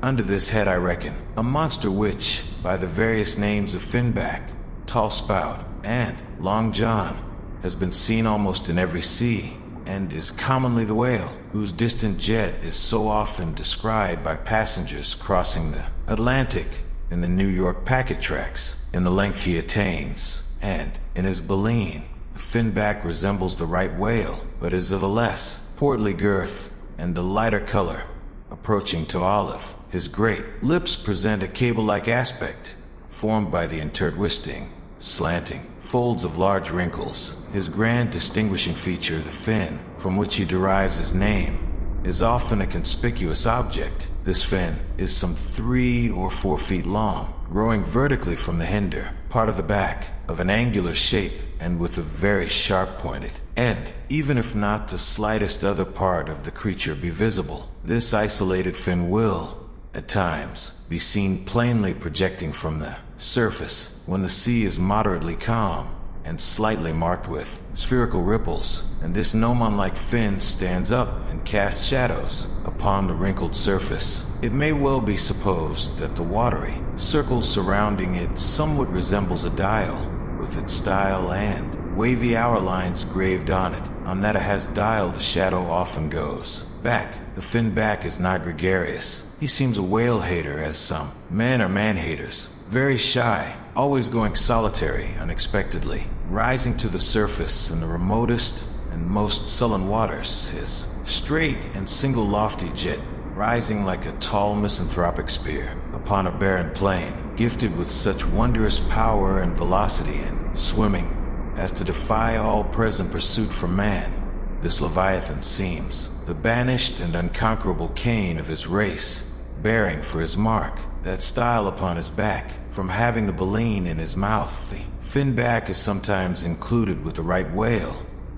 Under this head I reckon a monster which, by the various names of Finback, Tall Spout, and Long John, has been seen almost in every sea, and is commonly the whale, whose distant jet is so often descried by passengers crossing the Atlantic in the New York packet tracks, in the length he attains, and in his baleen. The Finback resembles the right whale, but is of a less portly girth and a lighter color, approaching to olive. His great lips present a cable-like aspect, formed by the intertwisting, slanting folds of large wrinkles. His grand distinguishing feature, the fin, from which he derives his name, is often a conspicuous object. This fin is some 3 or 4 feet long, growing vertically from the hinder part of the back, of an angular shape, and with a very sharp-pointed end. Even if not the slightest other part of the creature be visible, this isolated fin will, at times, be seen plainly projecting from the surface when the sea is moderately calm and slightly marked with spherical ripples, and this gnomon-like fin stands up and casts shadows upon the wrinkled surface. It may well be supposed that the watery circle surrounding it somewhat resembles a dial, with its style and wavy hour lines graved on it. On that it has dial the shadow often goes back. The Finback is not gregarious. He seems a whale hater, as some men are man-haters. Very shy, always going solitary unexpectedly, rising to the surface in the remotest and most sullen waters, his straight and single lofty jet rising like a tall misanthropic spear upon a barren plain, gifted with such wondrous power and velocity in swimming as to defy all present pursuit from man. This Leviathan seems the banished and unconquerable Cain of his race, bearing for his mark that style upon his back, from having the baleen in his mouth. The Finback is sometimes included with the right whale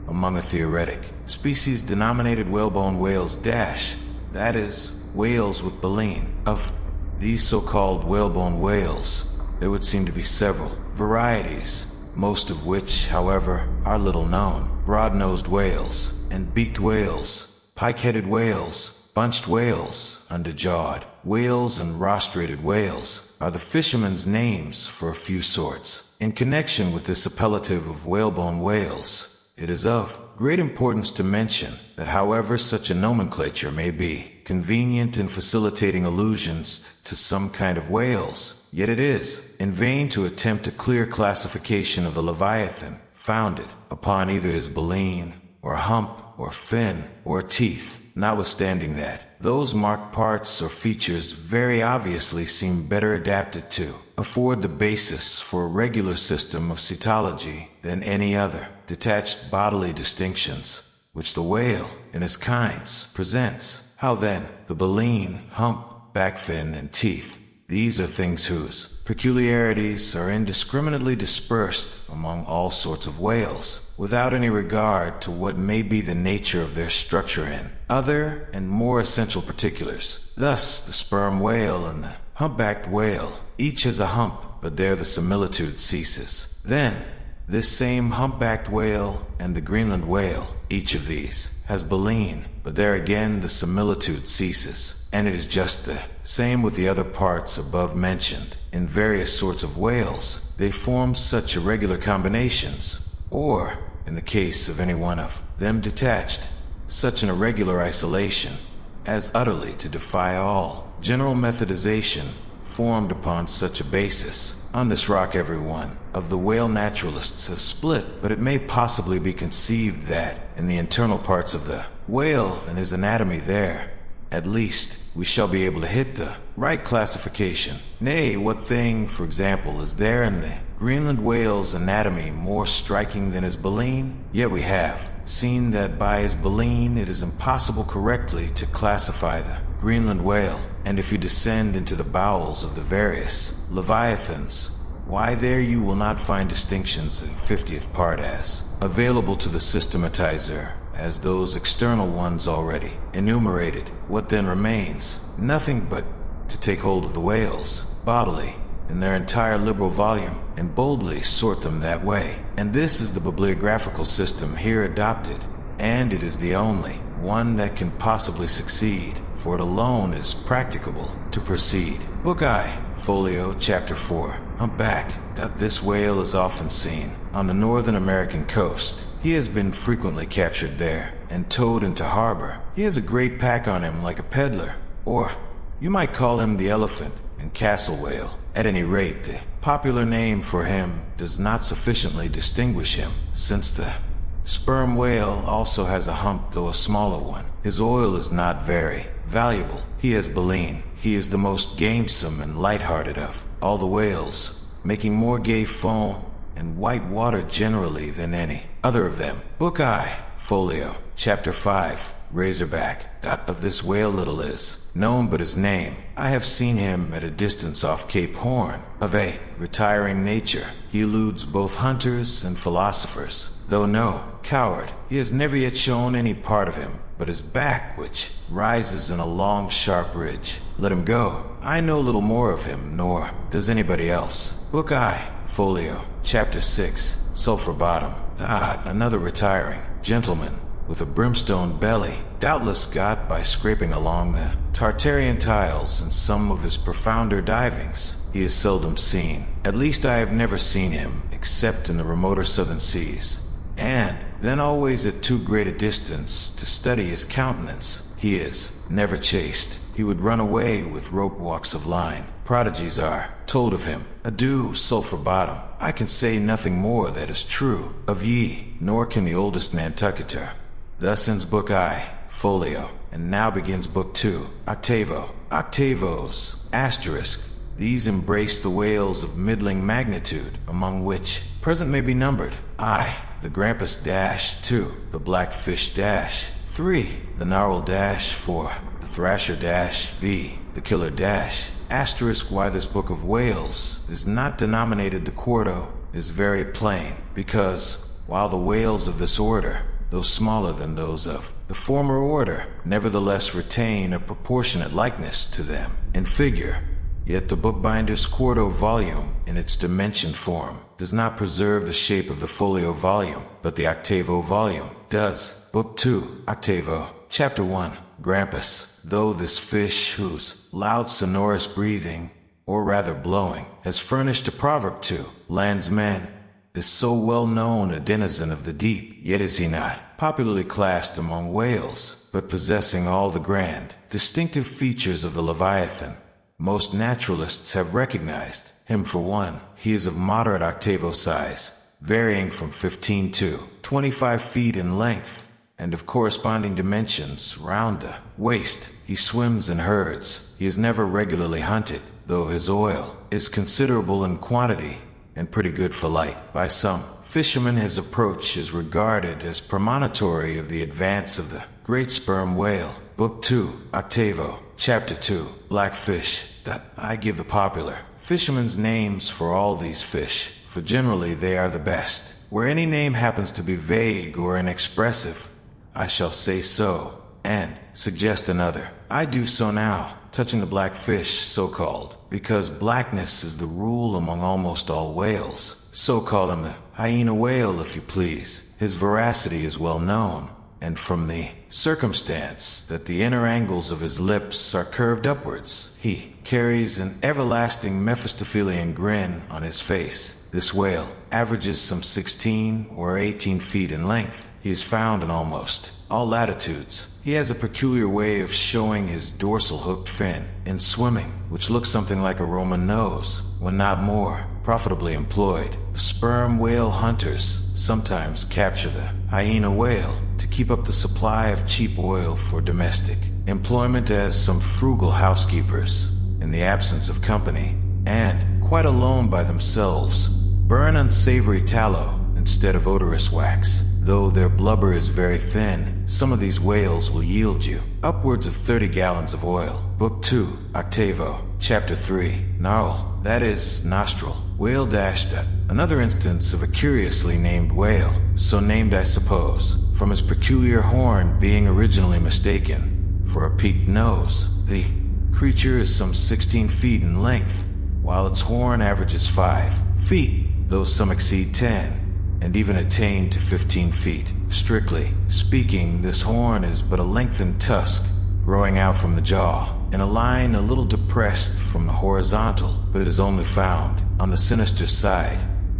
among a theoretic species denominated whalebone whales that is, whales with baleen. Of these so-called whalebone whales, there would seem to be several varieties, most of which, however, are little known. Broad-nosed whales and beaked whales, pike-headed whales, bunched whales, underjawed whales, and rostrated whales are the fishermen's names for a few sorts. In connection with this appellative of whalebone whales, it is of great importance to mention that however such a nomenclature may be convenient in facilitating allusions to some kind of whales, yet it is in vain to attempt a clear classification of the Leviathan, founded upon either his baleen, or hump, or fin, or teeth. Notwithstanding that, those marked parts or features very obviously seem better adapted to afford the basis for a regular system of cetology than any other detached bodily distinctions which the whale in its kinds presents. How then, the baleen, hump, back fin, and teeth, these are things whose peculiarities are indiscriminately dispersed among all sorts of whales, without any regard to what may be the nature of their structure in other and more essential particulars. Thus, the sperm whale and the humpbacked whale, each has a hump, but there the similitude ceases. Then, this same humpbacked whale and the Greenland whale, each of these, has baleen, but there again the similitude ceases. And it is just the same with the other parts above mentioned. In various sorts of whales, they form such irregular combinations, or, in the case of any one of them detached, such an irregular isolation, as utterly to defy all general methodization formed upon such a basis. On this rock every one of the whale naturalists has split, but it may possibly be conceived that, in the internal parts of the whale and his anatomy there, at least, we shall be able to hit the right classification. Nay, what thing, for example, is there in the Greenland whale's anatomy more striking than his baleen? Yet we have seen that by his baleen it is impossible correctly to classify the Greenland whale, and if you descend into the bowels of the various leviathans, why there you will not find distinctions in 50th part as available to the systematizer as those external ones already enumerated. What then remains? Nothing but to take hold of the whales bodily in their entire liberal volume and boldly sort them that way. And this is the bibliographical system here adopted, and it is the only one that can possibly succeed, for it alone is practicable to proceed. Book I, Folio, Chapter 4. Humpback. This whale is often seen on the northern American coast. He has been frequently captured there and towed into harbor. He has a great pack on him like a peddler, or you might call him the elephant and castle whale. At any rate, the popular name for him does not sufficiently distinguish him, since the sperm whale also has a hump, though a smaller one. His oil is not very valuable. He has baleen. He is the most gamesome and light-hearted of all the whales, making more gay foam and white water generally than any other of them. Book I, Folio, Chapter 5, Razorback. Of this whale little is known but his name. I have seen him at a distance off Cape Horn. Of a retiring nature, he eludes both hunters and philosophers. Though no coward, he has never yet shown any part of him but his back, which rises in a long, sharp ridge. Let him go. I know little more of him, nor does anybody else. Book I, Folio, Chapter 6, Sulphur Bottom. Another retiring gentleman with a brimstone belly, doubtless got by scraping along the Tartarian tiles in some of his profounder divings. He is seldom seen. At least I have never seen him, except in the remoter southern seas, and then always at too great a distance to study his countenance. He is never chased. He would run away with rope walks of line. Prodigies are told of him. Adieu, Sulphur Bottom. I can say nothing more that is true of ye, nor can the oldest Nantucketer. Thus ends Book I, Folio, and now begins Book II, Octavo. Octavos, asterisk. These embrace the whales of middling magnitude, among which present may be numbered I, the Grampus -2, the Blackfish -3, the Narwhal -4, the Thrasher -V, the Killer asterisk. Why this book of whales is not denominated the quarto is very plain, because while the whales of this order, though smaller than those of the former order, nevertheless retain a proportionate likeness to them in figure, yet the bookbinder's quarto volume, in its dimension form, does not preserve the shape of the folio volume, but the octavo volume does. Book II, Octavo, Chapter 1, Grampus. Though this fish, whose loud sonorous breathing, or rather blowing, has furnished a proverb to landsmen, is so well known a denizen of the deep, yet is he not popularly classed among whales, but possessing all the grand, distinctive features of the Leviathan. Most naturalists have recognized him. For one, he is of moderate octavo size, varying from 15 to 25 feet in length, and of corresponding dimensions round the waist. He swims in herds. He is never regularly hunted, though his oil is considerable in quantity and pretty good for light. By some fishermen his approach is regarded as premonitory of the advance of the great sperm whale. Book II, Octavo, Chapter 2, Blackfish. I give the popular fishermen's names for all these fish, for generally they are the best. Where any name happens to be vague or inexpressive, I shall say so, and suggest another. I do so now, touching the blackfish, so-called, because blackness is the rule among almost all whales. So call him the hyena whale, if you please. His veracity is well known, and from the circumstance that the inner angles of his lips are curved upwards, he carries an everlasting Mephistophelian grin on his face. This whale averages some 16 or 18 feet in length. He is found in almost all latitudes. He has a peculiar way of showing his dorsal hooked fin in swimming, which looks something like a Roman nose, when not more profitably employed. Sperm whale hunters sometimes capture the hyena whale to keep up the supply of cheap oil for domestic employment as some frugal housekeepers, in the absence of company, and quite alone by themselves, burn unsavory tallow instead of odorous wax. Though their blubber is very thin, some of these whales will yield you upwards of 30 gallons of oil. Book 2, Octavo, Chapter 3, Narl, that is, nostril, whale dashed at. Another instance of a curiously named whale, so named I suppose, from his peculiar horn being originally mistaken for a peaked nose. The creature is some 16 feet in length, while its horn averages 5 feet, though some exceed 10. And even attain to 15 feet. Strictly speaking, this horn is but a lengthened tusk growing out from the jaw, in a line a little depressed from the horizontal, but it is only found on the sinister side,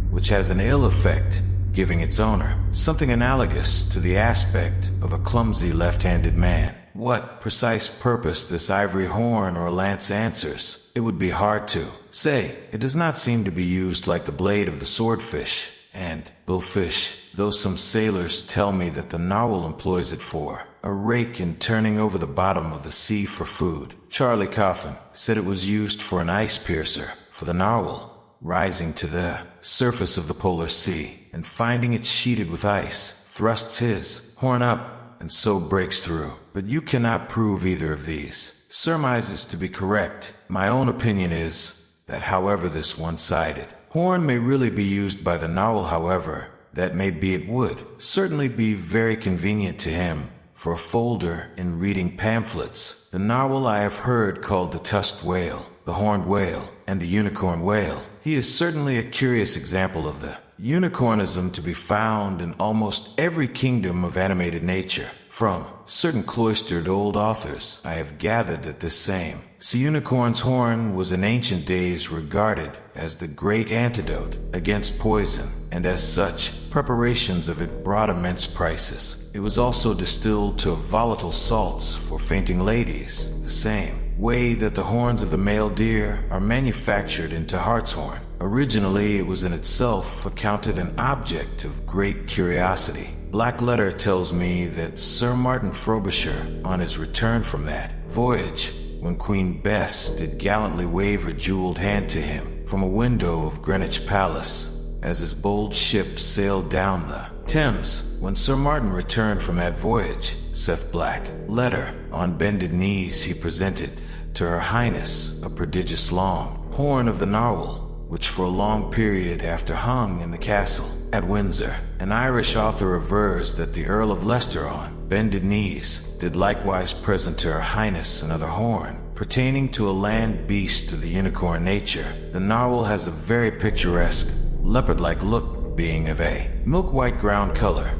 which has an ill effect, giving its owner something analogous to the aspect of a clumsy left-handed man. What precise purpose this ivory horn or lance answers, it would be hard to say. It does not seem to be used like the blade of the swordfish and bullfish, though some sailors tell me that the narwhal employs it for a rake in turning over the bottom of the sea for food. Charlie Coffin said it was used for an ice piercer, for the narwhal, rising to the surface of the polar sea, and finding it sheeted with ice, thrusts his horn up, and so breaks through. But you cannot prove either of these surmises to be correct. My own opinion is that however this one-sided horn may really be used by the narwhal, however, that may be, it would certainly be very convenient to him for a folder in reading pamphlets. The narwhal I have heard called the tusked whale, the horned whale, and the unicorn whale. He is certainly a curious example of the unicornism to be found in almost every kingdom of animated nature. From certain cloistered old authors, I have gathered that this same unicorn's horn was in ancient days regarded as the great antidote against poison, and as such, preparations of it brought immense prices. It was also distilled to volatile salts for fainting ladies, the same way that the horns of the male deer are manufactured into hartshorn. Originally, it was in itself accounted an object of great curiosity. Black letter tells me that Sir Martin Frobisher, on his return from that voyage, when Queen Bess did gallantly wave her jeweled hand to him from a window of Greenwich Palace, as his bold ship sailed down the Thames. When Sir Martin returned from that voyage, saith Black letter, on bended knees he presented to Her Highness a prodigious long horn of the narwhal, which for a long period after hung in the castle at Windsor. An Irish author avers that the Earl of Leicester on bended knees did likewise present to Her Highness another horn, pertaining to a land beast of the unicorn nature. The narwhal has a very picturesque, leopard-like look, being of a milk-white ground color,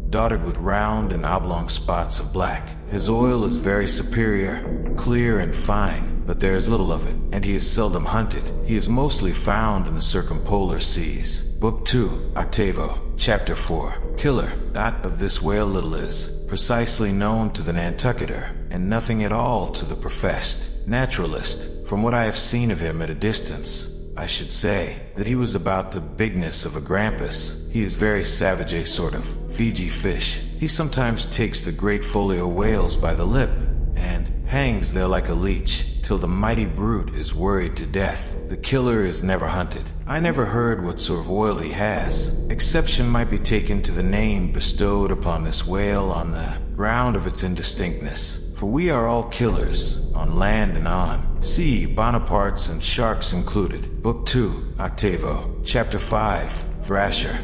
dotted with round and oblong spots of black. His oil is very superior, clear and fine, but there is little of it, and he is seldom hunted. He is mostly found in the circumpolar seas. Book 2, Octavo, Chapter 4, Killer. That of this whale little is precisely known to the Nantucketer, and nothing at all to the professed naturalist. From what I have seen of him at a distance, I should say that he was about the bigness of a grampus. He is very savage, a sort of Fiji fish. He sometimes takes the great folio whales by the lip, and hangs there like a leech, till the mighty brute is worried to death. The killer is never hunted. I never heard what sort of oil he has. Exception might be taken to the name bestowed upon this whale on the ground of its indistinctness. For we are all killers, on land and on sea, Bonapartes and sharks included. Book 2, Octavo, Chapter 5, Thrasher.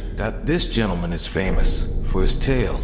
This gentleman is famous for his tail,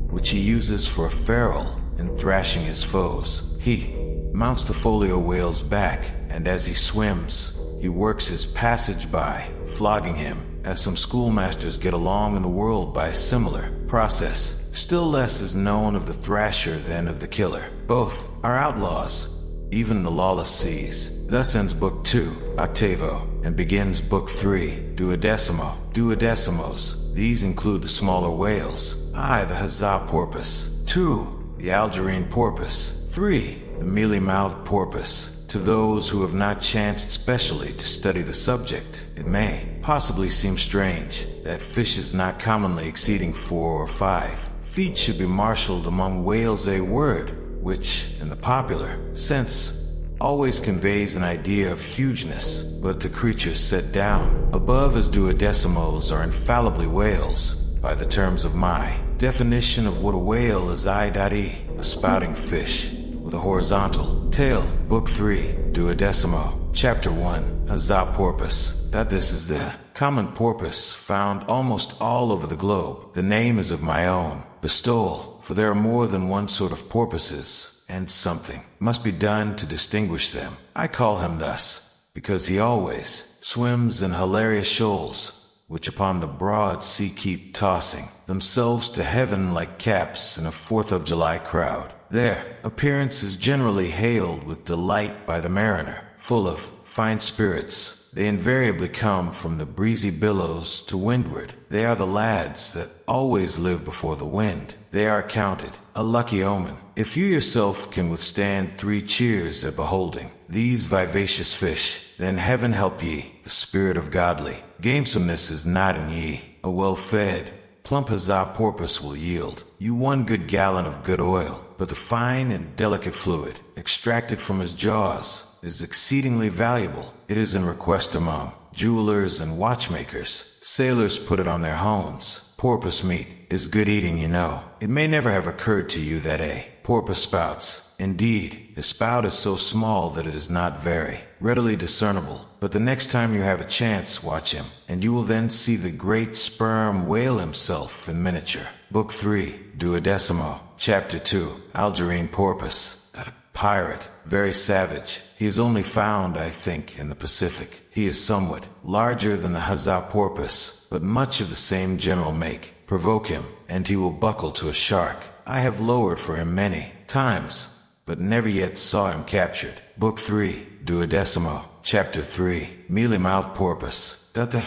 which he uses for a ferrule in thrashing his foes. He mounts the folio whale's back, and as he swims, he works his passage by flogging him, as some schoolmasters get along in the world by a similar process. Still less is known of the thrasher than of the killer. Both are outlaws, even in the lawless seas. Thus ends Book 2, Octavo, and begins Book 3, Duodecimo. Duodecimos. These include the smaller whales. I, the huzzah porpoise. 2, the Algerine porpoise. 3, the mealy-mouthed porpoise. To those who have not chanced specially to study the subject, it may possibly seem strange that fishes not commonly exceeding 4 or 5 feet should be marshaled among whales, a word which, in the popular sense, always conveys an idea of hugeness, but the creatures set down above as duodecimos are infallibly whales by the terms of my definition of what a whale is. I.e., a spouting fish with a horizontal tail. Book 3, Duodecimo, Chapter 1, a Zooporpoise. This is the common porpoise found almost all over the globe. The name is of my own bestowal, for there are more than one sort of porpoises, and something must be done to distinguish them. I call him thus because he always swims in hilarious shoals, which upon the broad sea keep tossing themselves to heaven like caps in a 4th of July crowd. Their appearance is generally hailed with delight by the mariner. Full of fine spirits, they invariably come from the breezy billows to windward. They are the lads that always live before the wind. They are accounted a lucky omen if you yourself can withstand 3 cheers at beholding these vivacious fish. Then heaven help ye, the spirit of godly gamesomeness is not in ye. A well-fed, plump Zooporpoise will yield you 1 good gallon of good oil, but the fine and delicate fluid extracted from his jaws is exceedingly valuable. It is in request among jewelers and watchmakers. Sailors put it on their hones. Porpoise meat is good eating, you know. It may never have occurred to you that a porpoise spouts. Indeed, his spout is so small that it is not very readily discernible. But the next time you have a chance, watch him, and you will then see the great sperm whale himself in miniature. Book 3, Duodecimo, Chapter 2, Algerine porpoise. A pirate, very savage. He is only found, I think, in the Pacific. He is somewhat larger than the Zooporpoise, but much of the same general make. Provoke him, and he will buckle to a shark. I have lowered for him many times, but never yet saw him captured. Book 3, Duodecimo, Chapter 3, Mealy-mouthed porpoise. The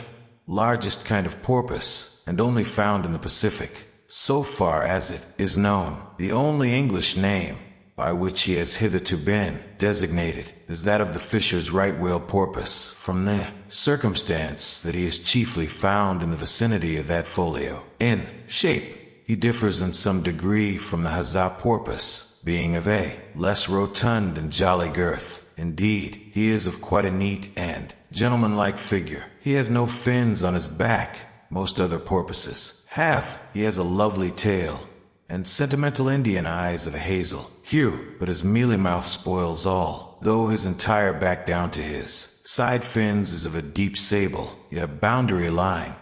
largest kind of porpoise, and only found in the Pacific, so far as it is known. The only English name by which he has hitherto been designated is that of the fisher's right whale porpoise, from the circumstance that he is chiefly found in the vicinity of that folio. In shape, he differs in some degree from the Zooporpoise, being of a less rotund and jolly girth. Indeed, he is of quite a neat and gentlemanlike figure. He has no fins on his back. Most other porpoises have. He has a lovely tail and sentimental Indian eyes of a hazel hue, but his mealy mouth spoils all, though his entire back down to his side fins is of a deep sable, yet a boundary line,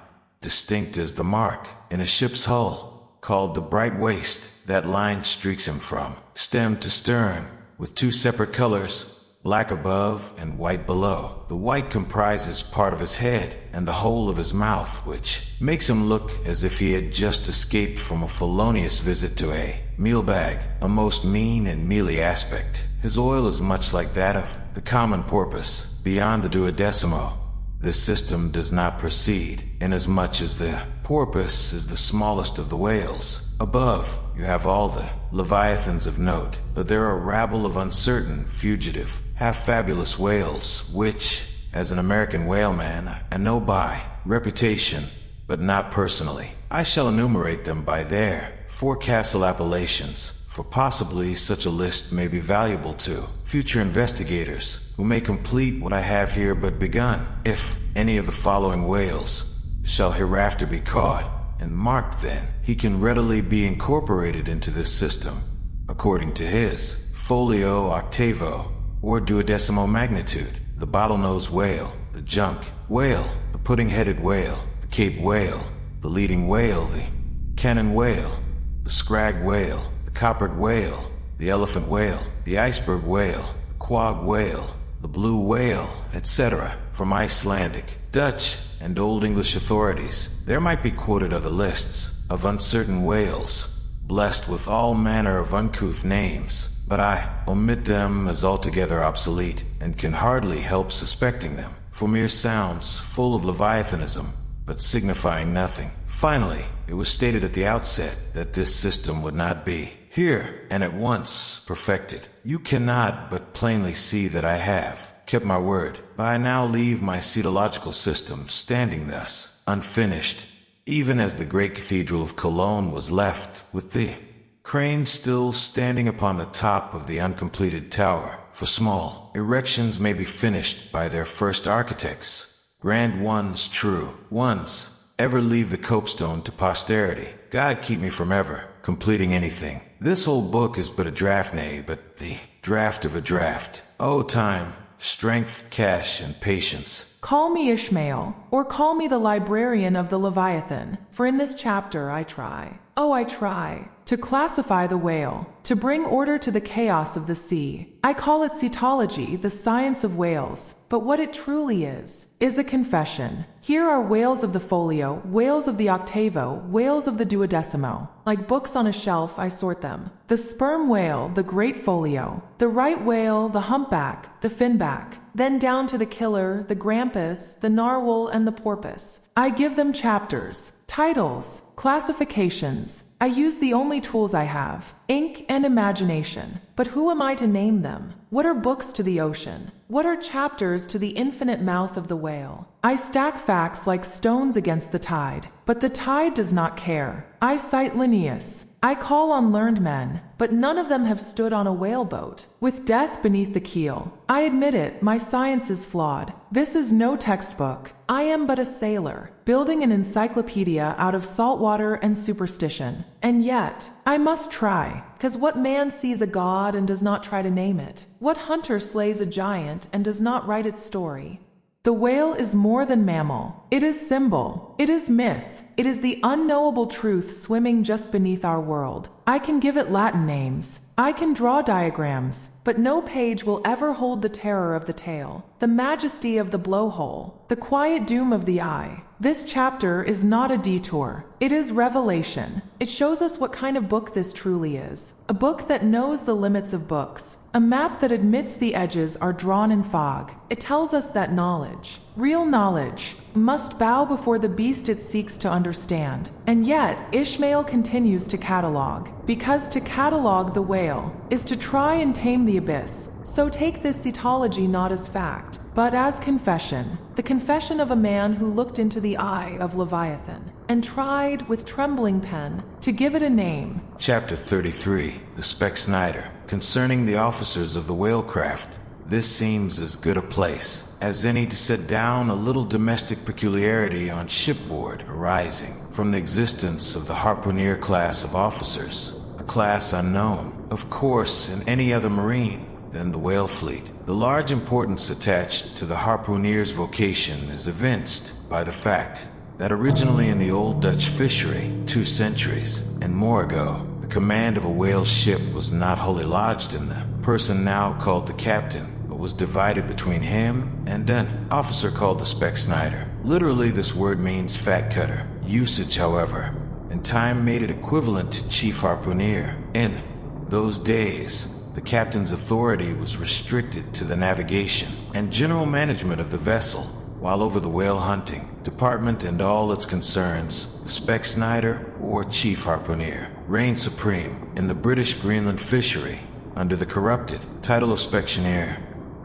distinct as the mark in a ship's hull, called the bright waist. That line streaks him from stem to stern, with 2 separate colors, black above and white below. The white comprises part of his head and the whole of his mouth, which makes him look as if he had just escaped from a felonious visit to a meal bag, a most mean and mealy aspect. His oil is much like that of the common porpoise. Beyond the duodecimo, this system does not proceed, inasmuch as the porpoise is the smallest of the whales. Above, you have all the leviathans of note, but there are a rabble of uncertain, fugitive, half-fabulous whales, which, as an American whaleman, I know by reputation, but not personally. I shall enumerate them by their forecastle appellations, for possibly such a list may be valuable to future investigators, who may complete what I have here but begun. If any of the following whales shall hereafter be caught and marked, then he can readily be incorporated into this system, according to his folio octavo, or duodecimo magnitude: the bottlenose whale, the junk whale, the pudding-headed whale, the cape whale, the leading whale, the cannon whale, the scrag whale, the coppered whale, the elephant whale, the iceberg whale, the quag whale, the blue whale, etc. From Icelandic, Dutch, and Old English authorities, there might be quoted other lists of uncertain whales, blessed with all manner of uncouth names, but I omit them as altogether obsolete, and can hardly help suspecting them, for mere sounds full of leviathanism, but signifying nothing. Finally, it was stated at the outset that this system would not be here and at once perfected. You cannot but plainly see that I have kept my word, but I now leave my cetological system standing thus, unfinished, even as the great cathedral of Cologne was left with the crane still standing upon the top of the uncompleted tower. For small erections may be finished by their first architects, grand ones, true ones, ever leave the copestone to posterity. God keep me from ever completing anything. This whole book is but a draft, nay, but the draft of a draft. Oh, time, strength, cash, and patience. Call me Ishmael, or call me the librarian of the Leviathan, for in this chapter I try, to classify the whale, to bring order to the chaos of the sea. I call it Cetology, the science of whales, but what it truly is a confession. Here are whales of the folio, whales of the octavo, whales of the duodecimo. Like books on a shelf, I sort them. The sperm whale, the great folio, the right whale, the humpback, the finback, then down to the killer, the grampus, the narwhal, and the porpoise. I give them chapters, titles, classifications. I use the only tools I have, ink and imagination. But who am I to name them? What are books to the ocean? What are chapters to the infinite mouth of the whale? I stack facts like stones against the tide, but the tide does not care. I cite Linnaeus. I call on learned men, but none of them have stood on a whaleboat, with death beneath the keel. I admit it, my science is flawed. This is no textbook. I am but a sailor, building an encyclopedia out of salt water and superstition. And yet, I must try, 'cause what man sees a god and does not try to name it? What hunter slays a giant and does not write its story? The whale is more than mammal. It is symbol. It is myth. It is the unknowable truth swimming just beneath our world. I can give it Latin names. I can draw diagrams, but no page will ever hold the terror of the tale, the majesty of the blowhole, the quiet doom of the eye. This chapter is not a detour. It is revelation. It shows us what kind of book this truly is. A book that knows the limits of books. A map that admits the edges are drawn in fog. It tells us that knowledge, real knowledge, must bow before the beast it seeks to understand. And yet, Ishmael continues to catalog, because to catalog the whale is to try and tame the abyss. So take this Cetology not as fact, but as confession, the confession of a man who looked into the eye of Leviathan and tried, with trembling pen, to give it a name. Chapter 33, the Specksnyder. Concerning the officers of the whalecraft, this seems as good a place as any to set down a little domestic peculiarity on shipboard arising from the existence of the harpooner class of officers, a class unknown, of course, in any other marine than the whale fleet. The large importance attached to the harpooner's vocation is evinced by the fact that originally in the old Dutch fishery, 2 centuries and more ago, the command of a whale ship was not wholly lodged in the person now called the captain, but was divided between him and an officer called the Specksnyder. Literally, this word means fat cutter. Usage, however, in time made it equivalent to chief harpooner. In those days, the captain's authority was restricted to the navigation and general management of the vessel, while over the whale hunting department and all its concerns, the Specksnyder, or chief harpooner, reigned supreme in the British Greenland fishery under the corrupted title of Specknyder.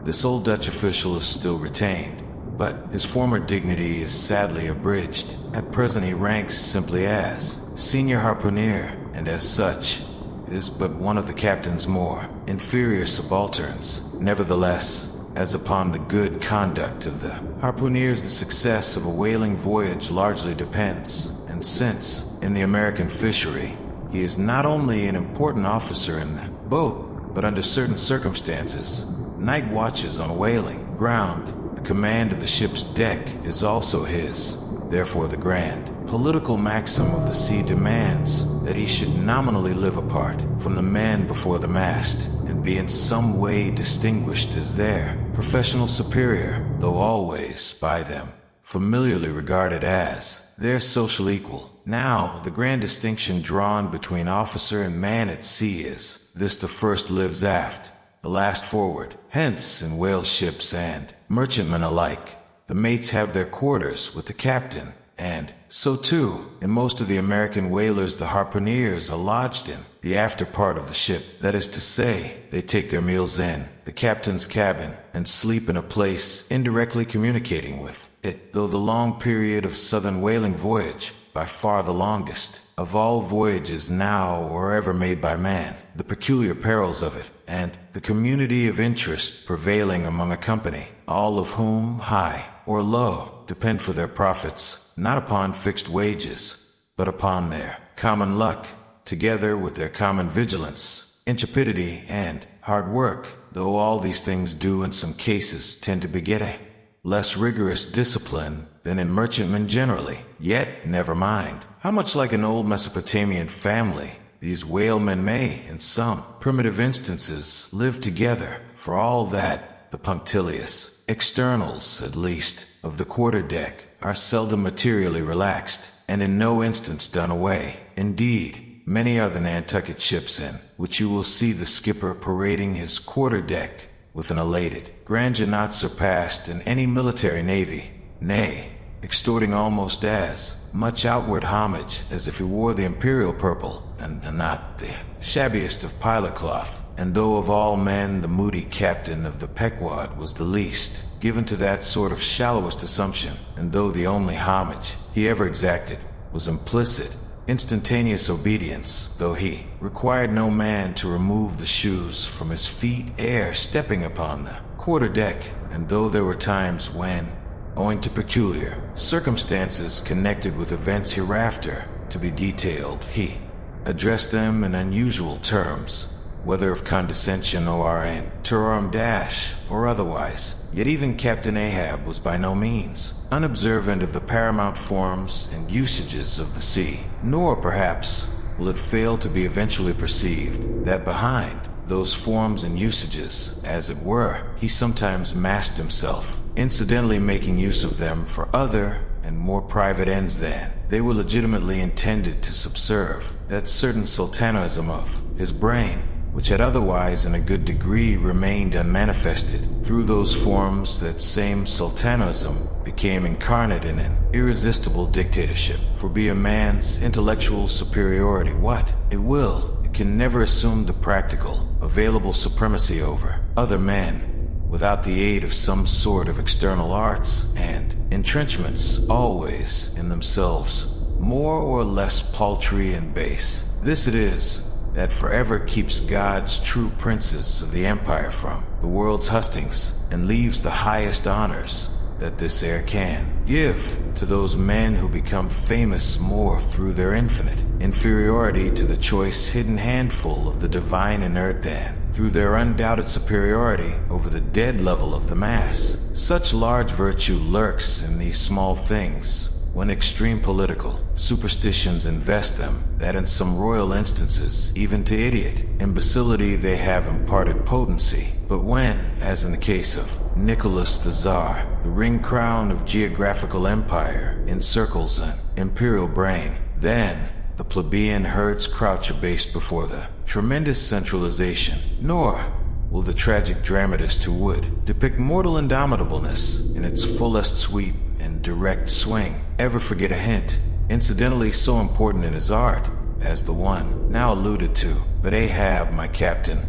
This old Dutch official is still retained, but his former dignity is sadly abridged. At present he ranks simply as senior harpooner, and as such is but one of the captain's more inferior subalterns. Nevertheless, as upon the good conduct of the harpooneers the success of a whaling voyage largely depends, and since, in the American fishery, he is not only an important officer in the boat, but under certain circumstances, night watches on whaling ground, the command of the ship's deck is also his. Therefore the grand political maxim of the sea demands that he should nominally live apart from the men before the mast, and be in some way distinguished as their professional superior, though always, by them, familiarly regarded as their social equal. Now, the grand distinction drawn between officer and man at sea is this: the first lives aft, the last forward. Hence, in whale ships and merchantmen alike, the mates have their quarters with the captain, and so too, in most of the American whalers the harpooneers are lodged in the after part of the ship. That is to say, they take their meals in the captain's cabin and sleep in a place indirectly communicating with it. Though the long period of southern whaling voyage, by far the longest of all voyages now or ever made by man, the peculiar perils of it, and the community of interest prevailing among a company, all of whom, high or low, depend for their profits, not upon fixed wages, but upon their common luck, together with their common vigilance, intrepidity, and hard work, though all these things do in some cases tend to beget a less rigorous discipline than in merchantmen generally. Yet, never mind how much like an old Mesopotamian family, these whalemen may, in some primitive instances, live together. For all that, the punctilious externals, at least, of the quarter-deck are seldom materially relaxed, and in no instance done away. Indeed, many are the Nantucket ships in which you will see the skipper parading his quarter-deck with an elated grandeur not surpassed in any military navy, nay, extorting almost as much outward homage as if he wore the imperial purple and not the shabbiest of pilot cloth. And though of all men the moody captain of the Pequod was the least given to that sort of shallowest assumption, and though the only homage he ever exacted was implicit, instantaneous obedience, though he required no man to remove the shoes from his feet ere stepping upon the quarter-deck, and though there were times when, owing to peculiar circumstances connected with events hereafter to be detailed, he addressed them in unusual terms, whether of condescension or in terram dash or otherwise. Yet even Captain Ahab was by no means unobservant of the paramount forms and usages of the sea, nor perhaps will it fail to be eventually perceived that behind those forms and usages, as it were, he sometimes masked himself, incidentally making use of them for other and more private ends than they were legitimately intended to subserve. That certain sultanism of his brain, which had otherwise in a good degree remained unmanifested, through those forms that same sultanism became incarnate in an irresistible dictatorship. For be a man's intellectual superiority what it will, it can never assume the practical, available supremacy over other men without the aid of some sort of external arts and entrenchments, always in themselves more or less paltry and base. This it is that forever keeps God's true princes of the empire from the world's hustings, and leaves the highest honors that this air can give to those men who become famous more through their infinite inferiority to the choice hidden handful of the divine inert than through their undoubted superiority over the dead level of the mass. Such large virtue lurks in these small things, when extreme political superstitions invest them, that in some royal instances, even to idiot imbecility they have imparted potency. But when, as in the case of Nicholas the Tsar, the ring crown of geographical empire encircles an imperial brain, then the plebeian herds crouch abased before the tremendous centralization. Nor will the tragic dramatist who would depict mortal indomitableness in its fullest sweep and direct swing ever forget a hint, incidentally so important in his art as the one now alluded to. But Ahab, my captain,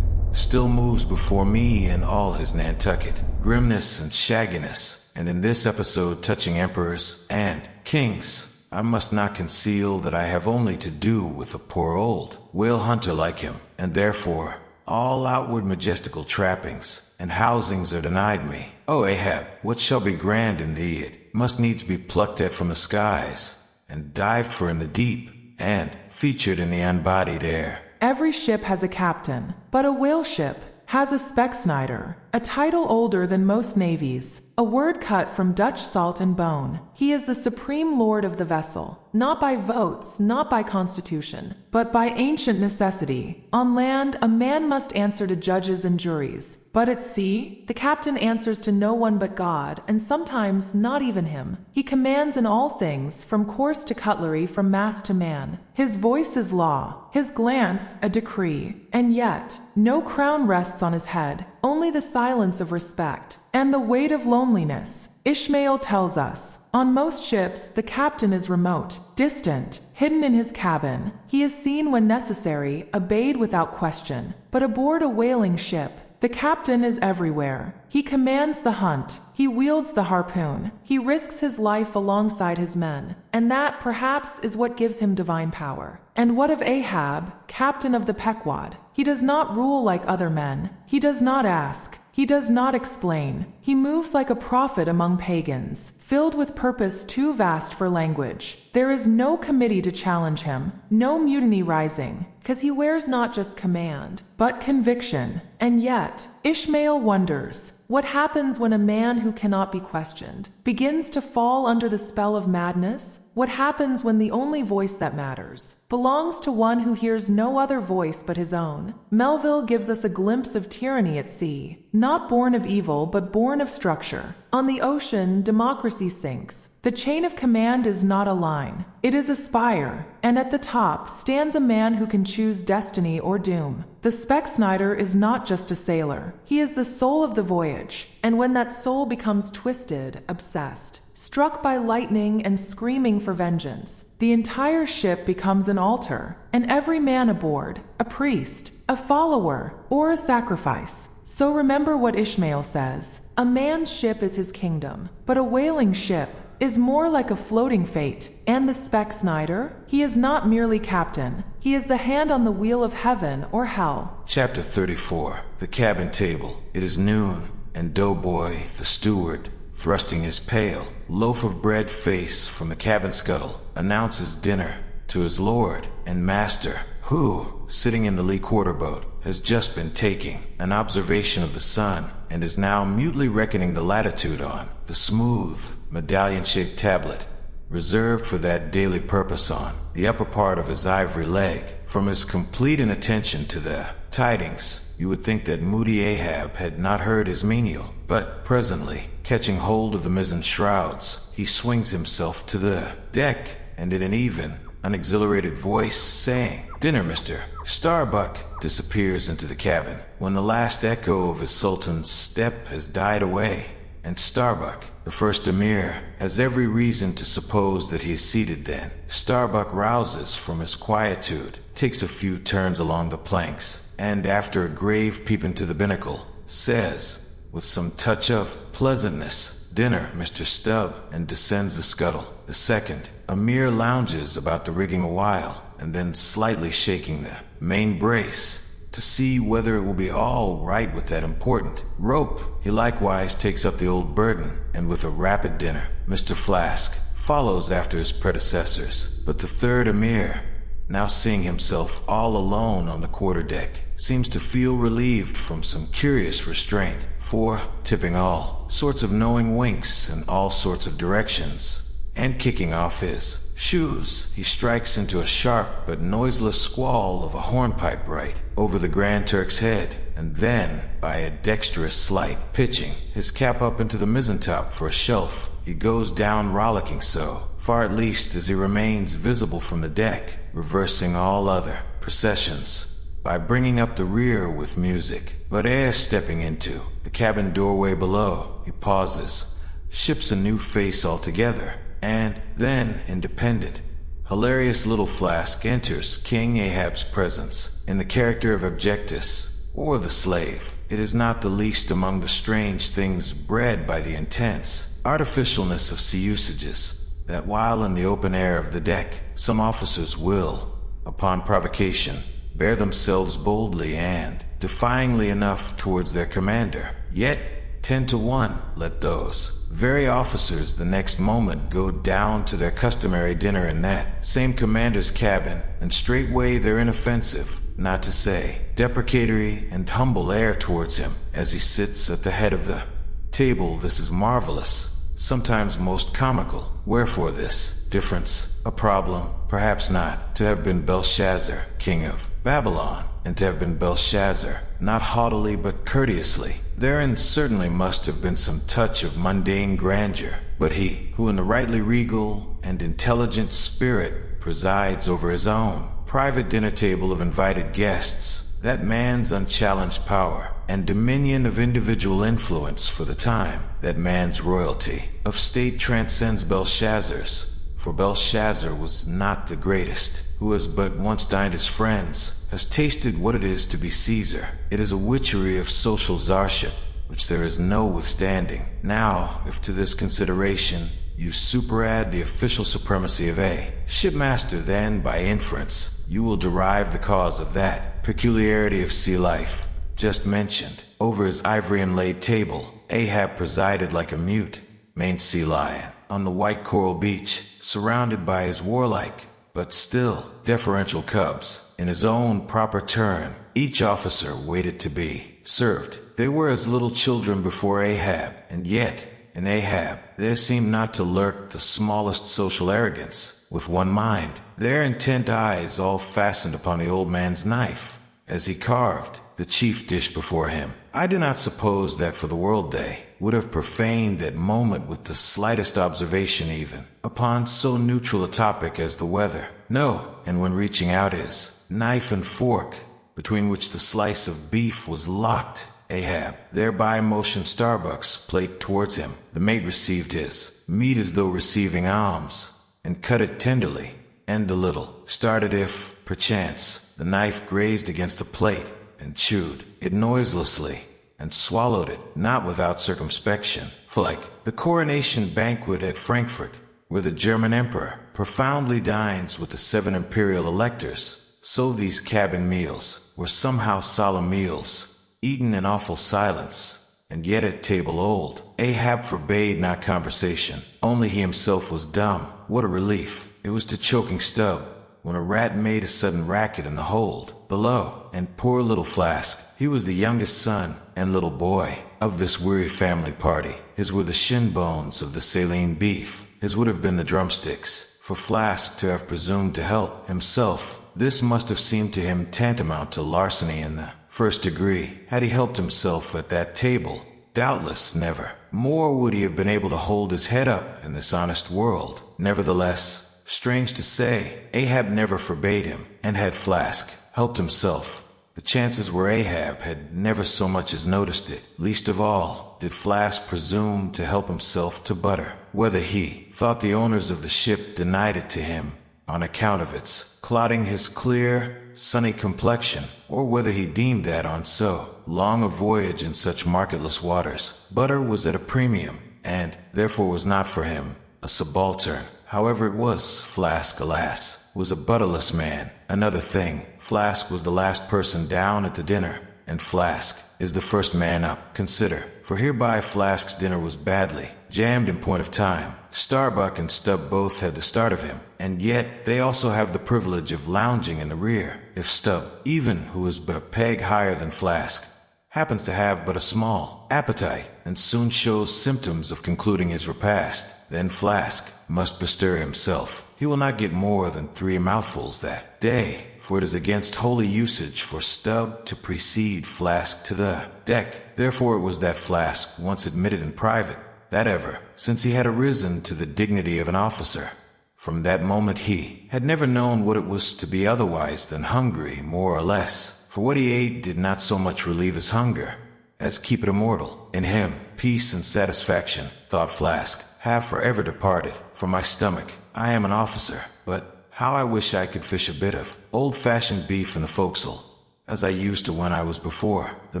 still moves before me in all his Nantucket grimness and shagginess, and in this episode touching emperors and kings, I must not conceal that I have only to do with a poor old whale hunter like him, and therefore all outward majestical trappings and housings are denied me. O Ahab, what shall be grand in thee, it must needs be plucked at from the skies, and dived for in the deep, and featured in the unbodied air. Every ship has a captain, but a whale ship has a Specksnyder, a title older than most navies, a word cut from Dutch salt and bone. He is the supreme lord of the vessel, not by votes, not by constitution, but by ancient necessity. On land, a man must answer to judges and juries, but at sea, the captain answers to no one but God, and sometimes not even him. He commands in all things, from course to cutlery, from mast to man. His voice is law, his glance a decree, and yet no crown rests on his head, only the silence of respect and the weight of loneliness. Ishmael tells us, On most ships, the captain is remote, distant, hidden in his cabin. He is seen when necessary, obeyed without question. But aboard a whaling ship, the captain is everywhere. He commands the hunt. He wields the harpoon. He risks his life alongside his men. And that, perhaps, is what gives him divine power. And what of Ahab, captain of the Pequod? He does not rule like other men. He does not ask. He does not explain. He moves like a prophet among pagans, filled with purpose too vast for language. There is no committee to challenge him, no mutiny rising, because he wears not just command, but conviction. And yet, Ishmael wonders, what happens when a man who cannot be questioned begins to fall under the spell of madness? What happens when the only voice that matters belongs to one who hears no other voice but his own? Melville gives us a glimpse of tyranny at sea, not born of evil but born of structure. On the ocean, democracy sinks. The chain of command is not a line, it is a spire, and at the top stands a man who can choose destiny or doom. The Specksnyder is not just a sailor, he is the soul of the voyage, and when that soul becomes twisted, obsessed, struck by lightning and screaming for vengeance, the entire ship becomes an altar, and every man aboard, a priest, a follower, or a sacrifice. So remember what Ishmael says, a man's ship is his kingdom, but a whaling ship is more like a floating fate. And the Specksnyder, he is not merely captain, he is the hand on the wheel of heaven or hell. Chapter 34. The Cabin Table. It is noon, and Doughboy, the steward, thrusting his pale, loaf of bread face from the cabin scuttle, announces dinner to his lord and master, who, sitting in the lee quarterboat, has just been taking an observation of the sun and is now mutely reckoning the latitude on the smooth, medallion-shaped tablet reserved for that daily purpose on the upper part of his ivory leg. From his complete inattention to the tidings, you would think that moody Ahab had not heard his menial, but presently, catching hold of the mizzen shrouds, he swings himself to the deck, and in an even, unexhilarated voice, saying, "Dinner, Mr. Starbuck," disappears into the cabin, when the last echo of his sultan's step has died away, and Starbuck, the first emir, has every reason to suppose that he is seated then. Starbuck rouses from his quietude, takes a few turns along the planks, and after a grave peep into the binnacle, says, with some touch of pleasantness, "Dinner, Mr. Stubb," and descends the scuttle. The second emir lounges about the rigging a while, and then slightly shaking the main brace, to see whether it will be all right with that important rope. He likewise takes up the old burden, and with a rapid dinner, Mr. Flask follows after his predecessors. But the third emir, now seeing himself all alone on the quarterdeck, seems to feel relieved from some curious restraint, for, tipping all sorts of knowing winks in all sorts of directions, and kicking off his shoes, he strikes into a sharp but noiseless squall of a hornpipe right over the Grand Turk's head, and then, by a dexterous sleight, pitching his cap up into the mizzentop for a shelf, he goes down rollicking so far at least as he remains visible from the deck, reversing all other processions by bringing up the rear with music. But ere stepping into the cabin doorway below, he pauses, ships a new face altogether, and then, independent, hilarious little Flask enters King Ahab's presence in the character of Abjectus, or the slave. It is not the least among the strange things bred by the intense artificialness of sea usages, that while in the open air of the deck, some officers will, upon provocation, bear themselves boldly and defyingly enough towards their commander, yet 10 to 1 let those very officers the next moment go down to their customary dinner in that same commander's cabin, and straightway their inoffensive, not to say deprecatory and humble air towards him as he sits at the head of the table. This is marvelous, sometimes most comical. Wherefore this difference? A problem? Perhaps not. To have been Belshazzar, king of Babylon, and to have been Belshazzar, not haughtily but courteously, therein certainly must have been some touch of mundane grandeur. But he, who in the rightly regal and intelligent spirit presides over his own private dinner table of invited guests, that man's unchallenged power and dominion of individual influence for the time, that man's royalty of state transcends Belshazzar's. For Belshazzar was not the greatest, who has but once dined his friends, has tasted what it is to be Caesar. It is a witchery of social czarship, which there is no withstanding. Now, if to this consideration you superadd the official supremacy of a shipmaster, then, by inference, you will derive the cause of that peculiarity of sea life just mentioned. Over his ivory inlaid table, Ahab presided like a mute, maned sea lion on the white coral beach, surrounded by his warlike, but still deferential cubs. In his own proper turn, each officer waited to be served. They were as little children before Ahab, and yet, in Ahab, there seemed not to lurk the smallest social arrogance. With one mind, their intent eyes all fastened upon the old man's knife, as he carved the chief dish before him. I do not suppose that for the world they would have profaned that moment with the slightest observation even upon so neutral a topic as the weather. No, and when reaching out his knife and fork, between which the slice of beef was locked, Ahab thereby motioned Starbuck's plate towards him. The mate received his meat as though receiving alms, and cut it tenderly, and a little, started if, perchance, the knife grazed against the plate, and chewed it noiselessly, and swallowed it, not without circumspection. For like the coronation banquet at Frankfurt, where the German emperor profoundly dines with the 7 imperial electors, so these cabin meals were somehow solemn meals, eaten in awful silence, and yet at table old. Ahab forbade not conversation, only he himself was dumb. What a relief it was to choking Stubb, when a rat made a sudden racket in the hold below, and poor little Flask, he was the youngest son and little boy of this weary family party. His were the shin bones of the saline beef, his would have been the drumsticks. For Flask to have presumed to help himself, this must have seemed to him tantamount to larceny in the first degree. Had he helped himself at that table, doubtless never more would he have been able to hold his head up in this honest world. Nevertheless, strange to say, Ahab never forbade him, and had Flask helped himself, the chances were Ahab had never so much as noticed it. Least of all did Flask presume to help himself to butter, whether he thought the owners of the ship denied it to him on account of its clotting his clear, sunny complexion, or whether he deemed that on so long a voyage in such marketless waters, butter was at a premium, and therefore was not for him a subaltern. However it was, Flask, alas, was a butterless man. Another thing, Flask was the last person down at the dinner, and Flask is the first man up. Consider, for hereby Flask's dinner was badly jammed in point of time. Starbuck and Stubb both had the start of him, and yet they also have the privilege of lounging in the rear. If Stubb, even who is but a peg higher than Flask, happens to have but a small appetite, and soon shows symptoms of concluding his repast, then Flask must bestir himself. He will not get more than 3 mouthfuls that day, for it is against holy usage for Stubb to precede Flask to the deck. Therefore it was that Flask once admitted in private that ever since he had arisen to the dignity of an officer, from that moment he had never known what it was to be otherwise than hungry, more or less. For what he ate did not so much relieve his hunger as keep it immortal. In him, peace and satisfaction, thought Flask, have forever departed from my stomach. I am an officer, but how I wish I could fish a bit of old-fashioned beef in the forecastle, as I used to when I was before the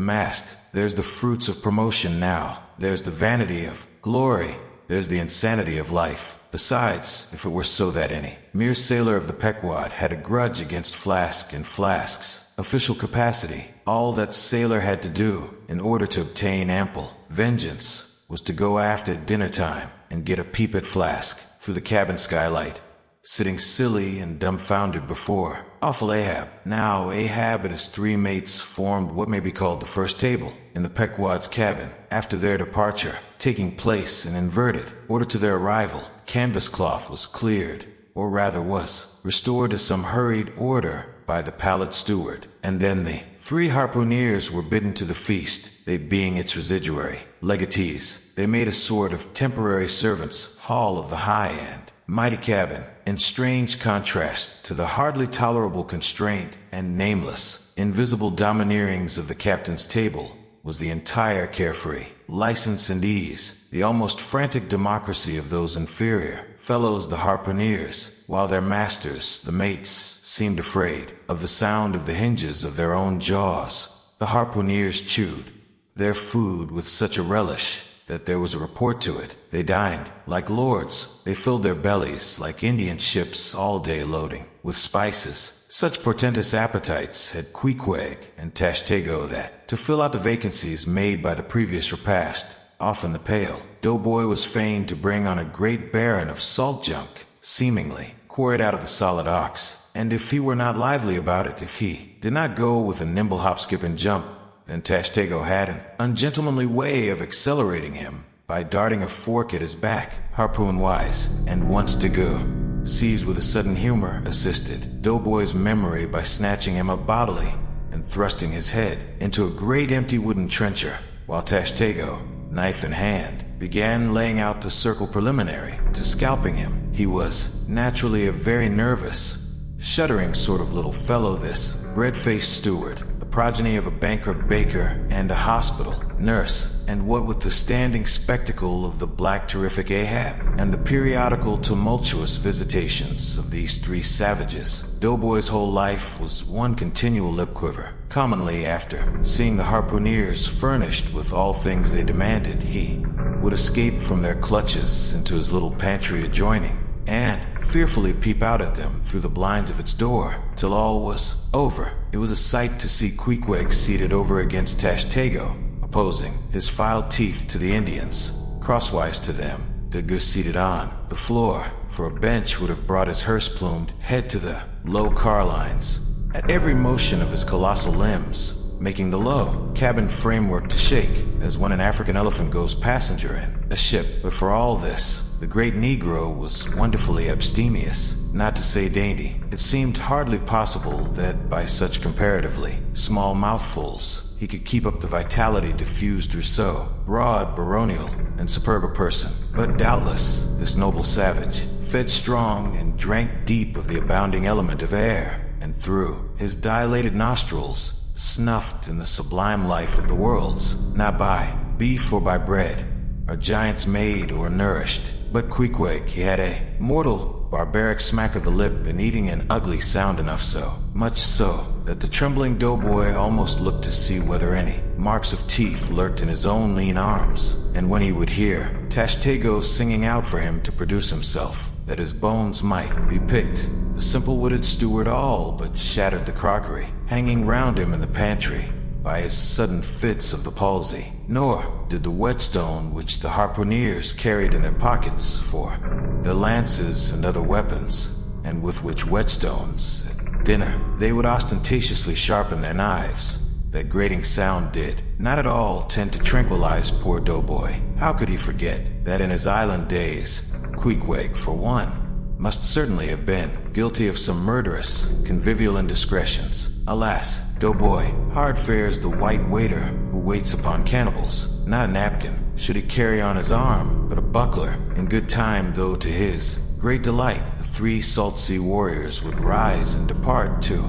mast. There's the fruits of promotion now. There's the vanity of glory. There's the insanity of life. Besides, if it were so that any mere sailor of the Pequod had a grudge against Flask and Flask's official capacity, all that sailor had to do, in order to obtain ample vengeance, was to go aft at dinner time and get a peep at Flask through the cabin skylight, sitting silly and dumbfounded before awful Ahab. Now Ahab and his 3 mates formed what may be called the first table in the Pequod's cabin. After their departure, taking place in inverted order to their arrival, canvas cloth was cleared, or rather was restored to some hurried order by the pallid steward, and then the 3 harpooneers were bidden to the feast, they being its residuary legatees. They made a sort of temporary servants' hall of the high and mighty cabin, in strange contrast to the hardly tolerable constraint and nameless, invisible domineerings of the captain's table was the entire carefree, license and ease, the almost frantic democracy of those inferior fellows, the harpooneers, while their masters, the mates, seemed afraid of the sound of the hinges of their own jaws. The harpooneers chewed their food with such a relish that there was a report to it. They dined like lords. They filled their bellies like Indian ships all day loading with spices. Such portentous appetites had Queequeg and Tashtego that, to fill out the vacancies made by the previous repast, often the pale doughboy was fain to bring on a great baron of salt junk, seemingly quarried out of the solid ox. And if he were not lively about it, if he did not go with a nimble hop, skip, and jump, then Tashtego had an ungentlemanly way of accelerating him by darting a fork at his back, harpoon-wise, and once Dagu, seized with a sudden humor, assisted Doughboy's memory by snatching him up bodily and thrusting his head into a great empty wooden trencher, while Tashtego, knife in hand, began laying out the circle preliminary to scalping him. He was naturally a very nervous, shuddering sort of little fellow, this red-faced steward, the progeny of a bankrupt baker and a hospital nurse, and what with the standing spectacle of the black terrific Ahab and the periodical tumultuous visitations of these three savages, Doughboy's whole life was one continual lip quiver. Commonly, after seeing the harpooneers furnished with all things they demanded, he would escape from their clutches into his little pantry adjoining, and fearfully peep out at them through the blinds of its door, till all was over. It was a sight to see Queequeg seated over against Tashtego, opposing his filed teeth to the Indians, crosswise to them, Dagu seated on the floor, for a bench would have brought his hearse-plumed head to the low car lines, at every motion of his colossal limbs, making the low cabin framework to shake, as when an African elephant goes passenger in a ship. But for all this, the great Negro was wonderfully abstemious, not to say dainty. It seemed hardly possible that by such comparatively small mouthfuls he could keep up the vitality diffused through so broad, baronial, and superb a person. But doubtless, this noble savage fed strong and drank deep of the abounding element of air, and through his dilated nostrils snuffed in the sublime life of the worlds. Not by beef or by bread are giants made or nourished, but Queequeg, he had a mortal, barbaric smack of the lip and eating an ugly sound enough, so much so that the trembling doughboy almost looked to see whether any marks of teeth lurked in his own lean arms. And when he would hear Tashtego singing out for him to produce himself, that his bones might be picked, the simple-witted steward all but shattered the crockery hanging round him in the pantry by his sudden fits of the palsy. Nor did the whetstone which the harpooneers carried in their pockets for their lances and other weapons, and with which whetstones at dinner they would ostentatiously sharpen their knives, that grating sound did not at all tend to tranquilize poor doughboy. How could he forget that in his island days, Queequeg, for one, must certainly have been guilty of some murderous, convivial indiscretions. Alas, doughboy, hard fares the white waiter who waits upon cannibals. Not a napkin should he carry on his arm, but a buckler. In good time, though, to his great delight, the three salt sea warriors would rise and depart to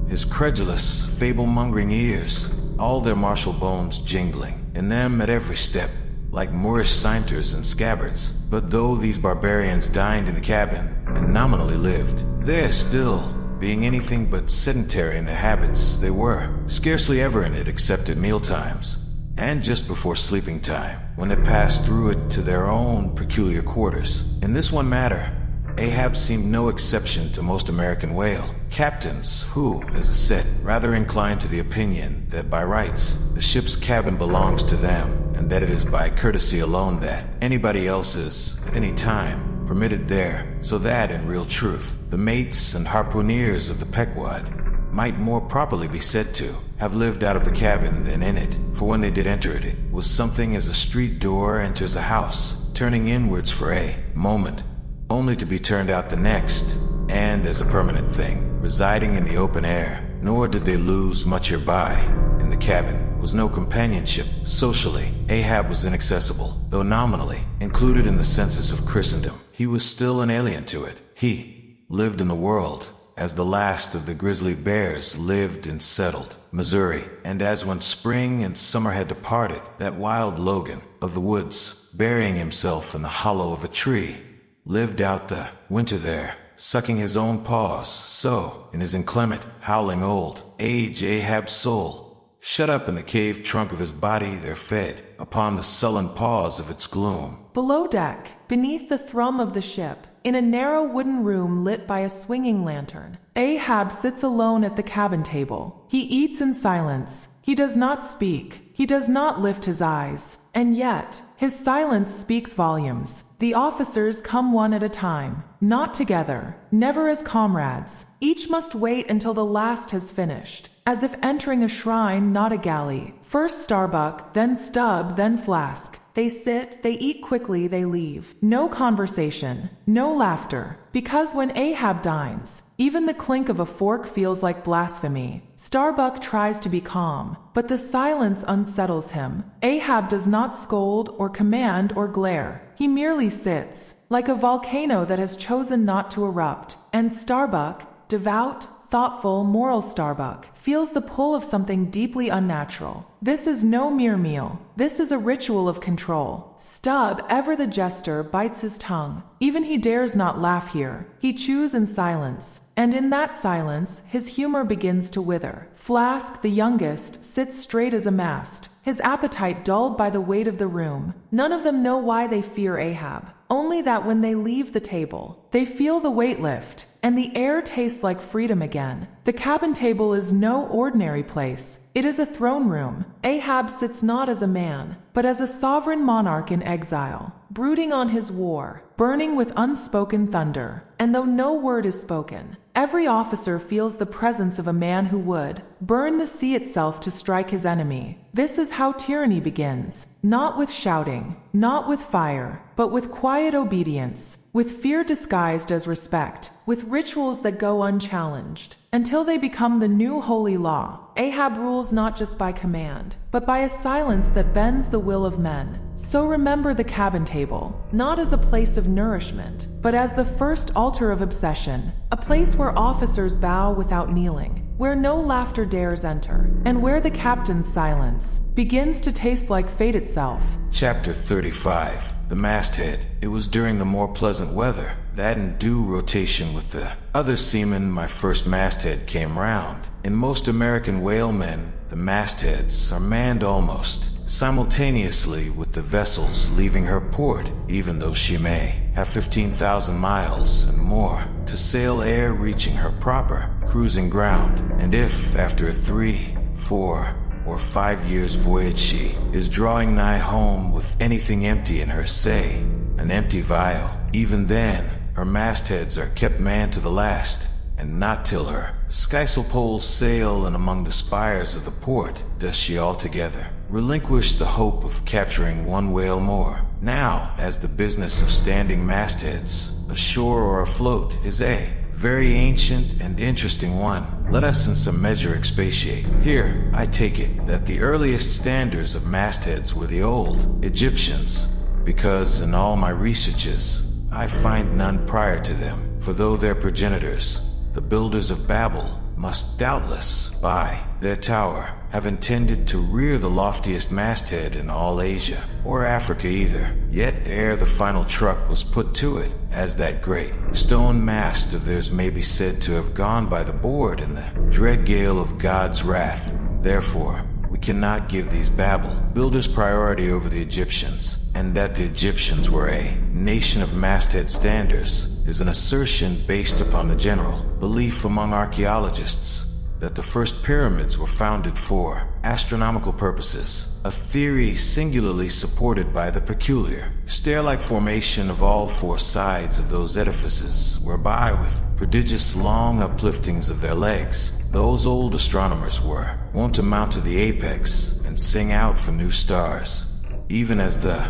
his credulous, fable-mongering ears, all their martial bones jingling in them at every step, like Moorish cinters and scabbards. But though these barbarians dined in the cabin and nominally lived there, still being anything but sedentary in their habits, they were scarcely ever in it except at mealtimes and just before sleeping time, when they passed through it to their own peculiar quarters. In this one matter, Ahab seemed no exception to most American whale captains who, as a set, rather inclined to the opinion that by rights the ship's cabin belongs to them, and that it is by courtesy alone that anybody else is, at any time, permitted there, so that, in real truth, the mates and harpooneers of the Pequod might more properly be said to have lived out of the cabin than in it, for when they did enter it, it was something as a street door enters a house, turning inwards for a moment, only to be turned out the next, and as a permanent thing, residing in the open air. Nor did they lose much hereby. In the cabin was no companionship. Socially, Ahab was inaccessible, though nominally included in the census of Christendom. He was still an alien to it. He lived in the world as the last of the grizzly bears lived and settled Missouri, and as when spring and summer had departed, that wild Logan of the woods, burying himself in the hollow of a tree, lived out the winter there, sucking his own paws, so, in his inclement, howling old age, Ahab's soul, shut up in the cave trunk of his body, there fed upon the sullen paws of its gloom. Below deck, beneath the thrum of the ship, in a narrow wooden room lit by a swinging lantern, Ahab sits alone at the cabin table. He eats in silence. He does not speak. He does not lift his eyes. And yet, his silence speaks volumes. The officers come one at a time, not together, never as comrades. Each must wait until the last has finished, as if entering a shrine, not a galley. First Starbuck, then Stubb, then Flask. They sit, they eat quickly, they leave. No conversation, no laughter. Because when Ahab dines, even the clink of a fork feels like blasphemy. Starbuck tries to be calm, but the silence unsettles him. Ahab does not scold or command or glare. He merely sits, like a volcano that has chosen not to erupt. And Starbuck, devout, thoughtful, moral Starbuck, feels the pull of something deeply unnatural. This is no mere meal. This is a ritual of control. Stubb, ever the jester, bites his tongue. Even he dares not laugh here. He chews in silence. And in that silence, his humor begins to wither. Flask, the youngest, sits straight as a mast, his appetite dulled by the weight of the room. None of them know why they fear Ahab. Only that when they leave the table, they feel the weight lift, and the air tastes like freedom again. The cabin table is no ordinary place. It is a throne room. Ahab sits not as a man, but as a sovereign monarch in exile, brooding on his war, burning with unspoken thunder. And though no word is spoken, every officer feels the presence of a man who would burn the sea itself to strike his enemy. This is how tyranny begins, not with shouting, not with fire, but with quiet obedience, with fear disguised as respect, with rituals that go unchallenged, until they become the new holy law. Ahab rules not just by command, but by a silence that bends the will of men. So remember the cabin table, not as a place of nourishment, but as the first altar of obsession, a place where officers bow without kneeling, where no laughter dares enter, and where the captain's silence begins to taste like fate itself. Chapter 35. The Mast-Head. It was during the more pleasant weather that in due rotation with the other seamen my first masthead came round. In most American whalemen, the mastheads are manned almost simultaneously with the vessels leaving her port, even though she may have 15,000 miles and more to sail ere reaching her proper cruising ground. And if, after a 3, 4, or 5 years' voyage she is drawing nigh home with anything empty in her, say, an empty vial, even then her mastheads are kept manned to the last, and not till her skysail poles sail and among the spires of the port does she altogether relinquish the hope of capturing one whale more. Now, as the business of standing mastheads, ashore or afloat, is a very ancient and interesting one, let us in some measure expatiate. Here, I take it that the earliest standers of mastheads were the old Egyptians, because in all my researches, I find none prior to them, for though their progenitors, the builders of Babel, must doubtless, by their tower, have intended to rear the loftiest masthead in all Asia, or Africa either, yet ere the final truck was put to it, as that great stone mast of theirs may be said to have gone by the board in the dread gale of God's wrath. Therefore, we cannot give these Babel builders priority over the Egyptians, and that the Egyptians were a nation of masthead standers is an assertion based upon the general belief among archaeologists that the first pyramids were founded for astronomical purposes, a theory singularly supported by the peculiar stair-like formation of all 4 sides of those edifices, whereby with prodigious long upliftings of their legs, those old astronomers were wont to mount to the apex and sing out for new stars, even as the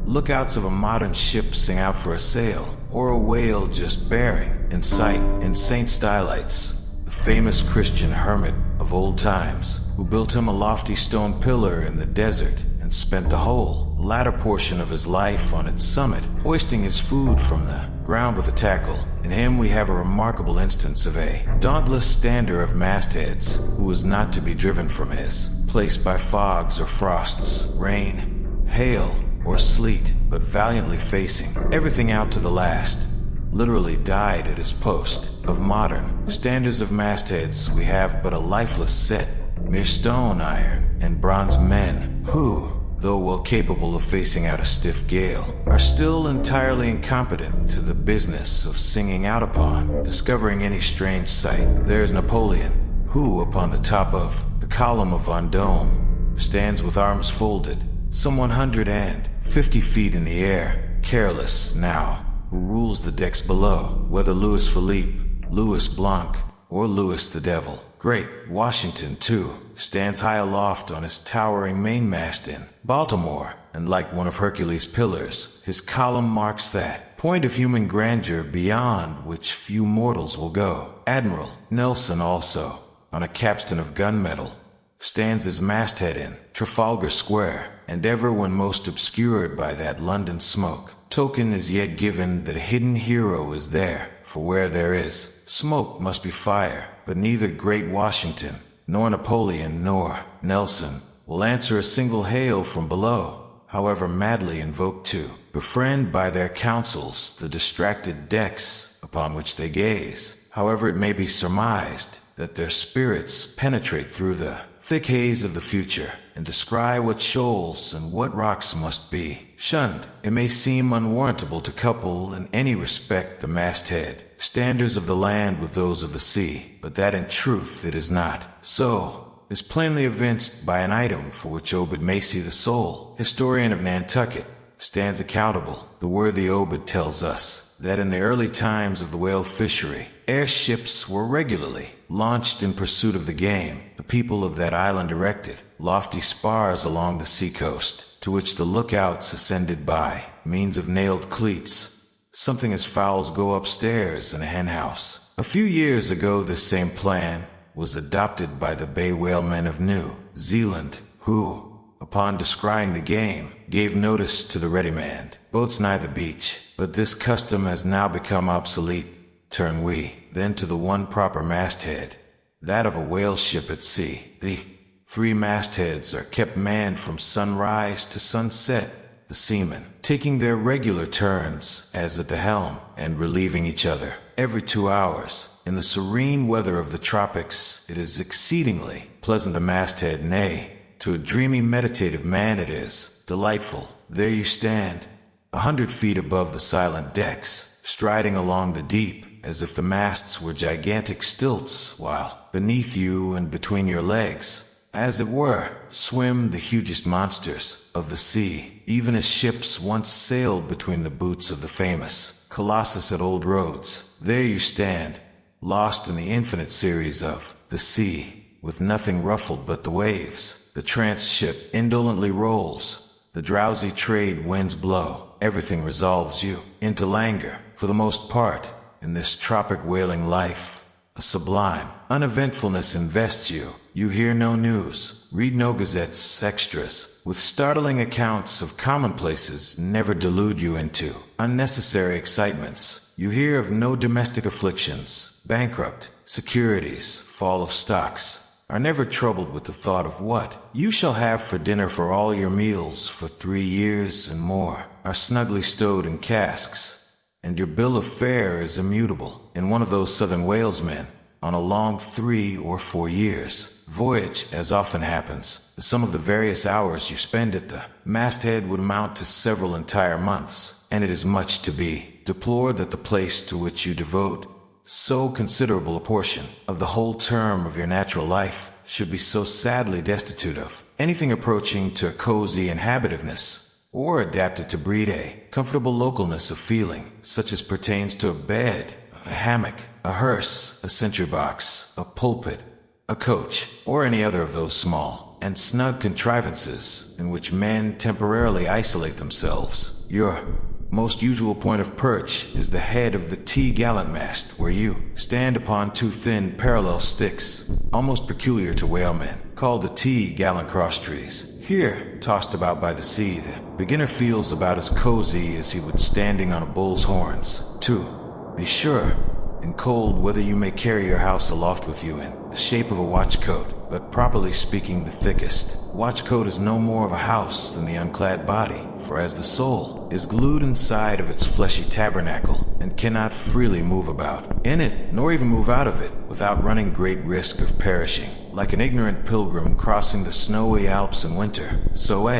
lookouts of a modern ship sing out for a sail, or a whale just bearing in sight in St. Stylites, the famous Christian hermit of old times, who built him a lofty stone pillar in the desert and spent the whole latter portion of his life on its summit, hoisting his food from the ground with a tackle. In him we have a remarkable instance of a dauntless stander of mastheads, who was not to be driven from his place by fogs or frosts, rain, hail, or sleet, but valiantly facing everything out to the last, literally died at his post. Of modern standers of mastheads we have but a lifeless set, mere stone, iron, and bronze men, who, though well capable of facing out a stiff gale, are still entirely incompetent to the business of singing out upon discovering any strange sight. There's Napoleon, who, upon the top of the column of Vendôme, stands with arms folded, some 150 feet in the air, careless now who rules the decks below, whether Louis Philippe, Louis Blanc, or Louis the Devil. Great Washington, too, stands high aloft on his towering mainmast in Baltimore, and like one of Hercules' pillars, his column marks that point of human grandeur beyond which few mortals will go. Admiral Nelson also, on a capstan of gunmetal, stands his masthead in Trafalgar Square, and ever when most obscured by that London smoke, token is yet given that a hidden hero is there, for where there is smoke must be fire. But neither great Washington, nor Napoleon, nor Nelson will answer a single hail from below, however madly invoked to befriend by their counsels the distracted decks upon which they gaze. However, it may be surmised that their spirits penetrate through the thick haze of the future and descry what shoals and what rocks must be shunned. It may seem unwarrantable to couple in any respect the masthead standards of the land with those of the sea, but that in truth it is not so is plainly evinced by an item for which Obed Macy, the sole historian of Nantucket, stands accountable. The worthy Obed tells us that in the early times of the whale fishery, airships were regularly launched in pursuit of the game. The people of that island erected lofty spars along the seacoast, to which the lookouts ascended by means of nailed cleats, something as foul as go upstairs in a henhouse. A few years ago this same plan was adopted by the Bay whalemen of New Zealand, who, upon descrying the game, gave notice to the ready manned boats nigh the beach. But this custom has now become obsolete. Turn we then to the one proper masthead, that of a whale ship at sea. The 3 mastheads are kept manned from sunrise to sunset, the seamen taking their regular turns as at the helm and relieving each other every 2 hours. In the serene weather of the tropics, it is exceedingly pleasant a masthead, nay, to a dreamy meditative man it is delightful. There you stand, 100 feet above the silent decks, striding along the deep, as if the masts were gigantic stilts, while beneath you and between your legs, as it were, swim the hugest monsters of the sea, even as ships once sailed between the boots of the famous Colossus at Old Rhodes. There you stand, lost in the infinite series of the sea, with nothing ruffled but the waves. The tranced ship indolently rolls, the drowsy trade winds blow, everything resolves you into languor, for the most part. In this tropic whaling life, a sublime uneventfulness invests you. You hear no news, read no gazettes, extras, with startling accounts of commonplaces never delude you into unnecessary excitements. You hear of no domestic afflictions, bankrupt, securities, fall of stocks, are never troubled with the thought of what you shall have for dinner, for all your meals for 3 years and more are snugly stowed in casks, and your bill of fare is immutable. In one of those southern whalesmen, on a long 3 or 4 years voyage, as often happens, the sum of the various hours you spend at the masthead would amount to several entire months, and it is much to be deplored that the place to which you devote so considerable a portion of the whole term of your natural life should be so sadly destitute of anything approaching to cozy inhabitiveness, or adapted to breed a comfortable localness of feeling, such as pertains to a bed, a hammock, a hearse, a sentry box, a pulpit, a coach, or any other of those small and snug contrivances in which men temporarily isolate themselves. Your most usual point of perch is the head of the T-gallant mast, where you stand upon 2 thin parallel sticks, almost peculiar to whalemen, called the T-gallant crosstrees. Here, tossed about by the sea, the beginner feels about as cozy as he would standing on a bull's horns. 2. Be sure, in cold weather you may carry your house aloft with you in the shape of a watchcoat, but properly speaking the thickest. Watchcoat is no more of a house than the unclad body, for as the soul is glued inside of its fleshy tabernacle, and cannot freely move about in it, nor even move out of it, without running great risk of perishing, like an ignorant pilgrim crossing the snowy Alps in winter, so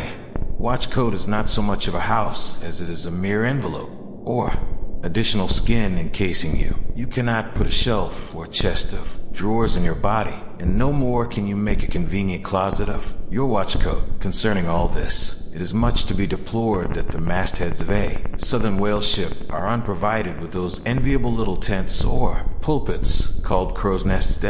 watchcoat is not so much of a house as it is a mere envelope, or additional skin encasing you. You cannot put a shelf or chest of drawers in your body, and no more can you make a convenient closet of your watchcoat. Concerning all this, it is much to be deplored that the mastheads of a southern whale ship are unprovided with those enviable little tents or pulpits called crow's nests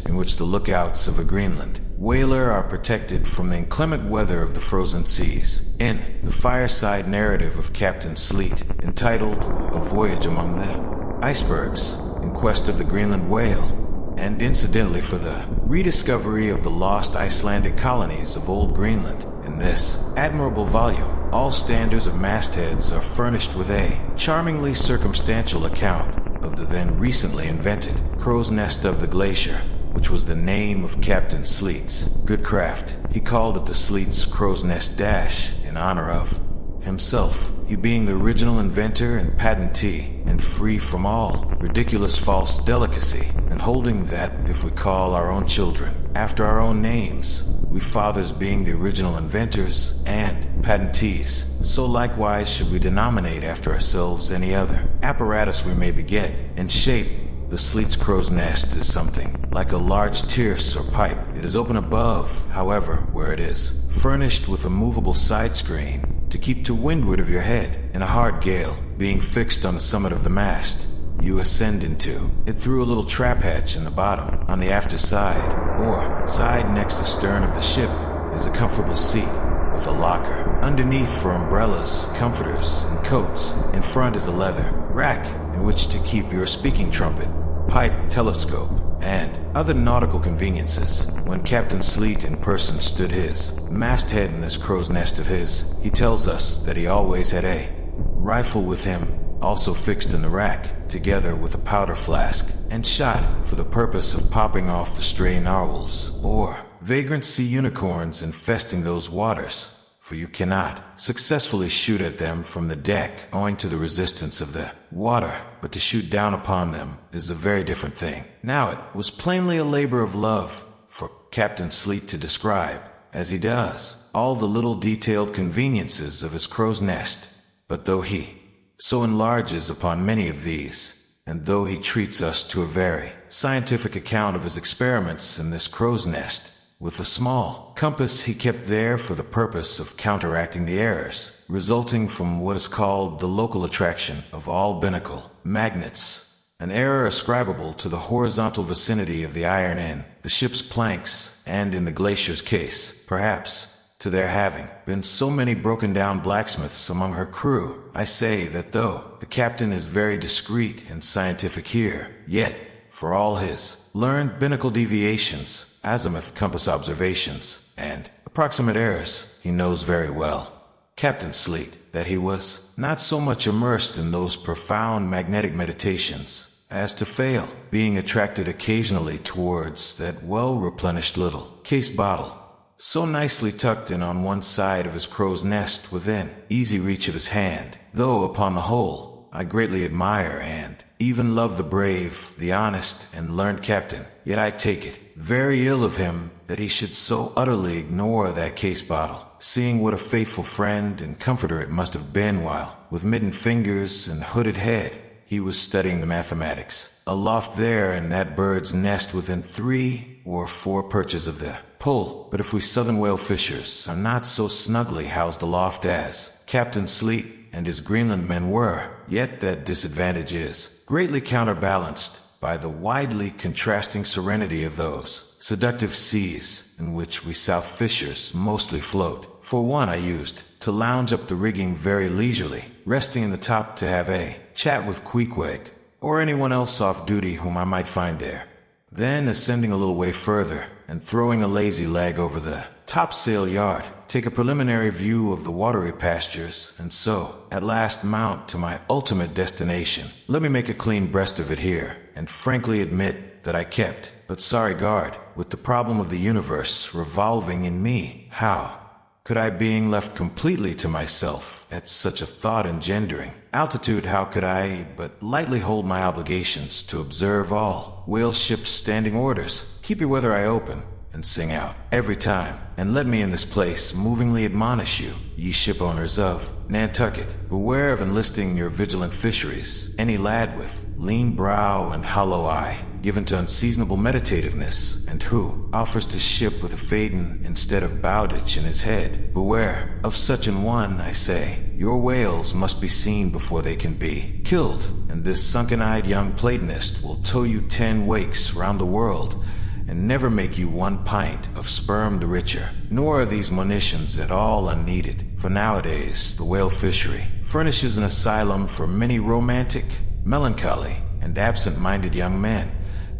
in which the lookouts of a Greenland whaler are protected from the inclement weather of the frozen seas. In the fireside narrative of Captain Sleet, entitled A Voyage Among the Icebergs, in quest of the Greenland whale, and incidentally for the rediscovery of the lost Icelandic colonies of Old Greenland, in this admirable volume, all standers of mastheads are furnished with a charmingly circumstantial account of the then recently invented crow's nest of the glacier, which was the name of Captain Sleet's good craft. He called it the Sleet's Crow's Nest in honor of himself, he being the original inventor and patentee, and free from all ridiculous false delicacy, and holding that if we call our own children after our own names, we fathers being the original inventors and patentees, so likewise should we denominate after ourselves any other apparatus we may beget and shape. The Sleet's crow's nest is something like a large tierce or pipe. It is open above, however, where it is furnished with a movable side screen to keep to windward of your head in a hard gale, being fixed on the summit of the mast you ascend into. It through a little trap hatch in the bottom on the after side, or side next the stern of the ship, is a comfortable seat with a locker. Underneath for umbrellas, comforters, and coats. In front is a leather rack in which to keep your speaking trumpet, pipe, telescope, and other nautical conveniences. When Captain Sleet in person stood his masthead in this crow's nest of his, he tells us that he always had a rifle with him, also fixed in the rack, together with a powder flask, and shot for the purpose of popping off the stray narwhals, or vagrant sea unicorns infesting those waters, for you cannot successfully shoot at them from the deck owing to the resistance of the water, but to shoot down upon them is a very different thing. Now it was plainly a labor of love for Captain Sleet to describe, as he does, all the little detailed conveniences of his crow's nest, but though he so enlarges upon many of these, and though he treats us to a very scientific account of his experiments in this crow's nest, with a small compass he kept there for the purpose of counteracting the errors resulting from what is called the local attraction of all binnacle magnets, an error ascribable to the horizontal vicinity of the iron in the ship's planks, and in the glacier's case, perhaps, to there having been so many broken-down blacksmiths among her crew. I say that though the captain is very discreet and scientific here, yet, for all his learned binnacle deviations, azimuth compass observations, and approximate errors, he knows very well, Captain Sleet, that he was not so much immersed in those profound magnetic meditations as to fail, being attracted occasionally towards that well-replenished little case bottle, so nicely tucked in on one side of his crow's nest within easy reach of his hand, though upon the whole I greatly admire and even love the brave, the honest, and learned captain, yet I take it very ill of him that he should so utterly ignore that case bottle, seeing what a faithful friend and comforter it must have been while, with mittened fingers and hooded head, he was studying the mathematics, aloft there in that bird's nest within 3 or 4 perches of the pole. But if we southern whale fishers are not so snugly housed aloft as Captain Sleet and his Greenland men were, yet that disadvantage is greatly counterbalanced by the widely contrasting serenity of those seductive seas in which we south fishers mostly float. For one, I used to lounge up the rigging very leisurely, resting in the top to have a chat with Queequeg, or anyone else off duty whom I might find there. Then, ascending a little way further, and throwing a lazy leg over the topsail yard, take a preliminary view of the watery pastures, and so, at last mount to my ultimate destination. Let me make a clean breast of it here, and frankly admit that I kept, but sorry guard, with the problem of the universe revolving in me. How could I, being left completely to myself at such a thought-engendering altitude, how could I but lightly hold my obligations to observe all whale ships' standing orders? Keep your weather eye open, and sing out every time, and let me in this place movingly admonish you, ye ship owners of Nantucket, beware of enlisting your vigilant fisheries any lad with lean brow and hollow eye, given to unseasonable meditativeness, and who offers to ship with a Phaeton instead of Bowditch in his head. Beware of such an one, I say. Your whales must be seen before they can be killed, and this sunken-eyed young Platonist will tow you 10 wakes round the world, and never make you 1 pint of sperm the richer. Nor are these monitions at all unneeded, for nowadays the whale fishery furnishes an asylum for many romantic, melancholy, and absent-minded young men,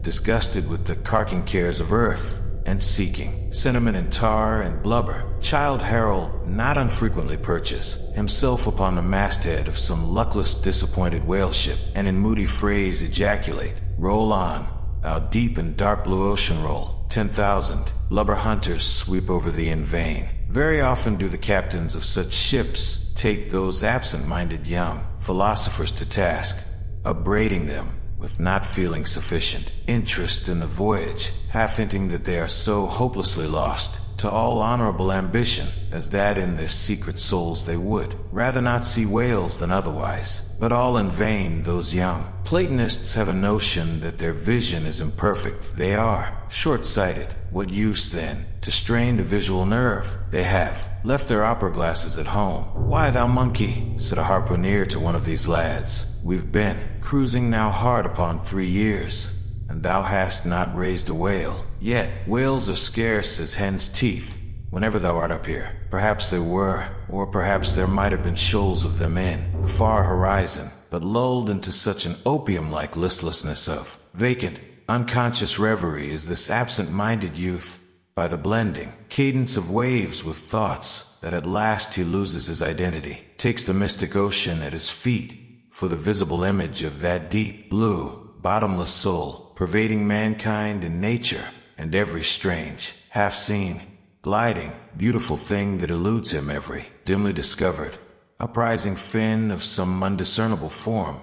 disgusted with the carking cares of earth, and seeking sentiment in tar and blubber. Childe Harold not unfrequently perches himself upon the masthead of some luckless, disappointed whale ship, and in moody phrase ejaculate, "Roll on, thou deep and dark blue ocean roll. 10,000 lubber hunters sweep over thee in vain." Very often do the captains of such ships take those absent-minded young philosophers to task, upbraiding them with not feeling sufficient interest in the voyage, half hinting that they are so hopelessly lost to all honorable ambition as that in their secret souls they would rather not see whales than otherwise. But all in vain. Those young Platonists have a notion that their vision is imperfect. They are short-sighted. What use, then, to strain the visual nerve? They have left their opera glasses at home. "Why, thou monkey," said a harpooner to one of these lads, "we've been cruising now hard upon 3 years, and thou hast not raised a whale. Yet whales are scarce as hen's teeth whenever thou art up here. Perhaps they were, or perhaps there might have been shoals of them in the far horizon, but lulled into such an opium-like listlessness of vacant, unconscious reverie is this absent-minded youth, by the blending cadence of waves with thoughts, that at last he loses his identity, takes the mystic ocean at his feet for the visible image of that deep, blue, bottomless soul, pervading mankind and nature, and every strange, half-seen, gliding, beautiful thing that eludes him, every dimly discovered, uprising fin of some undiscernible form,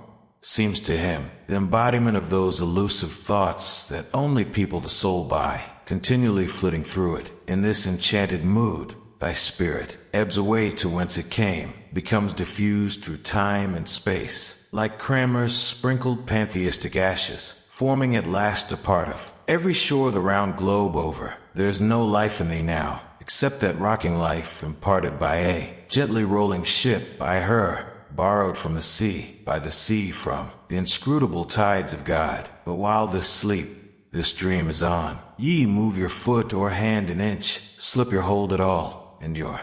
seems to him the embodiment of those elusive thoughts that only people the soul by, continually flitting through it. In this enchanted mood, thy spirit ebbs away to whence it came, becomes diffused through time and space, like Cramer's sprinkled pantheistic ashes, forming at last a part of every shore the round globe over. There is no life in thee now, except that rocking life imparted by a gently rolling ship, by her, borrowed from the sea, by the sea from the inscrutable tides of God. But while this sleep, this dream is on, ye move your foot or hand an inch, slip your hold at all, and your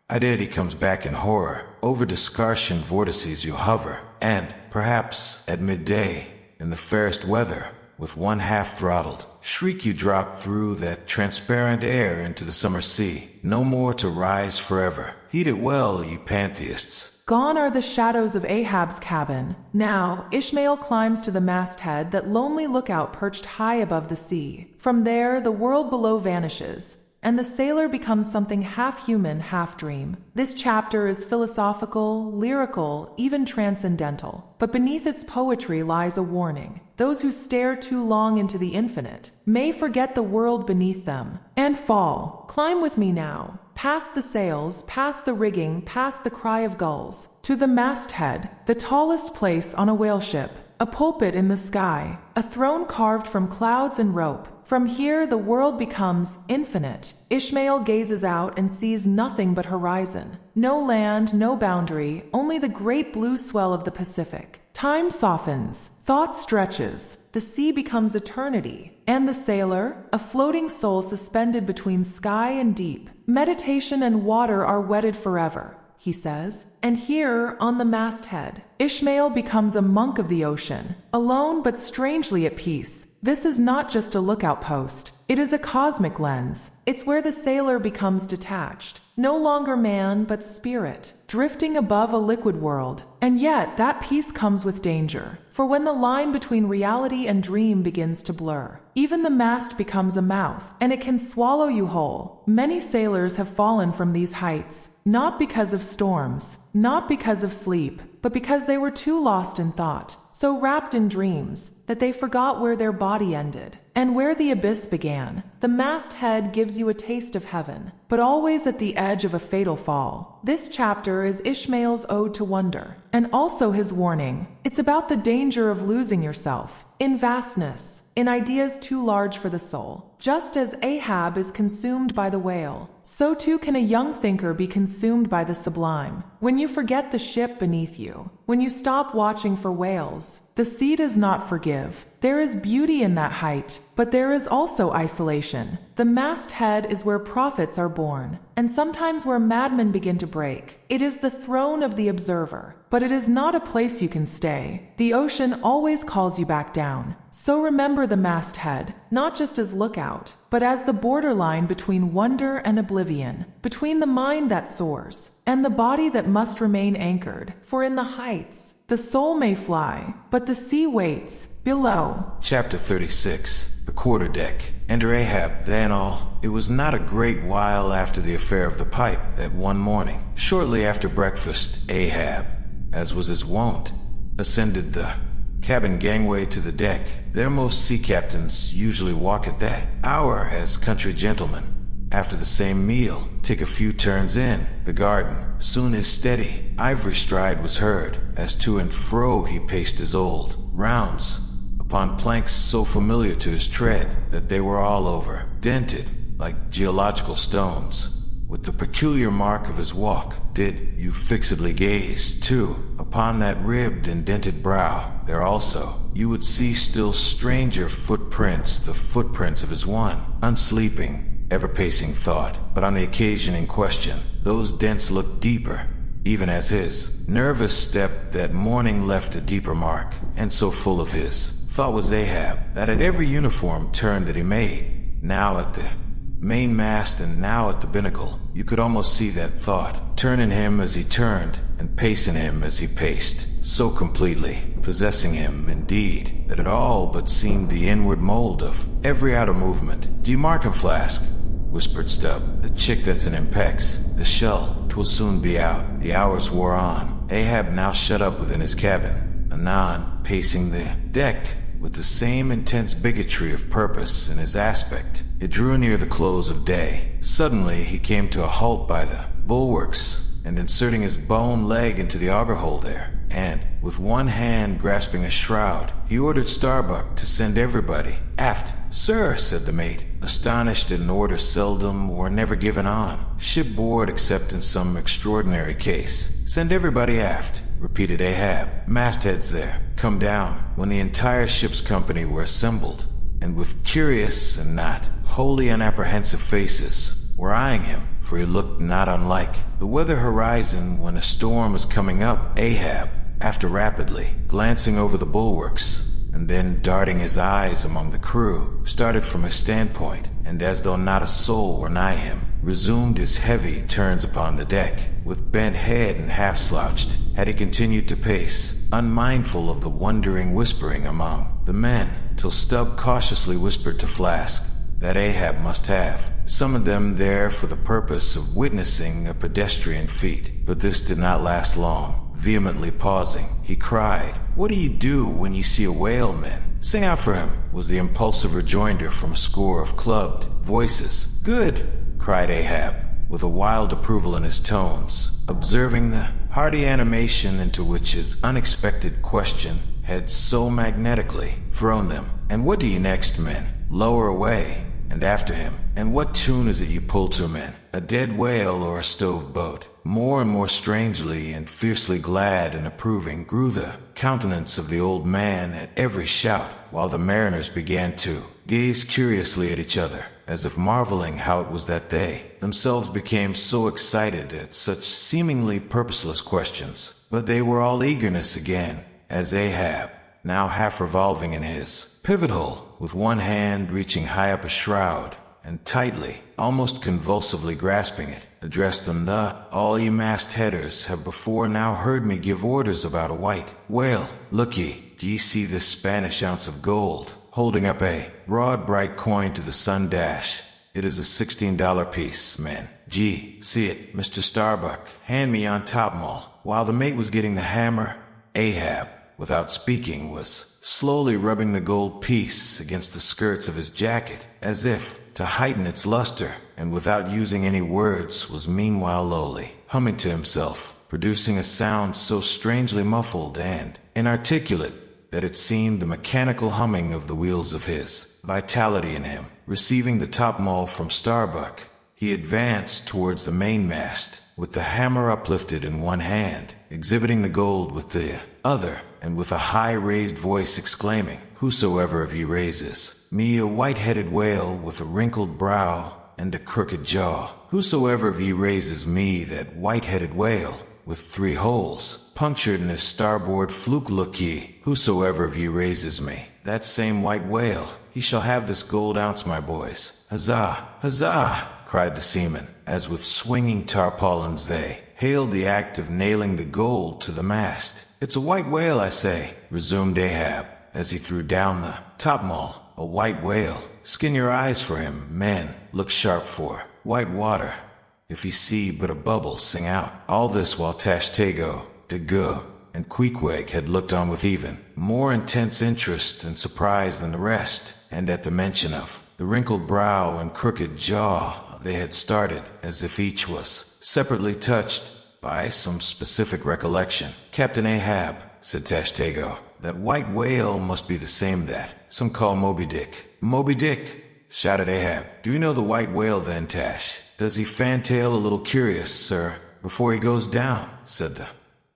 identity comes back in horror. Over Discartian vortices you hover, and, perhaps, at midday, in the fairest weather, with one half throttled shriek you drop through that transparent air into the summer sea, no more to rise forever. Heed it well, ye pantheists. Gone are the shadows of Ahab's cabin. Now Ishmael climbs to the masthead, that lonely lookout perched high above the sea. From there the world below vanishes, and the sailor becomes something half human, half dream. This chapter is philosophical, lyrical, even transcendental. But beneath its poetry lies a warning. Those who stare too long into the infinite may forget the world beneath them and fall. Climb with me now, past the sails, past the rigging, past the cry of gulls, to the masthead, the tallest place on a whale ship, a pulpit in the sky, a throne carved from clouds and rope. From here the world becomes infinite. Ishmael gazes out and sees nothing but horizon. No land, no boundary, only the great blue swell of the Pacific. Time softens, thought stretches, the sea becomes eternity, and the sailor, a floating soul suspended between sky and deep. Meditation and water are wedded forever, he says. And here, on the masthead, Ishmael becomes a monk of the ocean, alone but strangely at peace. This is not just a lookout post. It is a cosmic lens. It's where the sailor becomes detached, no longer man but spirit, drifting above a liquid world. And yet, that peace comes with danger. For when the line between reality and dream begins to blur, even the mast becomes a mouth, and it can swallow you whole. Many sailors have fallen from these heights, not because of storms, not because of sleep, but because they were too lost in thought, so wrapped in dreams, that they forgot where their body ended, and where the abyss began. The Mast-Head gives you a taste of heaven, but always at the edge of a fatal fall. This chapter is Ishmael's ode to wonder, and also his warning. It's about the danger of losing yourself in vastness, in ideas too large for the soul. Just as Ahab is consumed by the whale, so too can a young thinker be consumed by the sublime. When you forget the ship beneath you, when you stop watching for whales, the sea does not forgive. There is beauty in that height, but there is also isolation. The Mast-Head is where prophets are born, and sometimes where madmen begin to break. It is the throne of the observer, but it is not a place you can stay. The ocean always calls you back down. So remember the Mast-Head, not just as lookout, but as the borderline between wonder and oblivion, between the mind that soars and the body that must remain anchored. For in the heights, the soul may fly, but the sea waits below. Chapter 36. The Quarterdeck. Enter Ahab, then all. It was not a great while after the affair of the pipe that one morning, shortly after breakfast, Ahab, as was his wont, ascended the cabin gangway to the deck. There most sea captains usually walk at that hour as country gentlemen. After the same meal, take a few turns in the garden. Soon his steady, ivory stride was heard, as to and fro he paced his old rounds upon planks so familiar to his tread that they were all over, dented like geological stones. With the peculiar mark of his walk, did you fixedly gaze, too, upon that ribbed and dented brow, there also you would see still stranger footprints, the footprints of his one unsleeping, ever-pacing thought. But on the occasion in question, those dents looked deeper, even as his nervous step that morning left a deeper mark, and so full of his thought was Ahab, that at every uniform turn that he made, now at the mainmast and now at the binnacle, you could almost see that thought turn in him as he turned, and pace in him as he paced, so completely possessing him, indeed, that it all but seemed the inward mold of every outer movement. "Do you mark him, Flask?" whispered Stubb. "The chick that's an impex. The shell. 'Twill soon be out." The hours wore on. Ahab now shut up within his cabin, anon pacing the deck with the same intense bigotry of purpose in his aspect. It drew near the close of day. Suddenly he came to a halt by the bulwarks, and inserting his bone leg into the auger hole there, and, with one hand grasping a shroud, he ordered Starbuck to send everybody aft. "Sir," said the mate, astonished at an order seldom or never given on shipboard except in some extraordinary case. "Send everybody aft," repeated Ahab. "Masthead's there. Come down." When the entire ship's company were assembled, and with curious and not wholly unapprehensive faces, were eyeing him, for he looked not unlike the weather horizon when a storm was coming up, Ahab, after rapidly glancing over the bulwarks, and then darting his eyes among the crew, started from his standpoint, and as though not a soul were nigh him, resumed his heavy turns upon the deck, with bent head and half-slouched, had he continued to pace, unmindful of the wondering whispering among the men, till Stubb cautiously whispered to Flask that Ahab must have summoned them there for the purpose of witnessing a pedestrian feat. But this did not last long. Vehemently pausing, he cried, "What do ye do when ye see a whale, men? Sing out for him," was the impulsive rejoinder from a score of clubbed voices. "Good," cried Ahab, with a wild approval in his tones, observing the hearty animation into which his unexpected question had so magnetically thrown them. "And what do ye next, men? Lower away, and after him. And what tune is it you pull to, men? A dead whale or a stove boat?" More and more strangely and fiercely glad and approving grew the countenance of the old man at every shout, while the mariners began to gaze curiously at each other, as if marveling how it was that they themselves became so excited at such seemingly purposeless questions. But they were all eagerness again, as Ahab, now half revolving in his pivotal, with one hand reaching high up a shroud, and tightly, almost convulsively grasping it, addressed them all ye mast-headers have before now heard me give orders about a white whale. Look ye, do ye see this Spanish ounce of gold, holding up a broad bright coin to the sun dash? It is a $16 piece, men. Gee, see it, Mr. Starbuck, hand me on topmaul. While the mate was getting the hammer, Ahab, without speaking, was slowly rubbing the gold piece against the skirts of his jacket, as if to heighten its luster, and without using any words was meanwhile lowly humming to himself, producing a sound so strangely muffled and inarticulate that it seemed the mechanical humming of the wheels of his vitality in him. Receiving the topmaul from Starbuck, he advanced towards the mainmast, with the hammer uplifted in one hand, exhibiting the gold with the other, and with a high raised voice exclaiming, "Whosoever of ye raises me a white-headed whale with a wrinkled brow and a crooked jaw, whosoever of ye raises me that white-headed whale with 3 holes punctured in his starboard fluke, look ye, whosoever of ye raises me that same white whale, he shall have this gold ounce, my boys. Huzzah! Huzzah!" cried the seamen, as with swinging tarpaulins they hailed the act of nailing the gold to the mast. "It's a white whale, I say," resumed Ahab, as he threw down the topmaul. "A white whale. Skin your eyes for him, men. Look sharp for white water. If ye see but a bubble, sing out." All this while Tashtego, Dagu, and Queequeg had looked on with even more intense interest and surprise than the rest, and at the mention of the wrinkled brow and crooked jaw, they had started, as if each was separately touched by some specific recollection. "Captain Ahab," said Tashtego, "that white whale must be the same that some call Moby-Dick." "Moby-Dick!" shouted Ahab. "Do you know the white whale then, Tash? Does he fantail a little curious, sir, before he goes down?" said the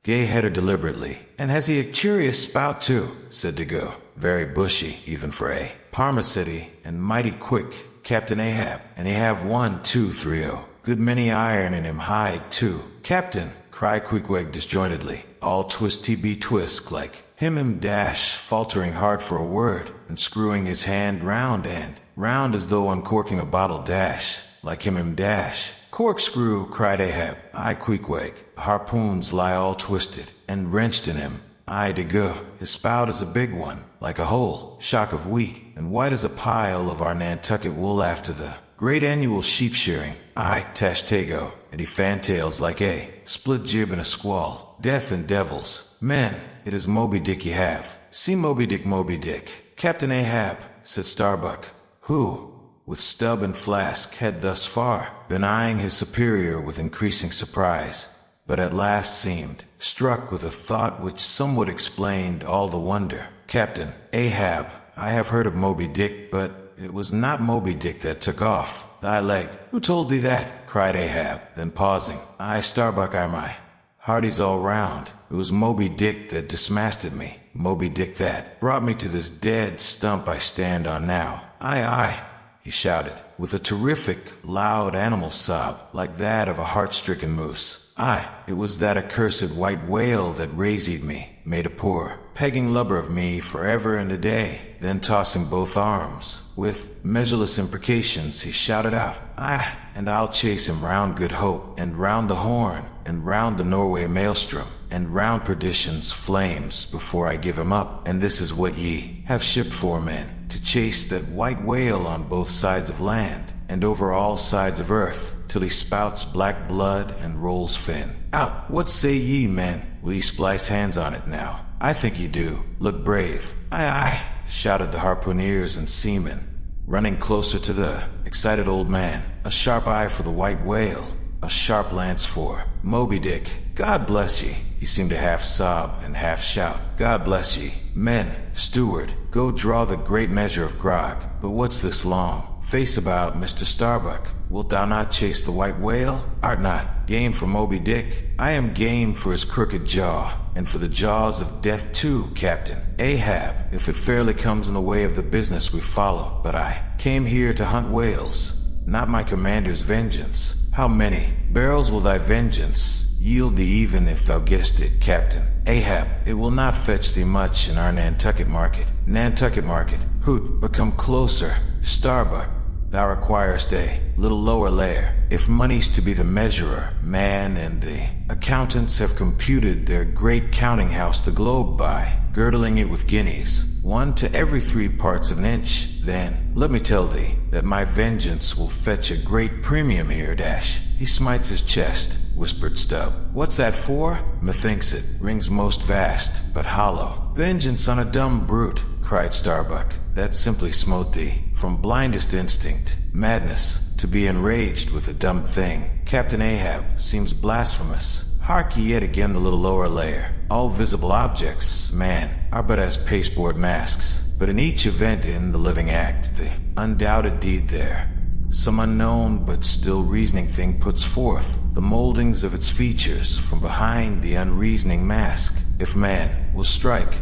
gay-header deliberately. "And has he a curious spout too?" said Dagu. "Very bushy, even for a Parmacity, and mighty quick, Captain Ahab. And he have 1, 2, 3, good many iron in him hide too." "Captain," cried Queequeg disjointedly, all twisty-be-twisk like him dash, faltering hard for a word, and screwing his hand round and round as though uncorking a bottle dash, like him dash. "Corkscrew," cried Ahab. "Aye, Queequeg, the harpoons lie all twisted and wrenched in him. Aye, Dagu, his spout is a big one, like a whole shock of wheat, and white as a pile of our Nantucket wool after the great annual sheep shearing. Aye, Tashtego, and he fantails like a split jib in a squall. Death and devils, men, it is Moby-Dick ye have. See Moby-Dick, Moby-Dick." "Captain Ahab," said Starbuck, who, with Stubb and Flask, had thus far been eyeing his superior with increasing surprise, but at last seemed struck with a thought which somewhat explained all the wonder. "Captain Ahab, I have heard of Moby-Dick, but it was not Moby-Dick that took off thy leg." "Who told thee that?" cried Ahab, then pausing. "Aye, Starbuck, are my hearties all round. It was Moby-Dick that dismasted me, Moby-Dick that brought me to this dead stump I stand on now. Aye, aye," he shouted, with a terrific, loud animal sob, like that of a heart-stricken moose. "Aye, it was that accursed white whale that raisied me, made a poor pegging lubber of me for ever and a day." Then tossing both arms, with measureless imprecations, he shouted out, "Aye, and I'll chase him round Good Hope, and round the Horn, and round the Norway Maelstrom, and round Perdition's flames before I give him up. And this is what ye have shipped for, men, to chase that white whale on both sides of land, and over all sides of earth, till he spouts black blood and rolls fin out. What say ye, men? Will ye splice hands on it now? I think ye do. Look brave." "Aye, aye," shouted the harpooneers and seamen, running closer to the excited old man. "A sharp eye for the white whale, a sharp lance for Moby-Dick. God bless ye." He seemed to half sob and half shout, "God bless ye. Men, steward, go draw the great measure of grog. But what's this long face about, Mr. Starbuck? Wilt thou not chase the white whale? Art not game for Moby-Dick?" "I am game for his crooked jaw, and for the jaws of death too, Captain Ahab, if it fairly comes in the way of the business we follow. But I came here to hunt whales, not my commander's vengeance. How many barrels will thy vengeance yield thee, even if thou gettest it, Captain Ahab? It will not fetch thee much in our Nantucket market." "Nantucket market? Hoot, but come closer. Starbuck, thou requirest a little lower layer. If money's to be the measurer, man and the accountants have computed their great counting house the globe by, girdling it with guineas, 1 to every 3 parts of an inch, then let me tell thee that my vengeance will fetch a great premium here, dash. He smites his chest, whispered Stubb. What's that for? Methinks it rings most vast, but hollow. Vengeance on a dumb brute, cried Starbuck. That simply smote thee, from blindest instinct, madness, to be enraged with a dumb thing. Captain Ahab seems blasphemous. Hark ye yet again the little lower layer. All visible objects, man, are but as pasteboard masks, but in each event in the living act, the undoubted deed there, some unknown but still reasoning thing puts forth the moldings of its features from behind the unreasoning mask. If man will strike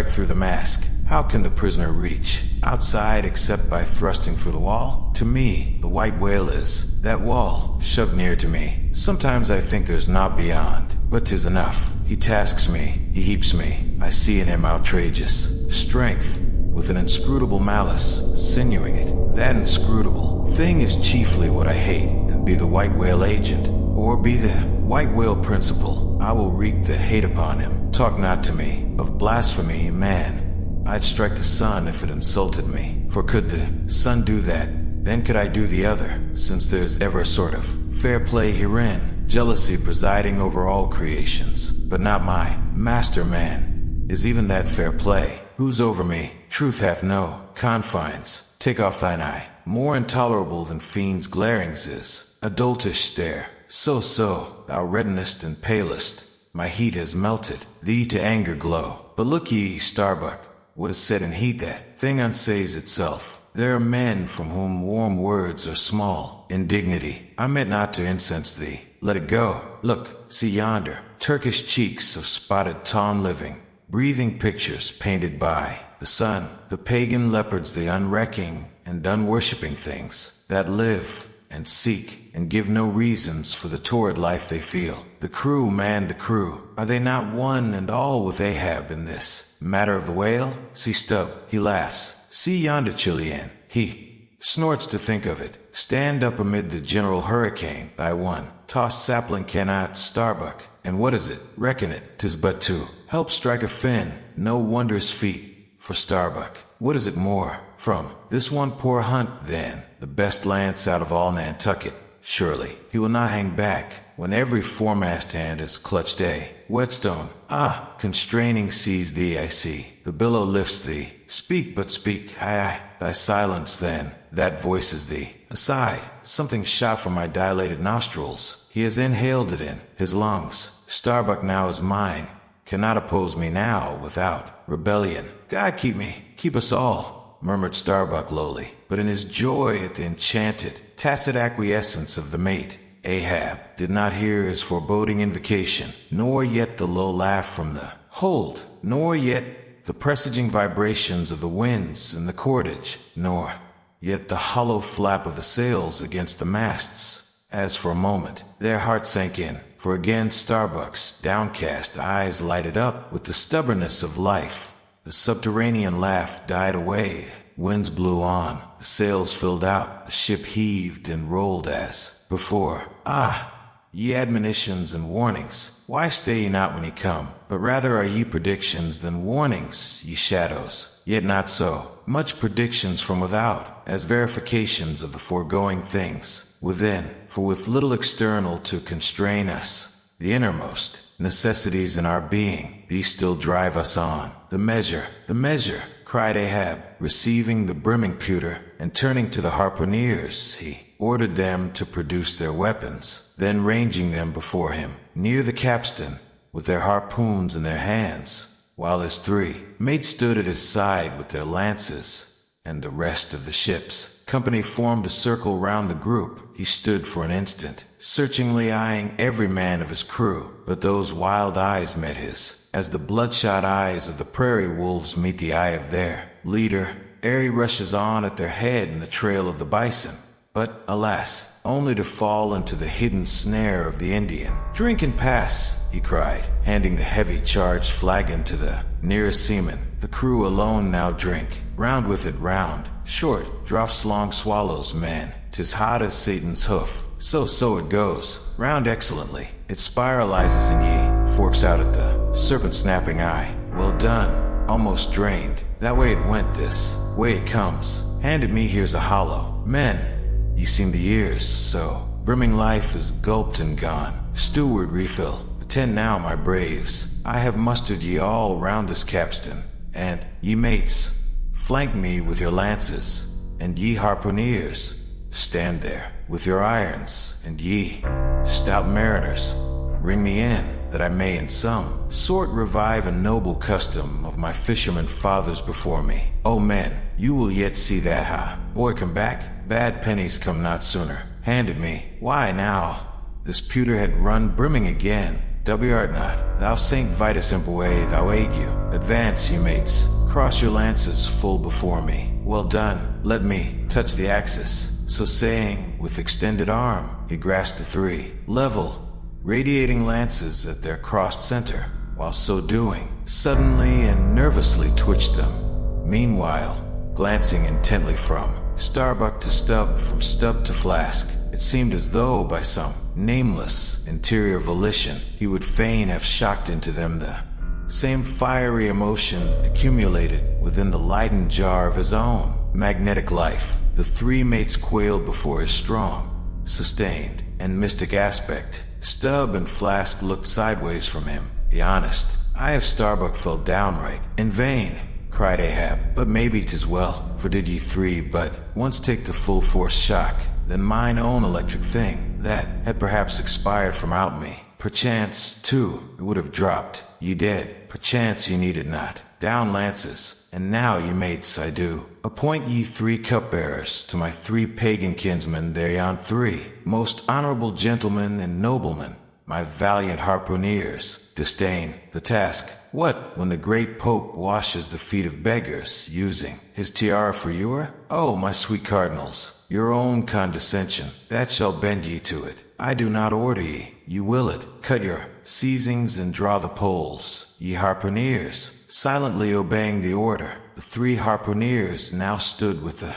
through the mask, how can the prisoner reach outside except by thrusting through the wall? To me, the white whale is that wall shoved near to me. Sometimes I think there's naught beyond, but 'tis enough. He tasks me, he heaps me. I see in him outrageous strength, with an inscrutable malice sinewing it. That inscrutable thing is chiefly what I hate, and be the white whale agent, or be the white whale principal, I will wreak the hate upon him. Talk not to me of blasphemy, man. I'd strike the sun if it insulted me, for could the sun do that, then could I do the other, since there's ever a sort of fair play herein, jealousy presiding over all creations, but not my master man. Is even that fair play? Who's over me? Truth hath no confines. Take off thine eye. More intolerable than fiends' glarings is a doltish stare. So, thou reddenest and palest. My heat has melted, thee to anger glow. But look ye, Starbuck, what is said in heat that thing unsays itself. There are men from whom warm words are small indignity. I meant not to incense thee. Let it go. Look, see yonder, Turkish cheeks of spotted tawn living, breathing pictures painted by the sun, the pagan leopards, the unrecking and unworshipping things that live and seek and give no reasons for the torrid life they feel. The crew, man, the crew. Are they not one and all with Ahab in this matter of the whale? See Stubb, he laughs. See yonder Chilean, he snorts to think of it. Stand up amid the general hurricane, thy one tossed sapling cannot Starbuck. And what is it? Reckon it, 'tis but to help strike a fin. No wondrous feat for Starbuck. What is it more? From this one poor hunt, then, the best lance out of all Nantucket. Surely he will not hang back when every foremast hand has clutched a whetstone. Ah, constraining sees thee, I see. The billow lifts thee. Speak, but speak. Aye, thy silence, then, that voices thee. Aside, something shot from my dilated nostrils. He has inhaled it in his lungs. Starbuck now is mine. Cannot oppose me now without rebellion. God keep us all, murmured Starbuck lowly, but in his joy at the enchanted, tacit acquiescence of the mate, Ahab did not hear his foreboding invocation, nor yet the low laugh from the hold, nor yet the presaging vibrations of the winds in the cordage, nor yet the hollow flap of the sails against the masts. As for a moment, their hearts sank in, for again Starbuck's downcast eyes lighted up with the stubbornness of life. The subterranean laugh died away. Winds blew on, the sails filled out, the ship heaved and rolled as before. Ah, ye admonitions and warnings, why stay ye not when ye come? But rather are ye predictions than warnings, ye shadows. Yet not so much predictions from without, as verifications of the foregoing things within. For with little external to constrain us, the innermost necessities in our being, these still drive us on. The measure, cried Ahab, receiving the brimming pewter, and turning to the harpooneers, he ordered them to produce their weapons, then ranging them before him, near the capstan, with their harpoons in their hands, while his 3 mates stood at his side with their lances, and the rest of the ship's company formed a circle round the group. He stood for an instant, searchingly eyeing every man of his crew, but those wild eyes met his, as the bloodshot eyes of the prairie wolves meet the eye of their leader, ere he rushes on at their head in the trail of the bison. But, alas, only to fall into the hidden snare of the Indian. Drink and pass, he cried, handing the heavy charged flagon to the nearest seaman. The crew alone now drink. round with it round, short, draughts long swallows, man. 'Tis hot as Satan's hoof. So it goes, round excellently. It spiralizes in ye, forks out at the serpent snapping eye. Well done, almost drained. That way it went, this way it comes. Handed me here's a hollow. Men, ye seem the years, so brimming life is gulped and gone. Steward, refill. Attend now, my braves. I have mustered ye all round this capstan, and ye mates, flank me with your lances, and ye harpooneers, stand there with your irons, and ye, stout mariners, ring me in, that I may in some sort revive a noble custom of my fisherman fathers before me. Oh men, you will yet see that, ha? Boy, come back, bad pennies come not sooner. Handed me, why now? This pewter had run brimming again. W art not, thou Saint Vitus Impoe, thou aid you. Advance, ye mates, cross your lances full before me. Well done, let me touch the axis. So saying, with extended arm, he grasped the three level, radiating lances at their crossed center. While so doing, suddenly and nervously twitched them. Meanwhile, glancing intently from Starbuck to Stubb, from Stubb to Flask, it seemed as though by some nameless interior volition he would fain have shocked into them the same fiery emotion accumulated within the Leyden jar of his own magnetic life. The three mates quailed before his strong, sustained, and mystic aspect. Stubb and Flask looked sideways from him. The honest eye of Starbuck fell downright. In vain, cried Ahab, but maybe 'tis well, for did ye three but once take the full force shock, then mine own electric thing, that had perhaps expired from out me, perchance, too, it would have dropped. Ye dead, perchance ye needed not. Down lances. And now, ye mates, I do appoint ye 3 cupbearers to my 3 pagan kinsmen, there yon 3 most honorable gentlemen and noblemen, my valiant harpooneers. Disdain the task. What, when the great Pope washes the feet of beggars, using his tiara for your? Oh, my sweet cardinals, your own condescension, that shall bend ye to it. I do not order ye, you will it. Cut your seizings and draw the poles, ye harpooneers. Silently obeying the order, the 3 harpooneers now stood with the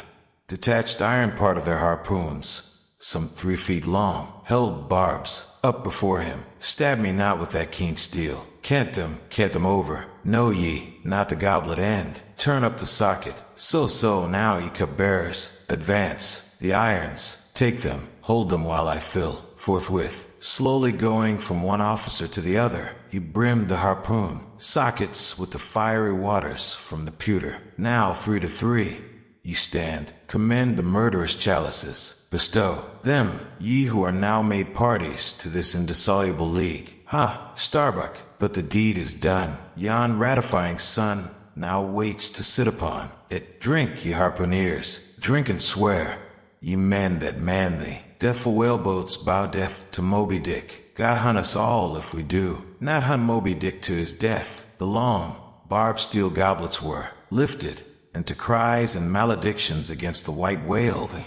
detached iron part of their harpoons, some 3 feet long, held barbs, up before him. Stab me not with that keen steel. Cant them over. Know ye, not the goblet end. Turn up the socket. So, now, ye cupbearers, advance. The irons, take them, hold them while I fill. Forthwith, slowly going from one officer to the other, he brimmed the harpoon sockets with the fiery waters from the pewter. Now 3 to 3, ye stand, commend the murderous chalices, bestow them, ye who are now made parties to this indissoluble league. Ha, Starbuck, but the deed is done. Yon ratifying sun now waits to sit upon it. Drink, ye harpooneers, drink and swear, ye men that man thee. Deathful whaleboats bow death to Moby-Dick. God hunt us all if we do. Not hunt Moby-Dick to his death. The long, barbed steel goblets were lifted, and to cries and maledictions against the white whale, the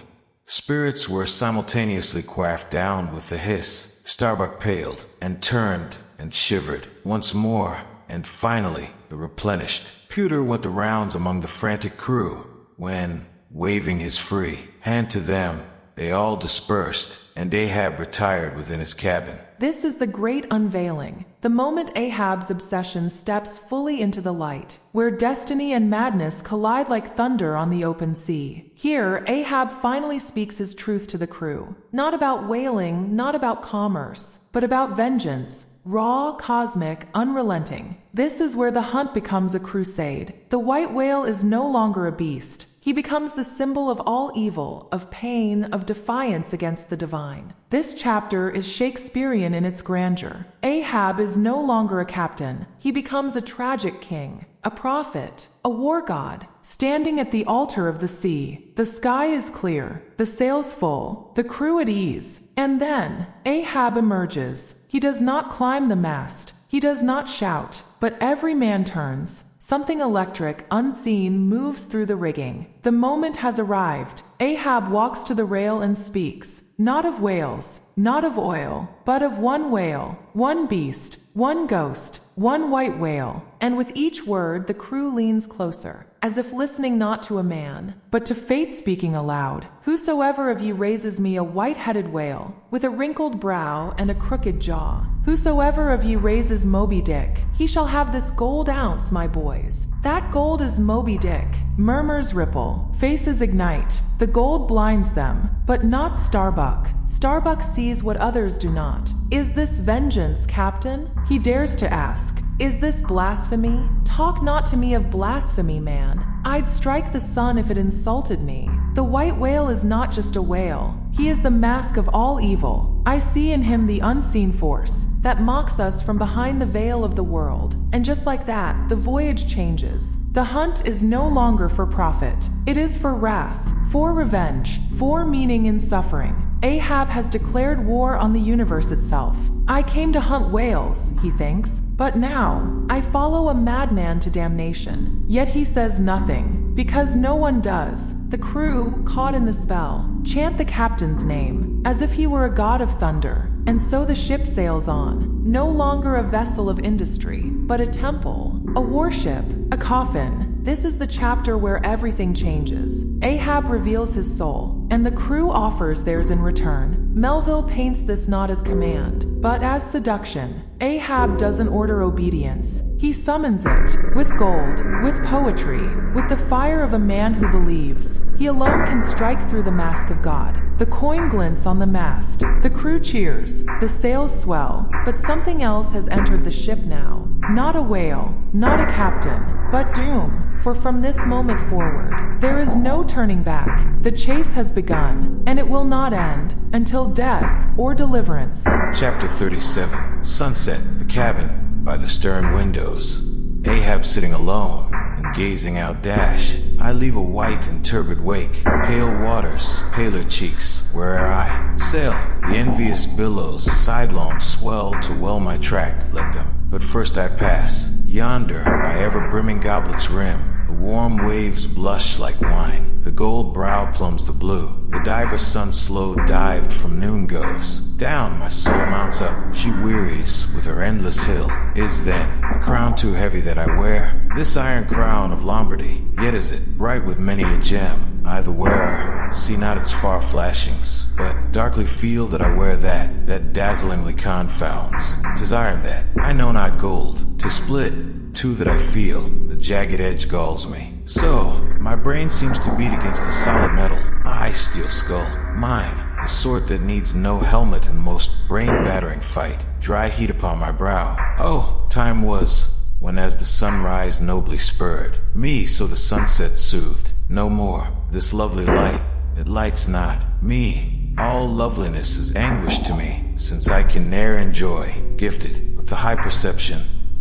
spirits were simultaneously quaffed down with the hiss. Starbuck paled, and turned, and shivered once more, and finally, the replenished pewter went the rounds among the frantic crew, when, waving his free hand to them, they all dispersed, and Ahab retired within his cabin. This is the great unveiling, the moment Ahab's obsession steps fully into the light, where destiny and madness collide like thunder on the open sea. Here, Ahab finally speaks his truth to the crew. Not about whaling, not about commerce, but about vengeance. Raw, cosmic, unrelenting. This is where the hunt becomes a crusade. The white whale is no longer a beast. He becomes the symbol of all evil, of pain, of defiance against the divine. This chapter is Shakespearean in its grandeur. Ahab is no longer a captain. He becomes a tragic king, a prophet, a war god, standing at the altar of the sea. The sky is clear, the sails full, the crew at ease. And then, Ahab emerges. He does not climb the mast. He does not shout, but every man turns. Something electric, unseen, moves through the rigging. The moment has arrived. Ahab walks to the rail and speaks, not of whales, not of oil, but of one whale, one beast, one ghost, one white whale, and with each word the crew leans closer, as if listening not to a man, but to fate speaking aloud. Whosoever of you raises me a white-headed whale, with a wrinkled brow and a crooked jaw, whosoever of you raises Moby-Dick, he shall have this gold ounce, my boys. That gold is Moby-Dick. Murmurs ripple, faces ignite. The gold blinds them, but not Starbuck. Starbuck sees what others do not. Is this vengeance, Captain? He dares to ask. Is this blasphemy? Talk not to me of blasphemy, man. I'd strike the sun if it insulted me. The white whale is not just a whale. He is the mask of all evil. I see in him the unseen force that mocks us from behind the veil of the world. And just like that, the voyage changes. The hunt is no longer for profit. It is for wrath, for revenge, for meaning in suffering. Ahab has declared war on the universe itself. I came to hunt whales, he thinks, but now I follow a madman to damnation. Yet he says nothing, because no one does. The crew, caught in the spell, chant the captain's name, as if he were a god of thunder, and so the ship sails on, no longer a vessel of industry, but a temple, a warship, a coffin. This is the chapter where everything changes. Ahab reveals his soul, and the crew offers theirs in return. Melville paints this not as command, but as seduction. Ahab doesn't order obedience. He summons it, with gold, with poetry, with the fire of a man who believes. He alone can strike through the mask of God. The coin glints on the mast. The crew cheers. The sails swell. But something else has entered the ship now. Not a whale, not a captain, but doom. For from this moment forward, there is no turning back. The chase has begun, and it will not end until death or deliverance. Chapter 37. Sunset. The cabin. By the stern windows. Ahab sitting alone and gazing out dash. I leave a white and turbid wake. Pale waters, paler cheeks, where'er I sail. The envious billows sidelong swell to well my track, let them. But first I pass. Yonder, by ever-brimming goblet's rim, the warm waves blush like wine. The gold brow plumbs the blue. The diver's sun slow dived from noon goes. Down my soul mounts up. She wearies with her endless hill. Is then the crown too heavy that I wear? This iron crown of Lombardy, yet is it bright with many a gem. I the wearer, see not its far flashings, but darkly feel that I wear that dazzlingly confounds. 'Tis iron that, I know not gold. 'Tis split, too, that I feel, the jagged edge galls me. So, my brain seems to beat against the solid metal. I steel skull, mine, the sort that needs no helmet in most brain-battering fight. Dry heat upon my brow. Oh, time was when as the sunrise nobly spurred me, so the sunset soothed. No more, this lovely light, it lights not me. All loveliness is anguish to me, since I can ne'er enjoy, gifted with the high perception.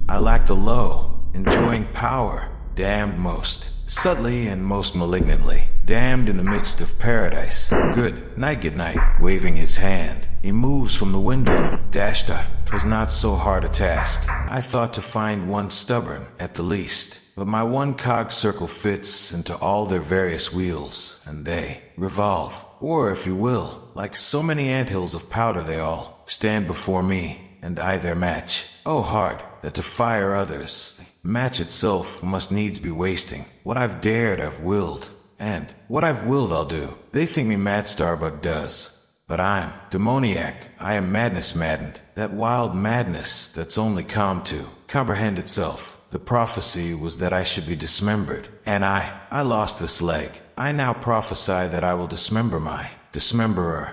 I lack the low, enjoying power, damned most subtly and most malignantly, damned in the midst of paradise. Good night, waving his hand. He moves from the window. Dashed I, 'twas not so hard a task. I thought to find one stubborn, at the least. But my one cog circle fits into all their various wheels, and they revolve. Or, if you will, like so many anthills of powder they all stand before me, and I their match. Oh, hard, that to fire others, match itself must needs be wasting. What I've dared I've willed, and what I've willed I'll do. They think me mad, Starbuck does. But I'm demoniac. I am madness maddened. That wild madness that's only calm to comprehend itself. The prophecy was that I should be dismembered, and I lost this leg. I now prophesy that I will dismember my dismemberer.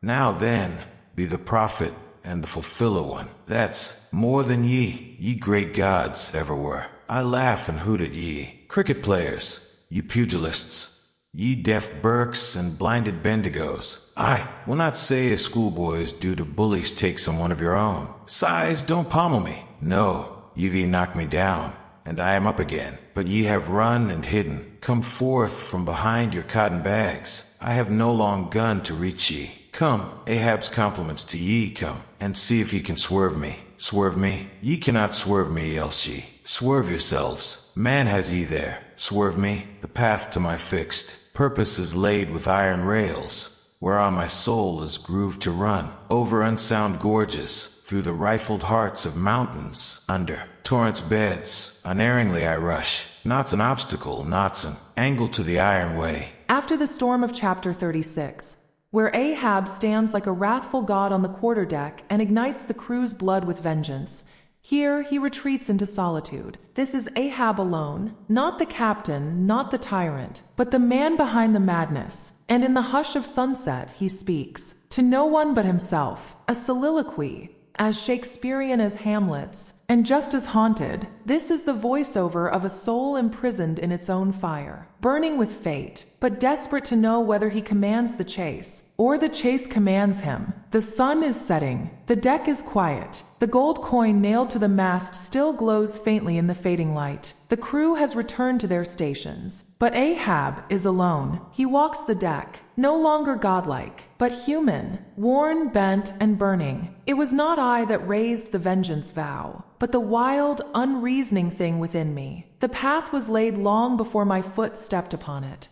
Now then, be the prophet and the fulfiller one. That's more than ye great gods ever were. I laugh and hoot at ye, cricket players, ye pugilists, ye deaf Burkes and blinded Bendigos. I will not say as schoolboys do to bullies take some one of your own. Sighs, don't pommel me. No, ye knocked me down, and I am up again. But ye have run and hidden. Come forth from behind your cotton bags. I have no long gun to reach ye. Come, Ahab's compliments to ye, come, and see if ye can swerve me. Swerve me? Ye cannot swerve me, else ye. Swerve yourselves. Man has ye there. Swerve me? The path to my fixed purpose is laid with iron rails, whereon my soul is grooved to run, over unsound gorges, through the rifled hearts of mountains, under Torrents beds, unerringly I rush. Not's an obstacle, not's an angle to the iron way. After the storm of chapter 36, where Ahab stands like a wrathful god on the quarterdeck and ignites the crew's blood with vengeance, here he retreats into solitude. This is Ahab alone, not the captain, not the tyrant, but the man behind the madness. And in the hush of sunset he speaks, to no one but himself, a soliloquy, as Shakespearean as Hamlet's, and just as haunted. This is the voiceover of a soul imprisoned in its own fire, burning with fate, but desperate to know whether he commands the chase, or the chase commands him. The sun is setting, the deck is quiet, the gold coin nailed to the mast still glows faintly in the fading light. The crew has returned to their stations, but Ahab is alone. He walks the deck, no longer godlike, but human, worn, bent, and burning. It was not I that raised the vengeance vow, but the wild, unreasoning thing within me. The path was laid long before my foot stepped upon it.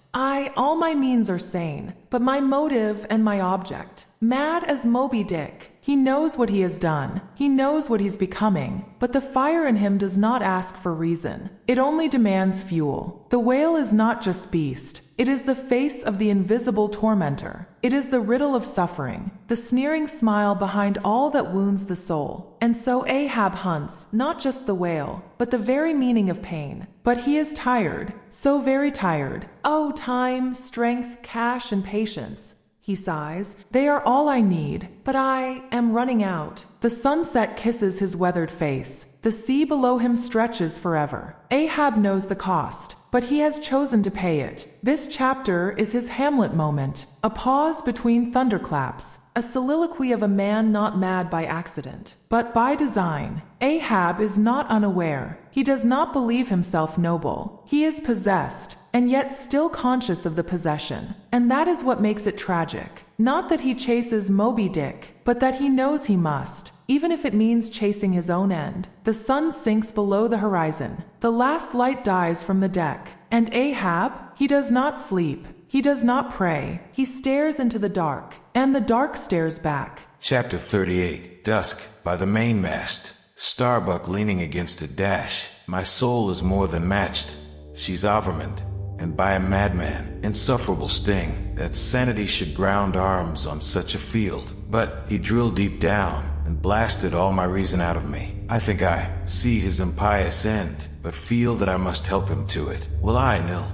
All my means are sane, but my motive and my object. Mad as Moby-Dick, he knows what he has done. He knows what he's becoming, but the fire in him does not ask for reason. It only demands fuel. The whale is not just beast. It is the face of the invisible tormentor. It is the riddle of suffering, the sneering smile behind all that wounds the soul. And so Ahab hunts, not just the whale, but the very meaning of pain. But he is tired, so very tired. Oh, time, strength, cash, and patience. He sighs, they are all I need, but I am running out. The sunset kisses his weathered face. The sea below him stretches forever. Ahab knows the cost, but he has chosen to pay it. This chapter is his Hamlet moment, a pause between thunderclaps, a soliloquy of a man not mad by accident, but by design. Ahab is not unaware. He does not believe himself noble. He is possessed, and yet still conscious of the possession. And that is what makes it tragic. Not that he chases Moby-Dick, but that he knows he must, even if it means chasing his own end. The sun sinks below the horizon. The last light dies from the deck. And Ahab, he does not sleep. He does not pray. He stares into the dark, and the dark stares back. Chapter 38. Dusk, by the mainmast. Starbuck leaning against a dash. My soul is more than matched. She's overmanned, and by a madman. Insufferable sting, that sanity should ground arms on such a field. But he drilled deep down, and blasted all my reason out of me. I think I see his impious end, but feel that I must help him to it. Will I, Nil?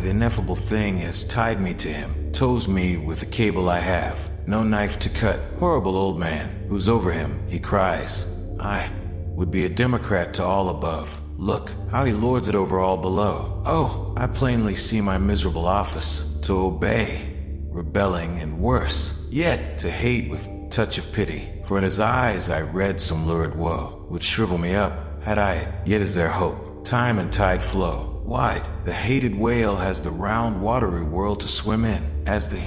The ineffable thing has tied me to him, tows me with a cable I have, no knife to cut. Horrible old man, who's over him, he cries. I would be a Democrat to all above. Look, how he lords it over all below. Oh, I plainly see my miserable office, to obey, rebelling, and worse, yet to hate with touch of pity. For in his eyes I read some lurid woe, would shrivel me up, had I it. Yet is there hope. Time and tide flow wide. The hated whale has the round watery world to swim in, as the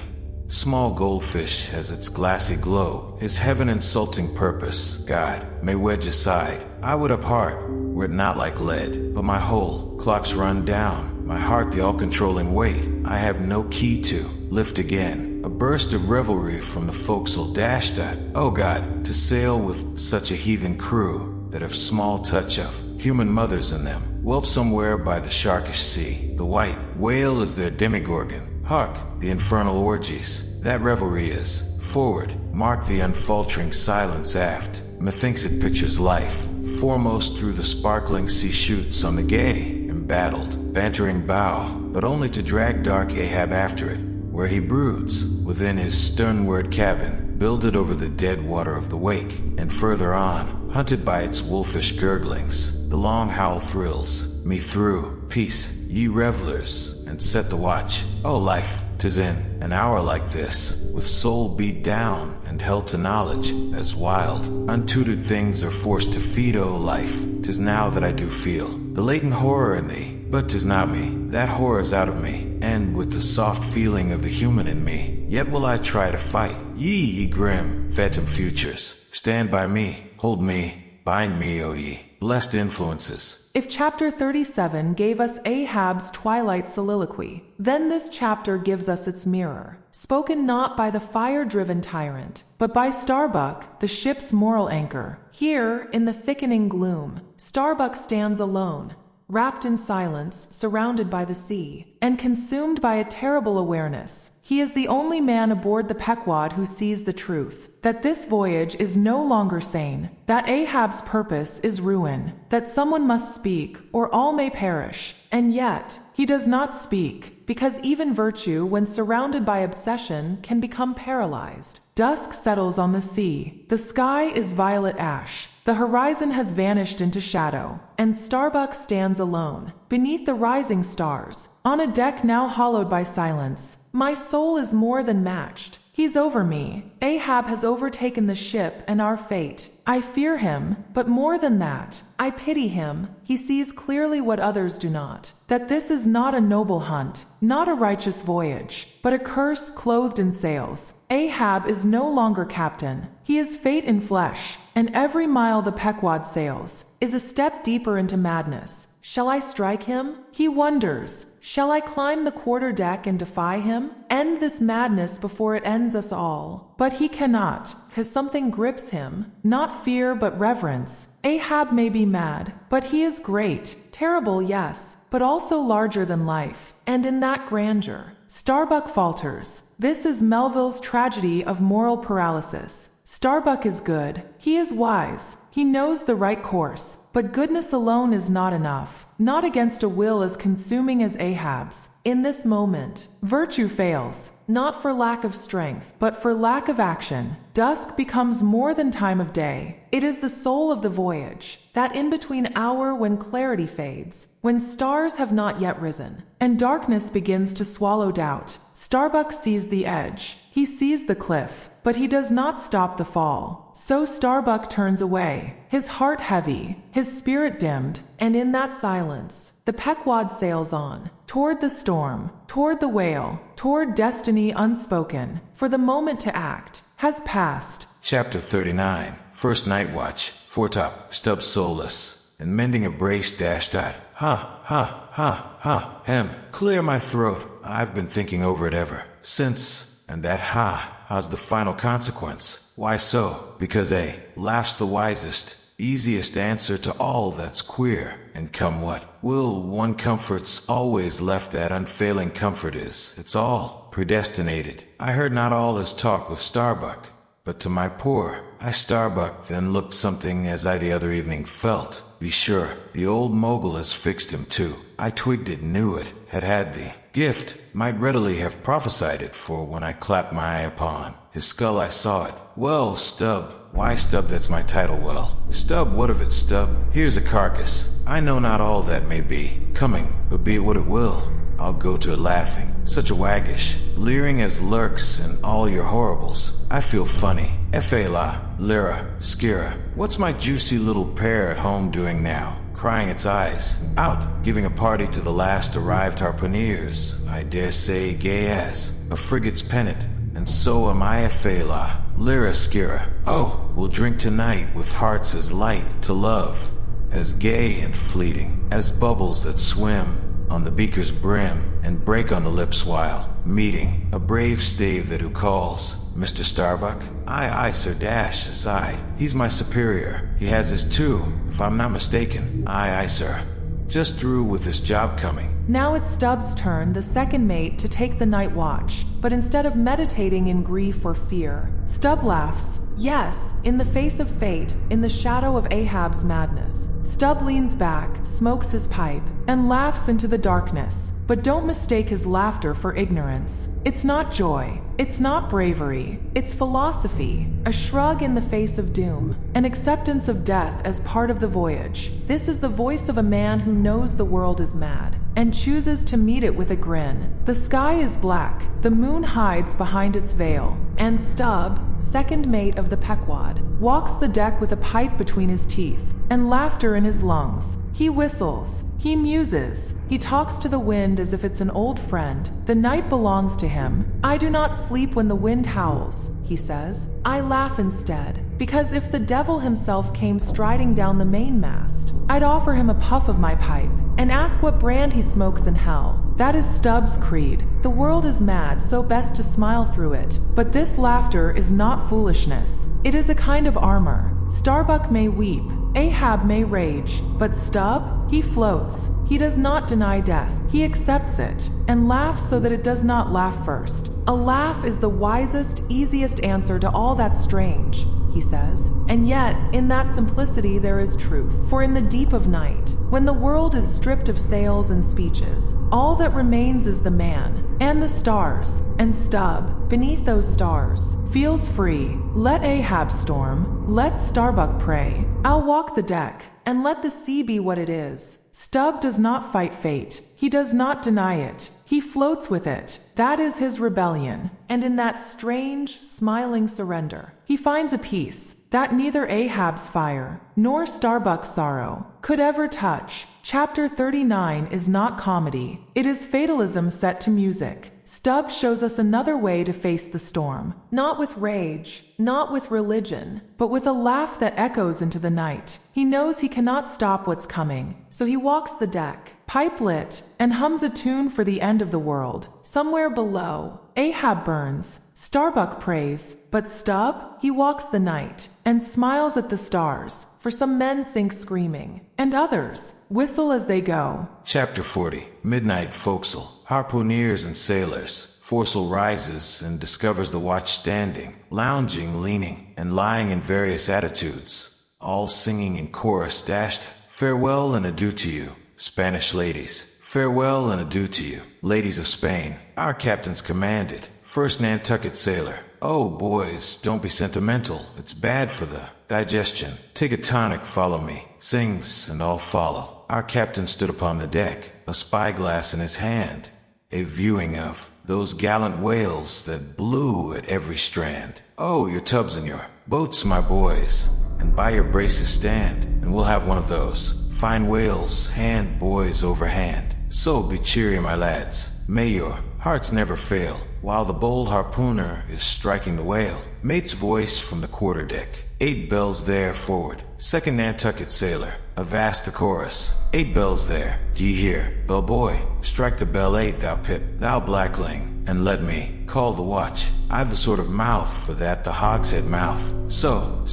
small goldfish has its glassy globe. His heaven-insulting purpose, God, may wedge aside. I would upheart, were it not like lead. But my whole clocks run down, my heart the all-controlling weight. I have no key to lift again. A burst of revelry from the forecastle dashed at. Oh God, to sail with such a heathen crew that have small touch of human mothers in them, whelp somewhere by the sharkish sea. The white whale is their demigorgon. Hark, the infernal orgies. That revelry is. Forward, mark the unfaltering silence aft. Methinks it pictures life. Foremost through the sparkling sea shoots on the gay, embattled, bantering bow, but only to drag dark Ahab after it, where he broods, within his sternward cabin, builded over the dead water of the wake, and further on, hunted by its wolfish gurglings. The long howl thrills me through. Peace, ye revelers, and set the watch. O life, 'tis in an hour like this, with soul beat down and held to knowledge, as wild, untutored things are forced to feed. O life, 'tis now that I do feel the latent horror in thee. But 'tis not me, that horror's out of me, and with the soft feeling of the human in me. Yet will I try to fight. Ye grim, phantom futures, stand by me, hold me Bind me, O ye blessed influences. If chapter 37 gave us Ahab's twilight soliloquy, then this chapter gives us its mirror, spoken not by the fire-driven tyrant, but by Starbuck, the ship's moral anchor. Here, in the thickening gloom, Starbuck stands alone, wrapped in silence, surrounded by the sea, and consumed by a terrible awareness. He is the only man aboard the Pequod who sees the truth, that this voyage is no longer sane, that Ahab's purpose is ruin, that someone must speak, or all may perish. And yet, he does not speak, because even virtue, when surrounded by obsession, can become paralyzed. Dusk settles on the sea. The sky is violet ash. The horizon has vanished into shadow, and Starbuck stands alone, beneath the rising stars, on a deck now hollowed by silence. My soul is more than matched. He's over me. Ahab has overtaken the ship and our fate. I fear him, but more than that, I pity him. He sees clearly what others do not, that this is not a noble hunt, not a righteous voyage, but a curse clothed in sails. Ahab is no longer captain. He is fate in flesh, and every mile the Pequod sails is a step deeper into madness. Shall I strike him? He wonders. Shall I climb the quarter-deck and defy him? End this madness before it ends us all. But he cannot, 'cause something grips him. Not fear, but reverence. Ahab may be mad, but he is great. Terrible, yes, but also larger than life. And in that grandeur, Starbuck falters. This is Melville's tragedy of moral paralysis. Starbuck is good. He is wise. He knows the right course. But goodness alone is not enough, not against a will as consuming as Ahab's. In this moment, virtue fails, not for lack of strength, but for lack of action. Dusk becomes more than time of day. It is the soul of the voyage, that in-between hour when clarity fades, when stars have not yet risen, and darkness begins to swallow doubt. Starbuck sees the edge. He sees the cliff, but he does not stop the fall. So Starbuck turns away, his heart heavy, his spirit dimmed, and in that silence, the Pequod sails on, toward the storm, toward the whale, toward destiny unspoken, for the moment to act has passed. Chapter 39. First night watch. Foretop. Stubb soulless, and mending a brace dashed at. Ha, ha, ha, ha, hem. Clear my throat. I've been thinking over it ever since, and that how's the final consequence? Why so? Because A laughs the wisest, easiest answer to all that's queer, and come what will, one comfort's always left. That unfailing comfort is, it's all predestinated. I heard not all his talk with Starbuck, but to my poor, I Starbuck then looked something as I the other evening felt. Be sure, the old mogul has fixed him too. I twigged it, knew it, had the gift, might readily have prophesied it, for when I clapped my eye upon his skull I saw it. Well, Stubb, why Stubb, that's my title. Well, Stubb, what of it, Stubb? Here's a carcass. I know not all that may be coming, but be it what it will, I'll go to it laughing. Such a waggish, leering as lurks in all your horribles. I feel funny. F.A. Lyra, Skira. What's my juicy little pair at home doing now? Crying its eyes out, giving a party to the last arrived harpooneers. I dare say gay as a frigate's pennant. And so am I. F.A. Lyra, Skira. Oh, we'll drink tonight with hearts as light to love, as gay and fleeting as bubbles that swim on the beaker's brim and break on the lips while meeting a brave stave that who calls Mr. Starbuck. Aye, sir, dash aside. He's my superior. He has his too, if I'm not mistaken. Aye, sir. Just through with this job coming. Now it's Stubb's turn, the second mate, to take the night watch. But instead of meditating in grief or fear, Stubb laughs. Yes, in the face of fate, in the shadow of Ahab's madness. Stubb leans back, smokes his pipe, and laughs into the darkness. But don't mistake his laughter for ignorance. It's not joy. It's not bravery. It's philosophy. A shrug in the face of doom. An acceptance of death as part of the voyage. This is the voice of a man who knows the world is mad and chooses to meet it with a grin. The sky is black. The moon hides behind its veil. And Stubb, second mate of the Pequod, walks the deck with a pipe between his teeth and laughter in his lungs. He whistles. He muses. He talks to the wind as if it's an old friend. The night belongs to him. I do not sleep when the wind howls, he says. I laugh instead. because if the devil himself came striding down the mainmast, I'd offer him a puff of my pipe and ask what brand he smokes in hell. That is Stubb's creed. The world is mad, so best to smile through it. But this laughter is not foolishness. It is a kind of armor. Starbuck may weep, Ahab may rage, but Stubb, he floats. He does not deny death. He accepts it, and laughs so that it does not laugh first. A laugh is the wisest, easiest answer to all that's strange, he says. And yet, in that simplicity there is truth. For in the deep of night, when the world is stripped of sails and speeches, all that remains is the man, and the stars, and Stubb, beneath those stars, feels free. Let Ahab storm, let Starbuck pray. I'll walk the deck, and let the sea be what it is. Stubb does not fight fate. He does not deny it. He floats with it. That is his rebellion. And in that strange, smiling surrender, he finds a peace that neither Ahab's fire nor Starbuck's sorrow could ever touch. Chapter 39 is not comedy. It is fatalism set to music. Stubb shows us another way to face the storm. Not with rage, not with religion, but with a laugh that echoes into the night. He knows he cannot stop what's coming, so he walks the deck, pipe lit, and hums a tune for the end of the world. Somewhere below, Ahab burns, Starbuck prays, but Stubb, he walks the night and smiles at the stars. For some men sink screaming, and others whistle as they go. Chapter 40. Midnight Forecastle. Harpooneers and sailors. Foresail rises and discovers the watch standing, lounging, leaning, and lying in various attitudes, all singing in chorus dashed, "Farewell and adieu to you, Spanish ladies. Farewell and adieu to you, ladies of Spain." Our captain's commanded. First Nantucket sailor. "Oh, boys, don't be sentimental. It's bad for the digestion. Take a tonic, follow me." Sings, and all follow. Our captain stood upon the deck, a spyglass in his hand, a viewing of those gallant whales that blew at every strand. "Oh, your tubs and your boats, my boys, and by your braces stand, and we'll have one of those fine whales, hand, boys, over hand. So be cheery, my lads. May your hearts never fail, while the bold harpooner is striking the whale." Mate's voice from the quarterdeck. 8 bells there forward. Second Nantucket sailor. Avast the chorus. 8 bells there. D'ye hear? Bell boy, strike the bell 8, thou Pip, thou Blackling, and let me call the watch. I've the sort of mouth for that, the hogshead mouth. So,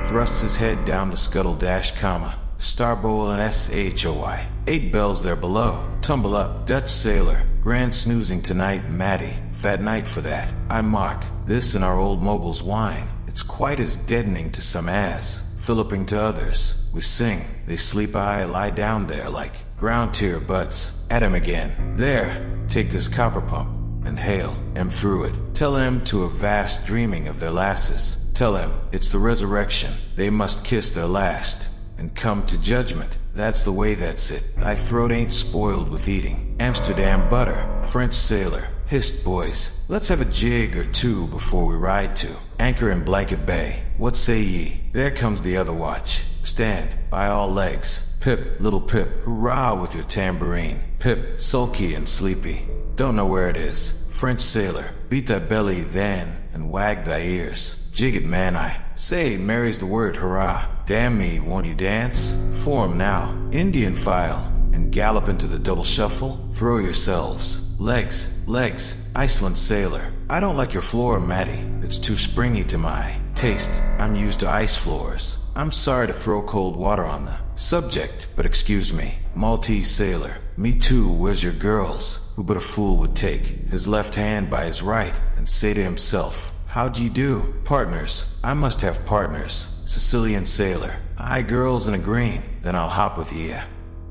thrusts his head down the scuttle dash, comma, starbowl and SHOI. 8 bells there below. Tumble up, Dutch sailor. Grand snoozing tonight, Matty. Fat night for that. I mark this in our old mobile's wine. It's quite as deadening to some as filliping to others. We sing, they sleep, I lie down there like ground tier butts. At him again. There, take this copper pump and hail him through it. Tell him to a vast dreaming of their lasses. Tell him it's the resurrection. They must kiss their last and come to judgment. That's the way, that's it. Thy throat ain't spoiled with eating Amsterdam butter. French sailor. Hist, boys, let's have a jig or two before we ride to anchor in Blanket Bay. What say ye? There comes the other watch. Stand by all legs. Pip, little Pip, hurrah with your tambourine. Pip, sulky and sleepy, don't know where it is. French sailor, beat thy belly then and wag thy ears. Jig it, man, I say, Mary's the word, hurrah. Damn me, won't you dance? Form now, Indian file, and gallop into the double shuffle. Throw yourselves. Legs, Iceland sailor. I don't like your floor, Matty. It's too springy to my taste. I'm used to ice floors. I'm sorry to throw cold water on the subject, but excuse me. Maltese sailor. Me too, where's your girls? Who but a fool would take his left hand by his right and say to himself, how'd ye do? Partners. I must have partners. Sicilian sailor. Aye, girls in a green. Then I'll hop with ye.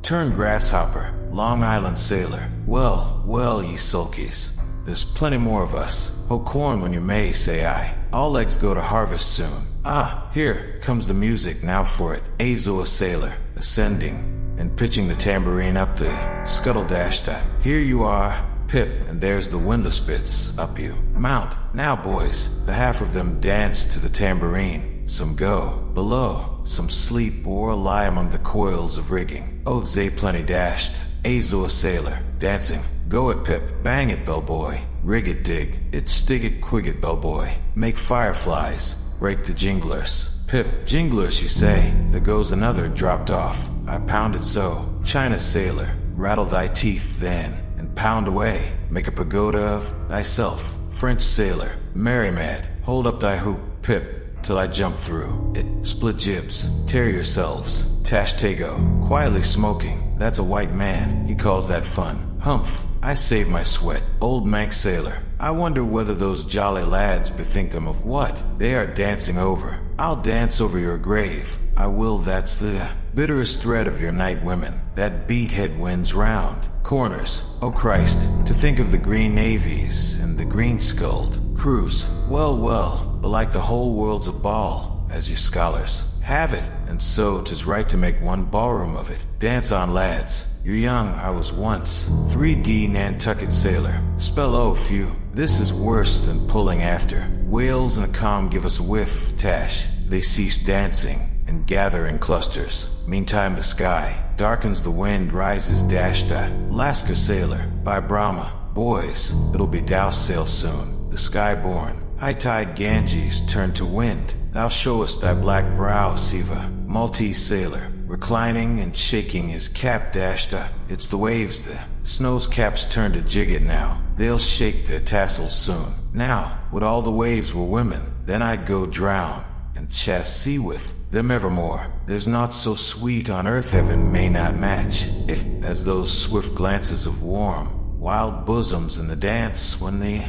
Turn grasshopper. Long Island sailor. Well, ye sulkies. There's plenty more of us. Hoe corn when you may, say I. All legs go to harvest soon. Ah, here comes the music, now for it. Azo a sailor, ascending, and pitching the tambourine up the scuttle dash that. Here you are, Pip, and there's the windlass bits up you. Mount, now boys. The half of them dance to the tambourine. Some go below, some sleep or lie among the coils of rigging. Oh, they plenty dashed. Azo a sailor, dancing. Go it, Pip. Bang it, bellboy. Rig it, dig. It, stig it, quig it, bellboy. Make fireflies. break the jinglers. Pip, jinglers, you say? There goes another, dropped off. I pounded so. China sailor, rattle thy teeth then, and pound away. Make a pagoda of thyself. French sailor, merry mad, hold up thy hoop, Pip, till I jump through it. Split jibs, tear yourselves. Tash Tago, quietly smoking. That's a white man, he calls that fun. Humph, I save my sweat. Old Manx sailor, I wonder whether those jolly lads bethink them of what they are dancing over. I'll dance over your grave. I will, that's the bitterest thread of your night women. That beathead winds round corners. Oh Christ, to think of the green navies and the green-skulled crews. Well, belike the whole world's a ball, as you scholars have it, and so 'tis right to make one ballroom of it. Dance on, lads. You're young, I was once. 3D Nantucket sailor. Spell O few. This is worse than pulling after. Whales in a calm give us a whiff, Tash. They cease dancing and gather in clusters. Meantime the sky darkens, the wind rises, Dashta. Alaska sailor, by Brahma. Boys, it'll be douse sail soon. The sky-born. High tide Ganges turn to wind. Thou showest thy black brow, Siva. Maltese sailor, reclining and shaking his cap, Dashta. It's the waves, the snow's caps turn to jigget now. They'll shake their tassels soon. Now, would all the waves were women, then I'd go drown and chast sea with them evermore. There's naught so sweet on earth heaven may not match it as those swift glances of warm, wild bosoms in the dance when the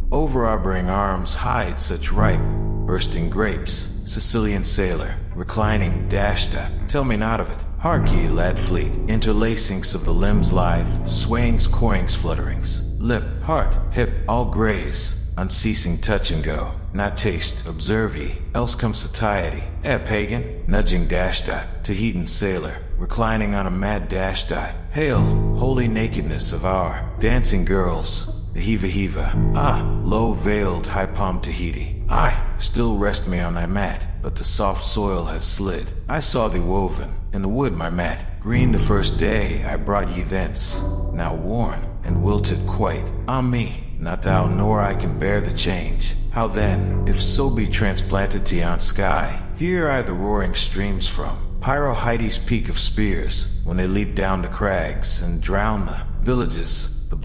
overarboring arms hide such ripe, bursting grapes. Sicilian sailor, reclining, Dashta, tell me not of it. Hark ye, lad fleet, interlacings of the limbs lithe, swayings, coyings, flutterings, lip, heart, hip, all graze, unceasing touch and go, not taste, observe ye, else comes satiety. Pagan, nudging Dashta, Tahitian sailor, reclining on a mad Dashta. Hail, holy nakedness of our dancing girls, the heava. Low-veiled, high-palmed Tahiti. I still rest me on thy mat, but the soft soil has slid. I saw thee woven in the wood, my mat. Green the first day I brought ye thence, now worn and wilted quite. On me, not thou nor I can bear the change. How then, if so be transplanted to yon sky? Here are the roaring streams from Pyrohides' peak of spears, when they leap down the crags and drown the villages. The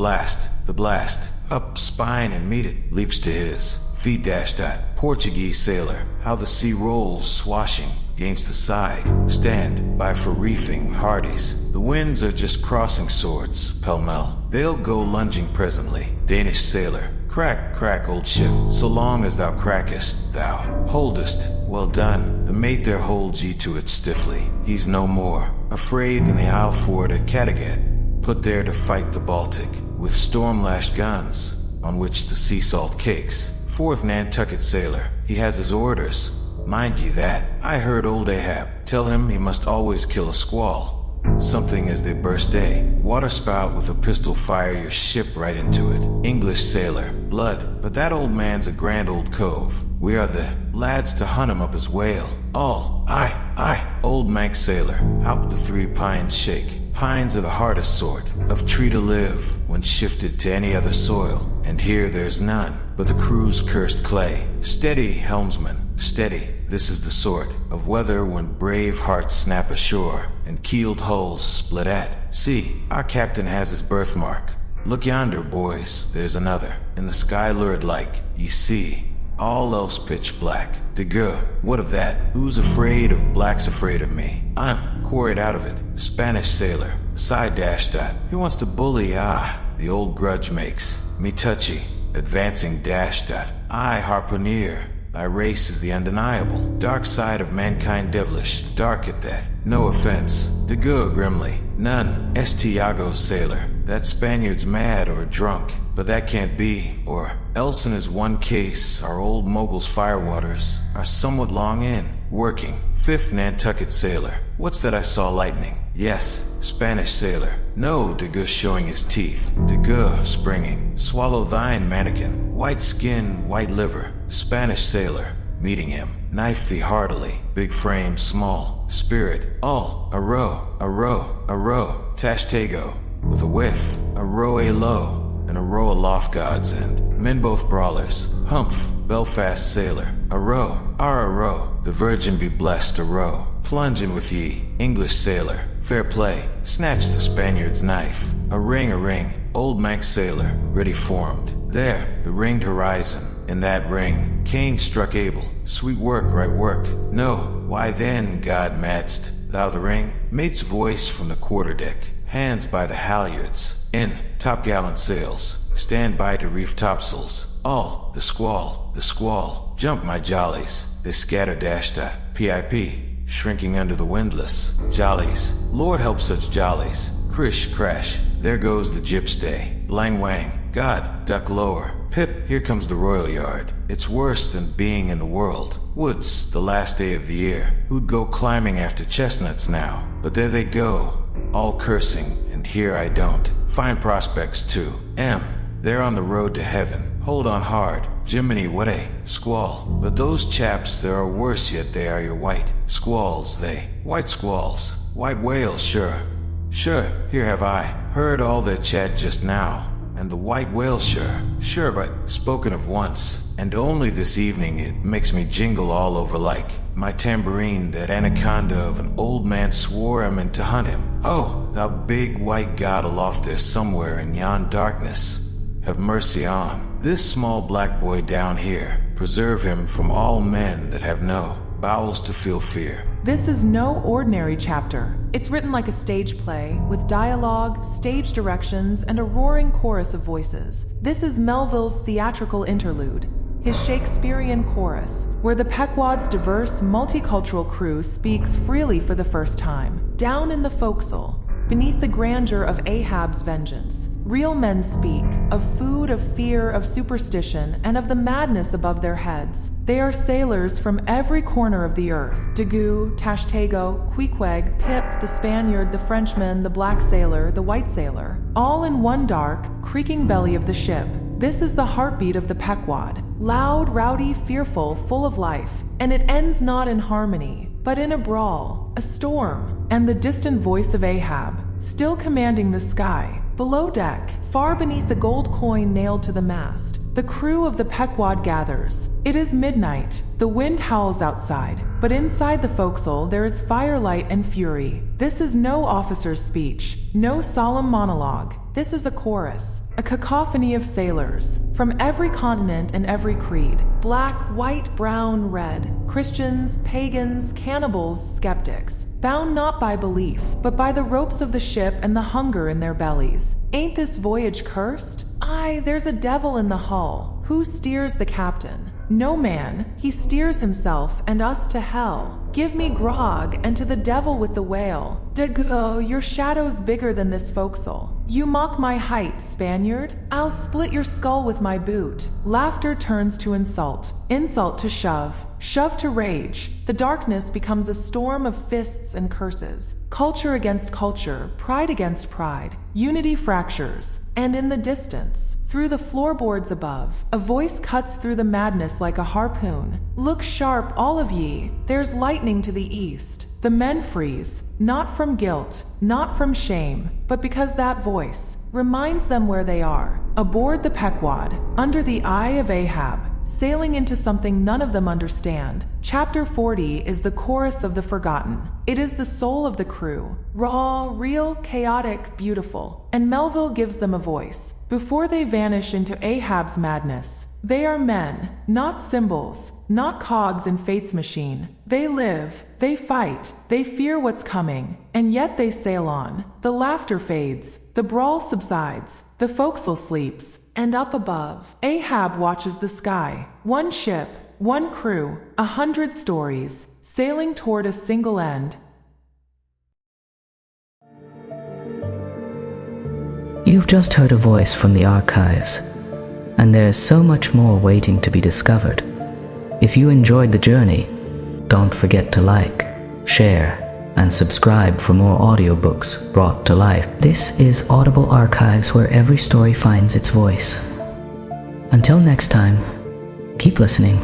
blast, up spine and meet it, leaps to his feet, Dashta. Portuguese sailor, how the sea rolls swashing against the side. Stand by for reefing Hardies. The winds are just crossing swords, pell-mell. They'll go lunging presently. Danish sailor, crack, old ship. So long as thou crackest, thou holdest. Well done. The mate there holds ye to it stiffly. He's no more afraid than the Isle fort at Kattegat, put there to fight the Baltic, with storm-lashed guns, on which the sea salt cakes. 4th Nantucket sailor, he has his orders. Mind ye that. I heard old Ahab tell him he must always kill a squall. Something as they burst waterspout with a pistol fire your ship right into it. English sailor, blood, but that old man's a grand old cove. We are the lads to hunt him up his whale. All, aye, old Manx sailor, how the 3 pines shake. Pines are the hardest sort of tree to live when shifted to any other soil, and here there's none but the crew's cursed clay. Steady, helmsman, steady. This is the sort of weather when brave hearts snap ashore and keeled hulls split at. See, our captain has his birthmark. Look yonder, boys, there's another. In the sky lurid like, ye see. All else pitch black. De gueux, what of that? Who's afraid of black's afraid of me? I'm quarried out of it. Spanish sailor, side Dashta. He wants to bully, the old grudge makes me touchy. Advancing Dashta. I harpooneer. Thy race is the undeniable. Dark side of mankind devilish. Dark at that. No offense. De gueux grimly. None. Estiago sailor. That Spaniard's mad or drunk. But that can't be. Or else in his one case, our old mogul's firewaters are somewhat long in. Working. 5th Nantucket sailor. What's that I saw lightning? Yes, Spanish sailor. No, de gueux showing his teeth. De gueux springing. Swallow thine, mannequin. White skin, white liver. Spanish sailor. Meeting him. Knife thee heartily. Big frame, small. Spirit. All. A row. Tash Tago. With a whiff. A row a low. And a row aloft, gods, and men both brawlers. Humph, Belfast sailor, a row, a row, the Virgin be blessed, a row. Plunging with ye, English sailor, fair play, snatch the Spaniard's knife. A ring, old Manx sailor, ready formed. There, the ringed horizon, in that ring, Cain struck Abel, sweet work, right work. No, why then, God madst thou the ring? Mate's voice from the quarterdeck, hands by the halyards, in, topgallant sails, stand by to reef topsails. All, the squall, jump my jollies, they scatter-dashed at, pip, shrinking under the windlass, jollies, Lord help such jollies, crish, crash, there goes the jibstay, lang wang, God, duck lower, pip, here comes the royal yard, it's worse than being in the world, woods, the last day of the year, who'd go climbing after chestnuts now, but there they go, all cursing, and here I don't, fine prospects too, they're on the road to heaven, hold on hard, Jiminy, what a squall. But those chaps, there are worse yet, they are your white squalls, they. White squalls. White whales, sure. Sure, here have I heard all their chat just now. And the white whale, sure, but spoken of once. And only this evening it makes me jingle all over like my tambourine, that anaconda of an old man swore I'm in to hunt him. Oh, thou big white god aloft there somewhere in yon darkness. Have mercy on this small black boy down here. Preserve him from all men that have no bowels to feel fear. This is no ordinary chapter. It's written like a stage play, with dialogue, stage directions, and a roaring chorus of voices. This is Melville's theatrical interlude, his Shakespearean chorus, where the Pequod's diverse, multicultural crew speaks freely for the first time. Down in the forecastle, beneath the grandeur of Ahab's vengeance, real men speak of food, of fear, of superstition, and of the madness above their heads. They are sailors from every corner of the earth. Dagu, Tashtego, Queequeg, Pip, the Spaniard, the Frenchman, the black sailor, the white sailor, all in one dark, creaking belly of the ship. This is the heartbeat of the Pequod. Loud, rowdy, fearful, full of life. And it ends not in harmony, but in a brawl, a storm, and the distant voice of Ahab, still commanding the sky. Below deck, far beneath the gold coin nailed to the mast, the crew of the Pequod gathers. It is midnight. The wind howls outside, but inside the forecastle there is firelight and fury. This is no officer's speech, no solemn monologue. This is a chorus, a cacophony of sailors from every continent and every creed. Black, white, brown, red, Christians, pagans, cannibals, skeptics, bound not by belief, but by the ropes of the ship and the hunger in their bellies. Ain't this voyage cursed? Aye, there's a devil in the hull. Who steers the captain? No man. He steers himself and us to hell. Give me grog, and to the devil with the whale. Dago, your shadow's bigger than this forecastle. You mock my height, Spaniard. I'll split your skull with my boot. Laughter turns to insult, insult to shove, shove to rage. The darkness becomes a storm of fists and curses. Culture against culture, pride against pride. Unity fractures, and in the distance, through the floorboards above, a voice cuts through the madness like a harpoon. Look sharp, all of ye. There's lightning to the east. The men freeze, not from guilt, not from shame, but because that voice reminds them where they are. Aboard the Pequod, under the eye of Ahab, sailing into something none of them understand. Chapter 40 is the chorus of the forgotten. It is the soul of the crew. Raw, real, chaotic, beautiful. And Melville gives them a voice. Before they vanish into Ahab's madness, they are men, not symbols, not cogs in fate's machine. They live, they fight, they fear what's coming, and yet they sail on. The laughter fades, the brawl subsides, the forecastle sleeps, and up above, Ahab watches the sky. One ship, one crew, 100 stories, sailing toward a single end. You've just heard a voice from the archives, and there's so much more waiting to be discovered. If you enjoyed the journey, don't forget to like, share, and subscribe for more audiobooks brought to life. This is Audible Archives, where every story finds its voice. Until next time, keep listening.